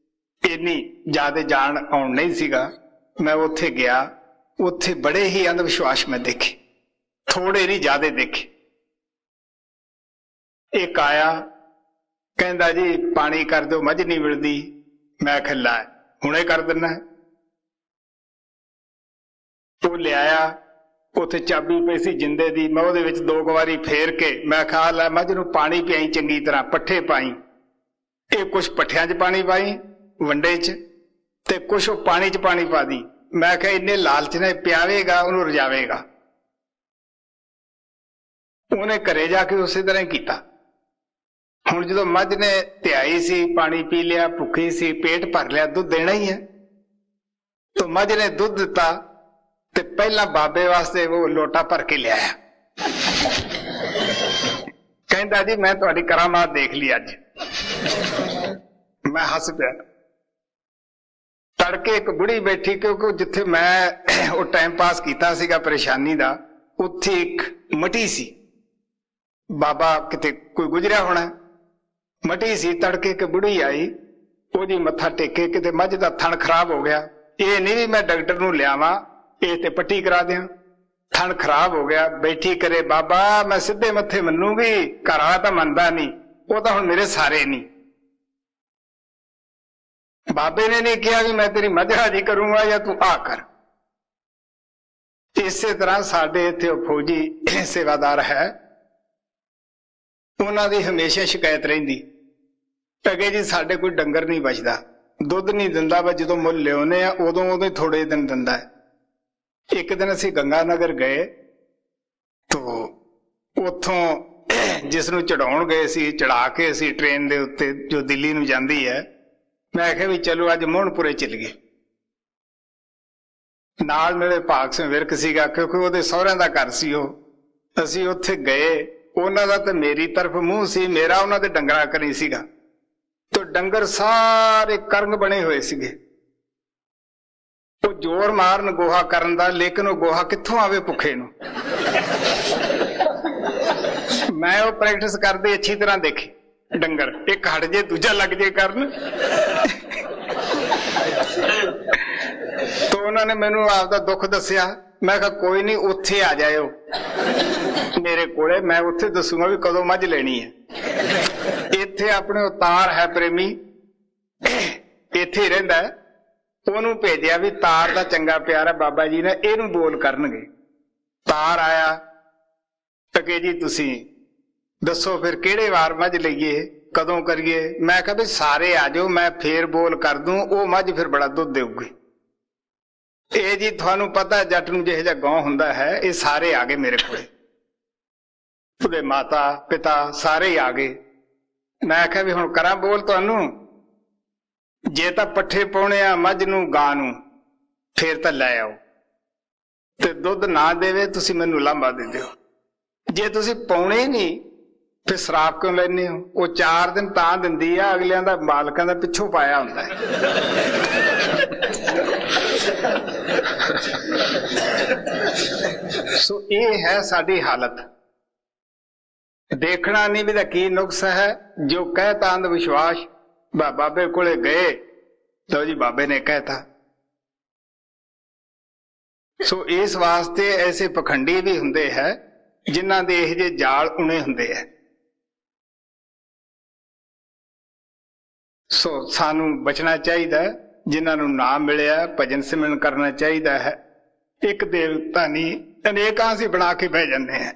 A: ਇੰਨੀ ਜ਼ਿਆਦਾ ਜਾਣ ਆਉਣ ਨਹੀਂ ਸੀਗਾ। ਮੈਂ ਉੱਥੇ ਗਿਆ, ਉੱਥੇ ਬੜੇ ਹੀ ਅੰਧ ਵਿਸ਼ਵਾਸ ਮੈਂ ਦੇਖੇ, ਥੋੜੇ ਨਹੀਂ ਜ਼ਿਆਦਾ ਦੇਖੇ। ਇੱਕ ਆਇਆ ਕਹਿੰਦਾ ਜੀ ਪਾਣੀ ਕਰ ਦਿਓ, ਮੱਝ ਨਹੀਂ ਮਿਲਦੀ। ਮੈਂ ਖਿਲਾ ਹੁਣੇ ਕਰ ਦਿੰਦਾ। ਉਹ ਲਿਆਇਆ, ਉੱਥੇ ਚਾਬੀ ਪਈ ਸੀ ਜਿੰਦੇ ਦੀ। ਮੈਂ ਉਹਦੇ ਵਿੱਚ 2 ਵਾਰੀ ਫੇਰ ਕੇ ਮੈਂ ਖਾ ਲੈ, ਮੱਝ ਨੂੰ ਪਾਣੀ ਪਿਆਈ ਚੰਗੀ ਤਰ੍ਹਾਂ, ਪੱਠੇ ਪਾਈ। ਇਹ ਕੁਛ ਪੱਠਿਆਂ 'ਚ ਪਾਣੀ ਪਾਈ ਵੰਡੇ 'ਚ, ਤੇ ਕੁਛ ਉਹ ਪਾਣੀ 'ਚ ਪਾਣੀ ਪਾ ਦੀ। ਮੈਂ ਕਿਹਾ ਇੰਨੇ ਲਾਲਚ ਨੇ ਪਿਆਵੇਗਾ ਉਹਨੂੰ ਰਜਾਵੇਗਾ। ਉਹਨੇ ਘਰੇ ਜਾ ਕੇ ਉਸੇ ਤਰ੍ਹਾਂ ਹੀ ਕੀਤਾ। ਹੁਣ ਜਦੋਂ ਮੱਝ ਨੇ ਧਿਆਈ ਸੀ, ਪਾਣੀ ਪੀ ਲਿਆ, ਭੁੱਖੀ ਸੀ, ਪੇਟ ਭਰ ਲਿਆ, ਦੁੱਧ ਦੇਣਾ ਹੀ ਹੈ। ਤਾਂ ਮੱਝ ਨੇ ਦੁੱਧ ਦਿੱਤਾ ਤੇ ਪਹਿਲਾਂ ਬਾਬੇ ਵਾਸਤੇ ਉਹ ਲੋਟਾ ਭਰ ਕੇ ਲਿਆਇਆ। ਕਹਿੰਦਾ ਜੀ ਮੈਂ ਤੁਹਾਡੀ ਕਰਾਮਾਤ ਦੇਖ ਲਈ ਅੱਜ। ਮੈਂ ਹੱਸ ਪਿਆ। ਤੜਕੇ ਇੱਕ ਬੁੜੀ ਬੈਠੀ, ਕਿਉਂਕਿ ਜਿੱਥੇ ਮੈਂ ਉਹ ਟਾਈਮ ਪਾਸ ਕੀਤਾ ਸੀਗਾ ਪਰੇਸ਼ਾਨੀ ਦਾ, ਉੱਥੇ ਇੱਕ ਮਟੀ ਸੀ। ਬਾਬਾ ਕਿਤੇ ਕੋਈ ਗੁਜ਼ਰਿਆ ਹੋਣਾ, ਮਟੀ ਸੀ। ਤੜਕੇ ਇੱਕ ਬੁੜੀ ਆਈ, ਉਹਦੀ ਮੱਥਾ ਟੇਕੇ, ਕਿਤੇ ਮੱਝ ਦਾ ਥਣ ਖਰਾਬ ਹੋ ਗਿਆ। ਇਹ ਨਹੀਂ ਵੀ ਮੈਂ ਡਾਕਟਰ ਨੂੰ ਲਿਆਵਾਂ, ਇਹ ਤੇ ਪੱਟੀ ਕਰਾ ਦਿਆਂ, ਥਣ ਖਰਾਬ ਹੋ ਗਿਆ। ਬੈਠੀ ਕਰੇ ਬਾਬਾ ਮੈਂ ਸਿੱਧੇ ਮੱਥੇ ਮੰਨੂਗੀ, ਘਰ ਵਾਲਾ ਤਾਂ ਮੰਨਦਾ ਨਹੀਂ, ਉਹ ਤਾਂ ਹੁਣ ਮੇਰੇ ਸਾਰੇ ਨਹੀਂ। ਬਾਬੇ ਨੇ ਨਹੀਂ ਕਿਹਾ ਵੀ ਮੈਂ ਤੇਰੀ ਮੱਝ ਹਾਜੀ ਕਰੂੰਗਾ ਜਾਂ ਤੂੰ ਆ ਕਰ। ਇਸੇ ਤਰ੍ਹਾਂ ਸਾਡੇ ਇੱਥੇ ਉਹ ਫੌਜੀ ਸੇਵਾਦਾਰ ਹੈ, ਉਹਨਾਂ ਦੀ ਹਮੇਸ਼ਾ ਸ਼ਿਕਾਇਤ ਰਹਿੰਦੀ ਅੱਗੇ ਜੀ ਸਾਡੇ ਕੋਈ ਡੰਗਰ ਨਹੀਂ ਬਚਦਾ, ਦੁੱਧ ਨਹੀਂ ਦਿੰਦਾ। ਵਾ ਜਦੋਂ ਮੁੱਲ ਲਿਆਉਨੇ ਆ ਉਦੋਂ ਥੋੜੇ ਦਿਨ ਦਿੰਦਾ ਹੈ। ਇੱਕ ਦਿਨ ਅਸੀਂ ਗੰਗਾ ਨਗਰ ਗਏ, ਤੋਂ ਉੱਥੋਂ ਜਿਸ ਨੂੰ ਚੜਾਉਣ ਗਏ ਸੀ, ਚੜਾ ਕੇ ਅਸੀਂ ਟ੍ਰੇਨ ਦੇ ਉੱਤੇ ਜੋ ਦਿੱਲੀ ਨੂੰ ਜਾਂਦੀ ਹੈ, ਮੈਂ ਕਿਹਾ ਵੀ ਚਲੋ ਅੱਜ ਮੋਹਨਪੁਰੇ ਚੱਲ ਗਏ। ਨਾਲ ਮੇਰੇ ਭਾਗ ਸਿੰਘ ਵਿਰਕ ਸੀਗਾ, ਕਿਉਂਕਿ ਉਹਦੇ ਸਹੁਰਿਆਂ ਦਾ ਘਰ ਸੀ ਉਹ। ਅਸੀਂ ਉੱਥੇ ਗਏ, ਉਹਨਾਂ ਦਾ ਤਾਂ ਮੇਰੀ ਤਰਫ ਮੂੰਹ ਸੀ, ਮੇਰਾ ਉਹਨਾਂ ਦੇ ਡੰਗਰਾਂ ਕਰੀ ਸੀਗਾ। ਤੇ ਡੰਗਰ ਸਾਰੇ ਕਰੰਗ ਬਣੇ ਹੋਏ ਸੀਗੇ। ਉਹ ਜ਼ੋਰ ਮਾਰਨ ਗੋਹਾ ਕਰਨ ਦਾ, ਲੇਕਿਨ ਉਹ ਗੋਹਾ ਕਿੱਥੋਂ ਆਵੇ ਭੁੱਖੇ ਨੂੰ। ਮੈਂ ਉਹ ਪ੍ਰੈਕਟਿਸ ਕਰਦੇ ਅੱਛੀ ਤਰ੍ਹਾਂ ਦੇਖੇ। ਡੰਗਰ ਇੱਕ ਹਟ ਜੇ ਦੂਜਾ ਲੱਗ ਜੇ ਕਰਨ। ਤੋਂ ਉਹਨਾਂ ਉਹਨਾਂ ਨੇ ਮੈਨੂੰ ਆਪਦਾ ਦੁੱਖ ਦੱਸਿਆ। ਮੈਂ ਕਿਹਾ ਕੋਈ ਨਹੀਂ, ਉੱਥੇ ਆ ਜਾਇਓ ਮੇਰੇ ਕੋਲੇ, ਮੈਂ ਉੱਥੇ ਦੱਸੂਗਾ ਵੀ ਕਦੋਂ ਮੱਝ ਲੈਣੀ ਹੈ। ਇੱਥੇ ਆਪਣੇ ਤਾਰ ਹੈ ਪ੍ਰੇਮੀ, ਇੱਥੇ ਹੀ ਰਹਿੰਦਾ। ਉਹਨੂੰ ਭੇਜਿਆ ਵੀ ਤਾਰ ਦਾ ਚੰਗਾ ਪਿਆਰ ਹੈ ਬਾਬਾ ਜੀ ਨੇ, ਇਹਨੂੰ ਬੋਲ ਕਰਨਗੇ। ਤਾਰ ਆਇਆ, ਟਕੇ ਜੀ ਤੁਸੀਂ ਦੱਸੋ ਫਿਰ ਕਿਹੜੇ ਵਾਰ ਮੱਝ ਲਈਏ, ਕਦੋਂ ਕਰੀਏ? ਮੈਂ ਕਿਹਾ ਵੀ ਸਾਰੇ ਆ ਜਾਓ, ਮੈਂ ਫੇਰ ਬੋਲ ਕਰ ਦੂੰ, ਉਹ ਮੱਝ ਫਿਰ ਬੜਾ ਦੁੱਧ ਦੇਊਗੀ। ਇਹ ਜੀ ਤੁਹਾਨੂੰ ਪਤਾ ਜੱਟ ਨੂੰ ਜਿਹੋ ਜਿਹਾ ਗਾਂ ਹੁੰਦਾ ਹੈ, ਇਹ ਸਾਰੇ ਆ ਗਏ ਮੇਰੇ ਕੋਲੇ, ਉਹਦੇ ਮਾਤਾ ਪਿਤਾ ਸਾਰੇ ਹੀ ਆ ਗਏ। ਮੈਂ ਕਿਹਾ ਵੀ ਹੁਣ ਕਰਾਂ ਬੋਲ ਤੁਹਾਨੂੰ? ਜੇ ਤਾਂ ਪੱਠੇ ਪਾਉਣੇ ਆ ਮੱਝ ਨੂੰ ਗਾਂ ਨੂੰ ਫੇਰ ਤਾਂ ਲੈ ਆਓ, ਤੇ ਦੁੱਧ ਨਾ ਦੇਵੇ ਤੁਸੀਂ ਮੈਨੂੰ ਲਾਂਭਾ ਦੇ ਦਿਓ। ਜੇ ਤੁਸੀਂ ਪਾਉਣੇ ਨਹੀਂ ਫਿਰ ਸ਼ਰਾਬ ਕਿਉਂ ਲੈਂਦੇ ਹੋ? ਉਹ 4 ਦਿਨ ਤਾਂ ਦਿੰਦੀ ਆ, ਅਗਲਿਆਂ ਦਾ ਮਾਲਕਾਂ ਦਾ ਪਿੱਛੋਂ ਪਾਇਆ ਹੁੰਦਾ ਹੈ। ਸੋ ਇਹ ਹੈ ਸਾਡੀ ਹਾਲਤ। ਦੇਖਣਾ ਨਹੀਂ ਵੀ ਦਾ ਕੀ ਨੁਕਸ ਹੈ। ਜੋ ਕਹਿਤਾ ਅੰਧ ਵਿਸ਼ਵਾਸ, ਬਾਬੇ ਕੋਲੇ ਗਏ ਤਾਂ ਜੀ ਬਾਬੇ ਨੇ ਕਹਿਤਾ। ਸੋ ਇਸ ਵਾਸਤੇ ਐਸੇ ਪਖੰਡੀ ਵੀ ਹੁੰਦੇ ਹੈ ਜਿਨ੍ਹਾਂ ਦੇ ਇਹ ਜਿਹੇ ਜਾਲ ਉਣੇ ਹੁੰਦੇ ਹੈ। ਸੋ ਸਾਨੂੰ ਬਚਣਾ ਚਾਹੀਦਾ। ਜਿਨ੍ਹਾਂ ਨੂੰ ਨਾਮ ਮਿਲਿਆ ਭਜਨ ਸਿਮਰਨ ਕਰਨਾ ਚਾਹੀਦਾ ਹੈ। ਇੱਕ ਦੇਵਤਾ ਨਹੀਂ, ਅਨੇਕਾਂ ਅਸੀਂ ਬਣਾ ਕੇ ਬਹਿ ਜਾਂਦੇ ਹਾਂ।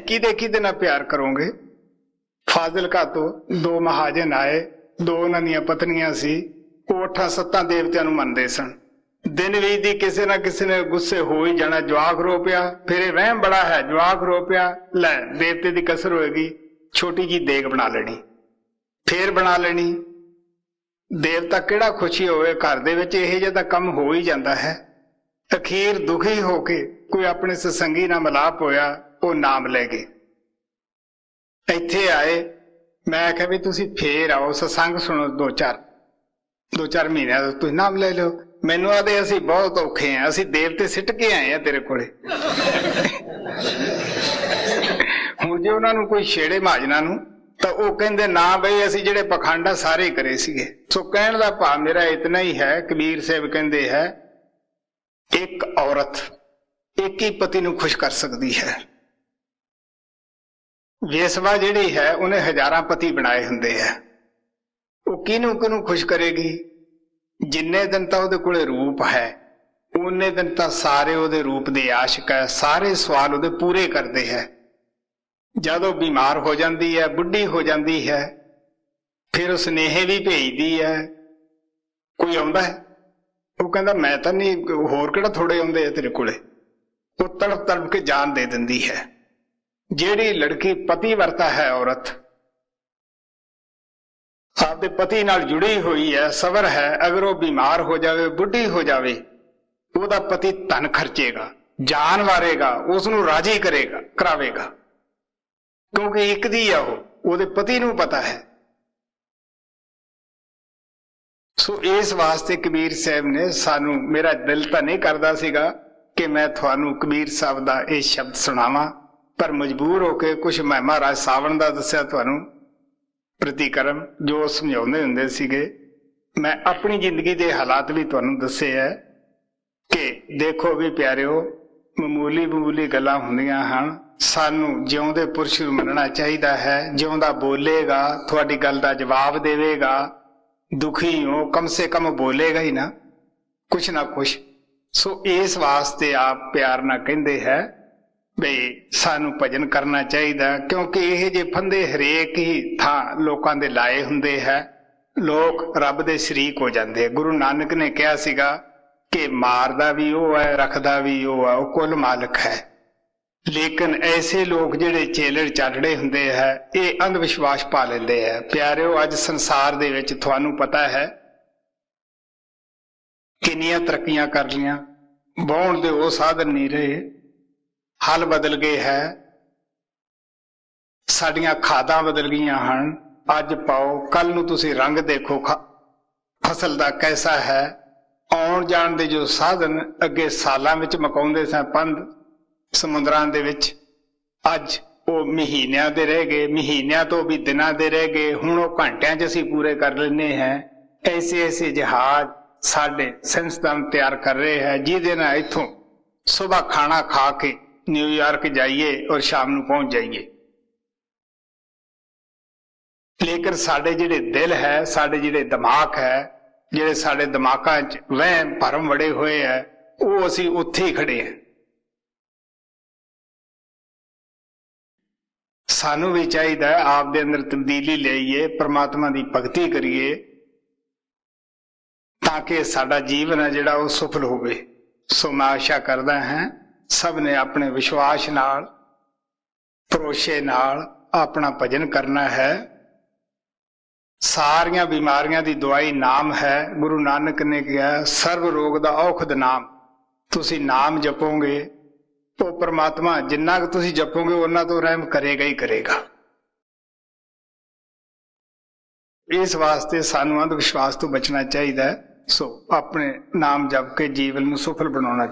A: ਕਿਹਦੇ ਨਾਲ ਪਿਆਰ ਕਰੋਗੇ? ਫਾਜ਼ਿਲਕਾ ਤੋਂ 2 ਮਹਾਜਨ ਆਏ, 2 ਉਹਨਾਂ ਦੀਆਂ ਪਤਨੀਆਂ ਸੀ। ਉਹ 8-7 ਦੇਵਤਿਆਂ ਨੂੰ ਮੰਨਦੇ ਸਨ। ਦਿਨ ਵਿੱਚ ਦੀ ਕਿਸੇ ਨਾ ਕਿਸੇ ਨੇ ਗੁੱਸੇ ਹੋ ਹੀ ਜਾਣਾ, ਜਵਾਕ ਰੋ ਪਿਆ, ਫਿਰ ਇਹ ਵਹਿਮ ਬੜਾ ਹੈ, ਜਵਾਕ ਰੋ ਪਿਆ, ਲੈ ਦੇਵਤੇ ਦੀ ਕਸਰ ਹੋਏਗੀ, ਛੋਟੀ ਜੀ ਦੇਗ ਬਣਾ ਲੈਣੀ, ਫੇਰ ਬਣਾ ਲੈਣੀ। ਦੇਵਤਾ ਕਿਹੜਾ ਖੁਸ਼ੀ ਹੋਵੇ ਘਰ ਦੇ ਵਿੱਚ, ਇਹ ਜਿਹਾ ਤਾਂ ਕੰਮ ਹੋ ਹੀ ਜਾਂਦਾ ਹੈ। ਅਖੀਰ ਦੁਖੀ ਹੋ ਕੇ ਕੋਈ ਆਪਣੇ ਸਤਸੰਗੀ ਨਾਲ ਮਿਲਾਪ ਹੋਇਆ, ਉਹ ਨਾਮ ਲੈ ਗਏ। ਇੱਥੇ ਆਏ, ਮੈਂ ਆਖਿਆ ਵੀ ਤੁਸੀਂ ਫੇਰ ਆਓ, ਸਤਸੰਗ ਸੁਣੋ 2-4 ਮਹੀਨਿਆਂ ਦਾ, ਤੁਸੀਂ ਨਾਮ ਲੈ ਲਓ। ਮੈਨੂੰ ਆਦੇ ਅਸੀਂ ਬਹੁਤ ਔਖੇ ਆ, ਅਸੀਂ ਦੇਵਤੇ ਸਿੱਟ ਕੇ ਆਏ ਆ ਤੇਰੇ ਕੋਲੇ। ਹੁਣ ਜੇ ਉਹਨਾਂ ਨੂੰ ਕੋਈ ਛੇੜੇ ਮਹਾਜਨਾਂ ਨੂੰ, ਤਾਂ ਉਹ ਕਹਿੰਦੇ ਨਾ ਬਈ ਅਸੀਂ ਜਿਹੜੇ ਪਖੰਡ ਆ ਸਾਰੇ ਕਰੇ ਸੀਗੇ। ਸੋ ਕਹਿਣ ਦਾ ਭਾਵ ਮੇਰਾ ਇਤਨਾ ਹੀ ਹੈ, ਕਬੀਰ ਸਾਹਿਬ ਕਹਿੰਦੇ ਹੈ ਇੱਕ ਔਰਤ ਇੱਕ ਹੀ ਪਤੀ ਨੂੰ ਖੁਸ਼ ਕਰ ਸਕਦੀ ਹੈ। ਵੇਸਵਾ ਜਿਹੜੀ ਹੈ ਉਹਨੇ ਹਜ਼ਾਰਾਂ ਪਤੀ ਬਣਾਏ ਹੁੰਦੇ ਆ, ਉਹ ਕਿਹਨੂੰ ਖੁਸ਼ ਕਰੇਗੀ? ਜਿੰਨੇ ਦਿਨ ਤਾਂ ਉਹਦੇ ਕੋਲੇ ਰੂਪ ਹੈ, ਉਹਨੇ ਦਿਨ ਤਾਂ ਸਾਰੇ ਉਹਦੇ ਰੂਪ ਦੇ ਆਸ਼ਿਕ ਹੈ, ਸਾਰੇ ਸਵਾਲ ਉਹਦੇ ਪੂਰੇ ਕਰਦੇ ਹੈ। ਜਦੋਂ ਬਿਮਾਰ ਹੋ ਜਾਂਦੀ ਹੈ, ਬੁੱਢੀ ਹੋ ਜਾਂਦੀ ਹੈ, ਫਿਰ ਉਹ ਸੁਨੇਹੇ ਵੀ ਭੇਜਦੀ ਹੈ। ਕੋਈ ਆਉਂਦਾ ਹੈ, ਉਹ ਕਹਿੰਦਾ ਮੈਂ ਤਾਂ ਨਹੀਂ, ਹੋਰ ਕਿਹੜਾ ਥੋੜੇ ਆਉਂਦੇ ਆ ਤੇਰੇ ਕੋਲੇ। ਉਹ ਤੜਪ ਤੜਪ ਕੇ ਜਾਨ ਦੇ ਦਿੰਦੀ ਹੈ। ਜਿਹੜੀ ਲੜਕੀ ਪਤੀ ਵਰਤਾ ਹੈ, ਔਰਤ ਆਪਦੇ ਪਤੀ ਨਾਲ ਜੁੜੀ ਹੋਈ ਹੈ, ਸਬਰ ਹੈ, ਅਗਰ ਉਹ ਬਿਮਾਰ ਹੋ ਜਾਵੇ, ਬੁੱਢੀ ਹੋ ਜਾਵੇ, ਉਹਦਾ ਪਤੀ ਧਨ ਖਰਚੇਗਾ, ਜਾਨ ਵਾਰੇਗਾ, ਉਸ ਨੂੰ ਰਾਜੀ ਕਰਾਵੇਗਾ, ਕਿਉਂਕਿ ਇੱਕ ਦੀ ਆ ਉਹ, ਉਹਦੇ ਪਤੀ ਨੂੰ ਪਤਾ ਹੈ। ਸੋ ਇਸ ਵਾਸਤੇ ਕਬੀਰ ਸਾਹਿਬ ਨੇ ਸਾਨੂੰ, ਮੇਰਾ ਦਿਲ ਤਾਂ ਨਹੀਂ ਕਰਦਾ ਸੀਗਾ ਕਿ ਮੈਂ ਤੁਹਾਨੂੰ ਕਬੀਰ ਸਾਹਿਬ ਦਾ ਇਹ ਸ਼ਬਦ ਸੁਣਾਵਾਂ, ਪਰ ਮਜਬੂਰ ਹੋ ਕੇ ਕੁਛ ਮੈਂ ਮਹਾਰਾਜ ਸਾਵਣ ਦਾ ਦੱਸਿਆ ਤੁਹਾਨੂੰ ਪ੍ਰਤੀਕਰਮ, ਜੋ ਸਮਝਾਉਂਦੇ ਹੁੰਦੇ ਸੀਗੇ। ਮੈਂ ਆਪਣੀ ਜ਼ਿੰਦਗੀ ਦੇ ਹਾਲਾਤ ਵੀ ਤੁਹਾਨੂੰ ਦੱਸੇ ਹੈ ਕਿ ਦੇਖੋ ਵੀ ਪਿਆਰਿਓ, ਮਾਮੂਲੀ ਗੱਲਾਂ ਹੁੰਦੀਆਂ ਹਨ। ਸਾਨੂੰ ਜਿਉਂਦੇ ਪੁਰਸ਼ ਨੂੰ ਮੰਨਣਾ ਚਾਹੀਦਾ ਹੈ। ਜਿਉਂਦਾ ਬੋਲੇਗਾ, ਤੁਹਾਡੀ ਗੱਲ ਦਾ ਜਵਾਬ ਦੇਵੇਗਾ। ਦੁਖੀ ਹੋ, ਕਮ ਸੇ ਕਮ ਬੋਲੇਗਾ ਹੀ ਨਾ, ਕੁਛ ਨਾ ਕੁਛ। ਸੋ ਇਸ ਵਾਸਤੇ ਆਪ ਪਿਆਰ ਨਾਲ ਕਹਿੰਦੇ ਹੈ ਬਈ ਸਾਨੂੰ ਭਜਨ ਕਰਨਾ ਚਾਹੀਦਾ, ਕਿਉਂਕਿ ਇਹ ਜੇ ਫੰਦੇ ਹਰੇਕ ਹੀ ਥਾਂ ਲੋਕਾਂ ਦੇ ਲਾਏ ਹੁੰਦੇ ਹੈ, ਲੋਕ ਰੱਬ ਦੇ ਸ਼ਰੀਕ ਹੋ ਜਾਂਦੇ। ਗੁਰੂ ਨਾਨਕ ਨੇ ਕਿਹਾ ਸੀਗਾ ਕਿ ਮਾਰਦਾ ਵੀ ਉਹ ਹੈ, ਰੱਖਦਾ ਵੀ ਉਹ ਹੈ, ਉਹ ਕੁੱਲ ਮਾਲਕ ਹੈ। ਲੇਕਿਨ ਐਸੇ ਲੋਕ ਜਿਹੜੇ ਚੇਲੜ ਚਾਟੜੇ ਹੁੰਦੇ ਹੈ, ਇਹ ਅੰਧ ਵਿਸ਼ਵਾਸ ਪਾ ਲੈਂਦੇ ਹੈ। ਪਿਆਰਿਓ, ਅੱਜ ਸੰਸਾਰ ਦੇ ਵਿੱਚ ਤੁਹਾਨੂੰ ਪਤਾ ਹੈ ਕਿੰਨੀਆਂ ਤਰੱਕੀਆਂ ਕਰ ਲਈਆਂ, ਵਾਹੁਣ ਦੇ ਉਹ ਸਾਧਨ ਨਹੀਂ ਰਹੇ, ਹਲ ਬਦਲ ਗਏ ਹੈ, ਸਾਡੀਆਂ ਖਾਦਾਂ ਬਦਲ ਗਈਆਂ ਹਨ। ਅੱਜ ਪਾਓ, ਕੱਲ ਨੂੰ ਤੁਸੀਂ ਰੰਗ ਦੇਖੋ ਫਸਲ ਦਾ ਕੈਸਾ ਹੈ। ਆਉਣ ਜਾਣ ਦੇ ਜੋ ਸਾਧਨ ਅੱਗੇ ਸਾਲਾਂ ਵਿੱਚ ਮਕਾਉਂਦੇ ਸਾਂ ਪੰਧ ਸਮੁੰਦਰਾਂ ਦੇ ਵਿੱਚ, ਅੱਜ ਉਹ ਮਹੀਨਿਆਂ ਦੇ ਰਹਿ ਗਏ, ਮਹੀਨਿਆਂ ਤੋਂ ਵੀ ਦਿਨਾਂ ਦੇ ਰਹਿ ਗਏ। ਹੁਣ ਉਹ ਘੰਟਿਆਂ 'ਚ ਅਸੀਂ ਪੂਰੇ ਕਰ ਲੈਂਦੇ ਹਾਂ। ਐਸੇ ਜਹਾਜ਼ ਸਾਡੇ ਸਾਇੰਸਦਾਨ ਤਿਆਰ ਕਰ ਰਹੇ ਹੈ, ਜਿਹਦੇ ਨਾਲ ਇੱਥੋਂ ਸੁਬਾਹ ਖਾਣਾ ਖਾ ਕੇ ਨਿਊਯਾਰਕ ਜਾਈਏ ਔਰ ਸ਼ਾਮ ਨੂੰ ਪਹੁੰਚ ਜਾਈਏ। ਲੇਕਿਨ ਸਾਡੇ ਜਿਹੜੇ ਦਿਲ ਹੈ, ਸਾਡੇ ਜਿਹੜੇ ਦਿਮਾਗ ਹੈ, ਜਿਹੜੇ ਸਾਡੇ ਦਿਮਾਗਾਂ 'ਚ ਵਹਿਮ ਭਰਮ ਵੜੇ ਹੋਏ ਹੈ, ਉਹ ਅਸੀਂ ਉੱਥੇ ਹੀ ਖੜੇ ਹਾਂ। ਸਾਨੂੰ ਵੀ ਚਾਹੀਦਾ ਹੈ ਆਪ ਦੇ ਅੰਦਰ ਤਬਦੀਲੀ ਲਿਆਈਏ, ਪ੍ਰਮਾਤਮਾ ਦੀ ਭਗਤੀ ਕਰੀਏ, ਤਾਂ ਕਿ ਸਾਡਾ ਜੀਵਨ ਹੈ ਜਿਹੜਾ ਉਹ ਸਫਲ ਹੋਵੇ। ਸੋ ਮੈਂ ਆਸ਼ਾ ਕਰਦਾ ਹਾਂ ਸਭ ਨੇ ਆਪਣੇ ਵਿਸ਼ਵਾਸ ਨਾਲ, ਭਰੋਸੇ ਨਾਲ ਆਪਣਾ ਭਜਨ ਕਰਨਾ ਹੈ। ਸਾਰੀਆਂ ਬਿਮਾਰੀਆਂ ਦੀ ਦਵਾਈ ਨਾਮ ਹੈ। ਗੁਰੂ ਨਾਨਕ ਨੇ ਕਿਹਾ ਸਰਬ ਰੋਗ ਦਾ ਔਖਦ ਨਾਮ। ਤੁਸੀਂ ਨਾਮ ਜਪੋਗੇ, ਉਹ ਪ੍ਰਮਾਤਮਾ ਜਿੰਨਾ ਕੁ ਤੁਸੀਂ ਜਪੋਗੇ ਉਹਨਾਂ ਤੋਂ ਰਹਿਮ ਕਰੇਗਾ ਹੀ ਕਰੇਗਾ। ਇਸ ਵਾਸਤੇ ਸਾਨੂੰ ਅੰਧ ਵਿਸ਼ਵਾਸ ਤੋਂ ਬਚਣਾ ਚਾਹੀਦਾ ਹੈ। ਸੋ ਆਪਣੇ ਨਾਮ ਜਪ ਕੇ ਜੀਵਨ ਨੂੰ ਸਫਲ ਬਣਾਉਣਾ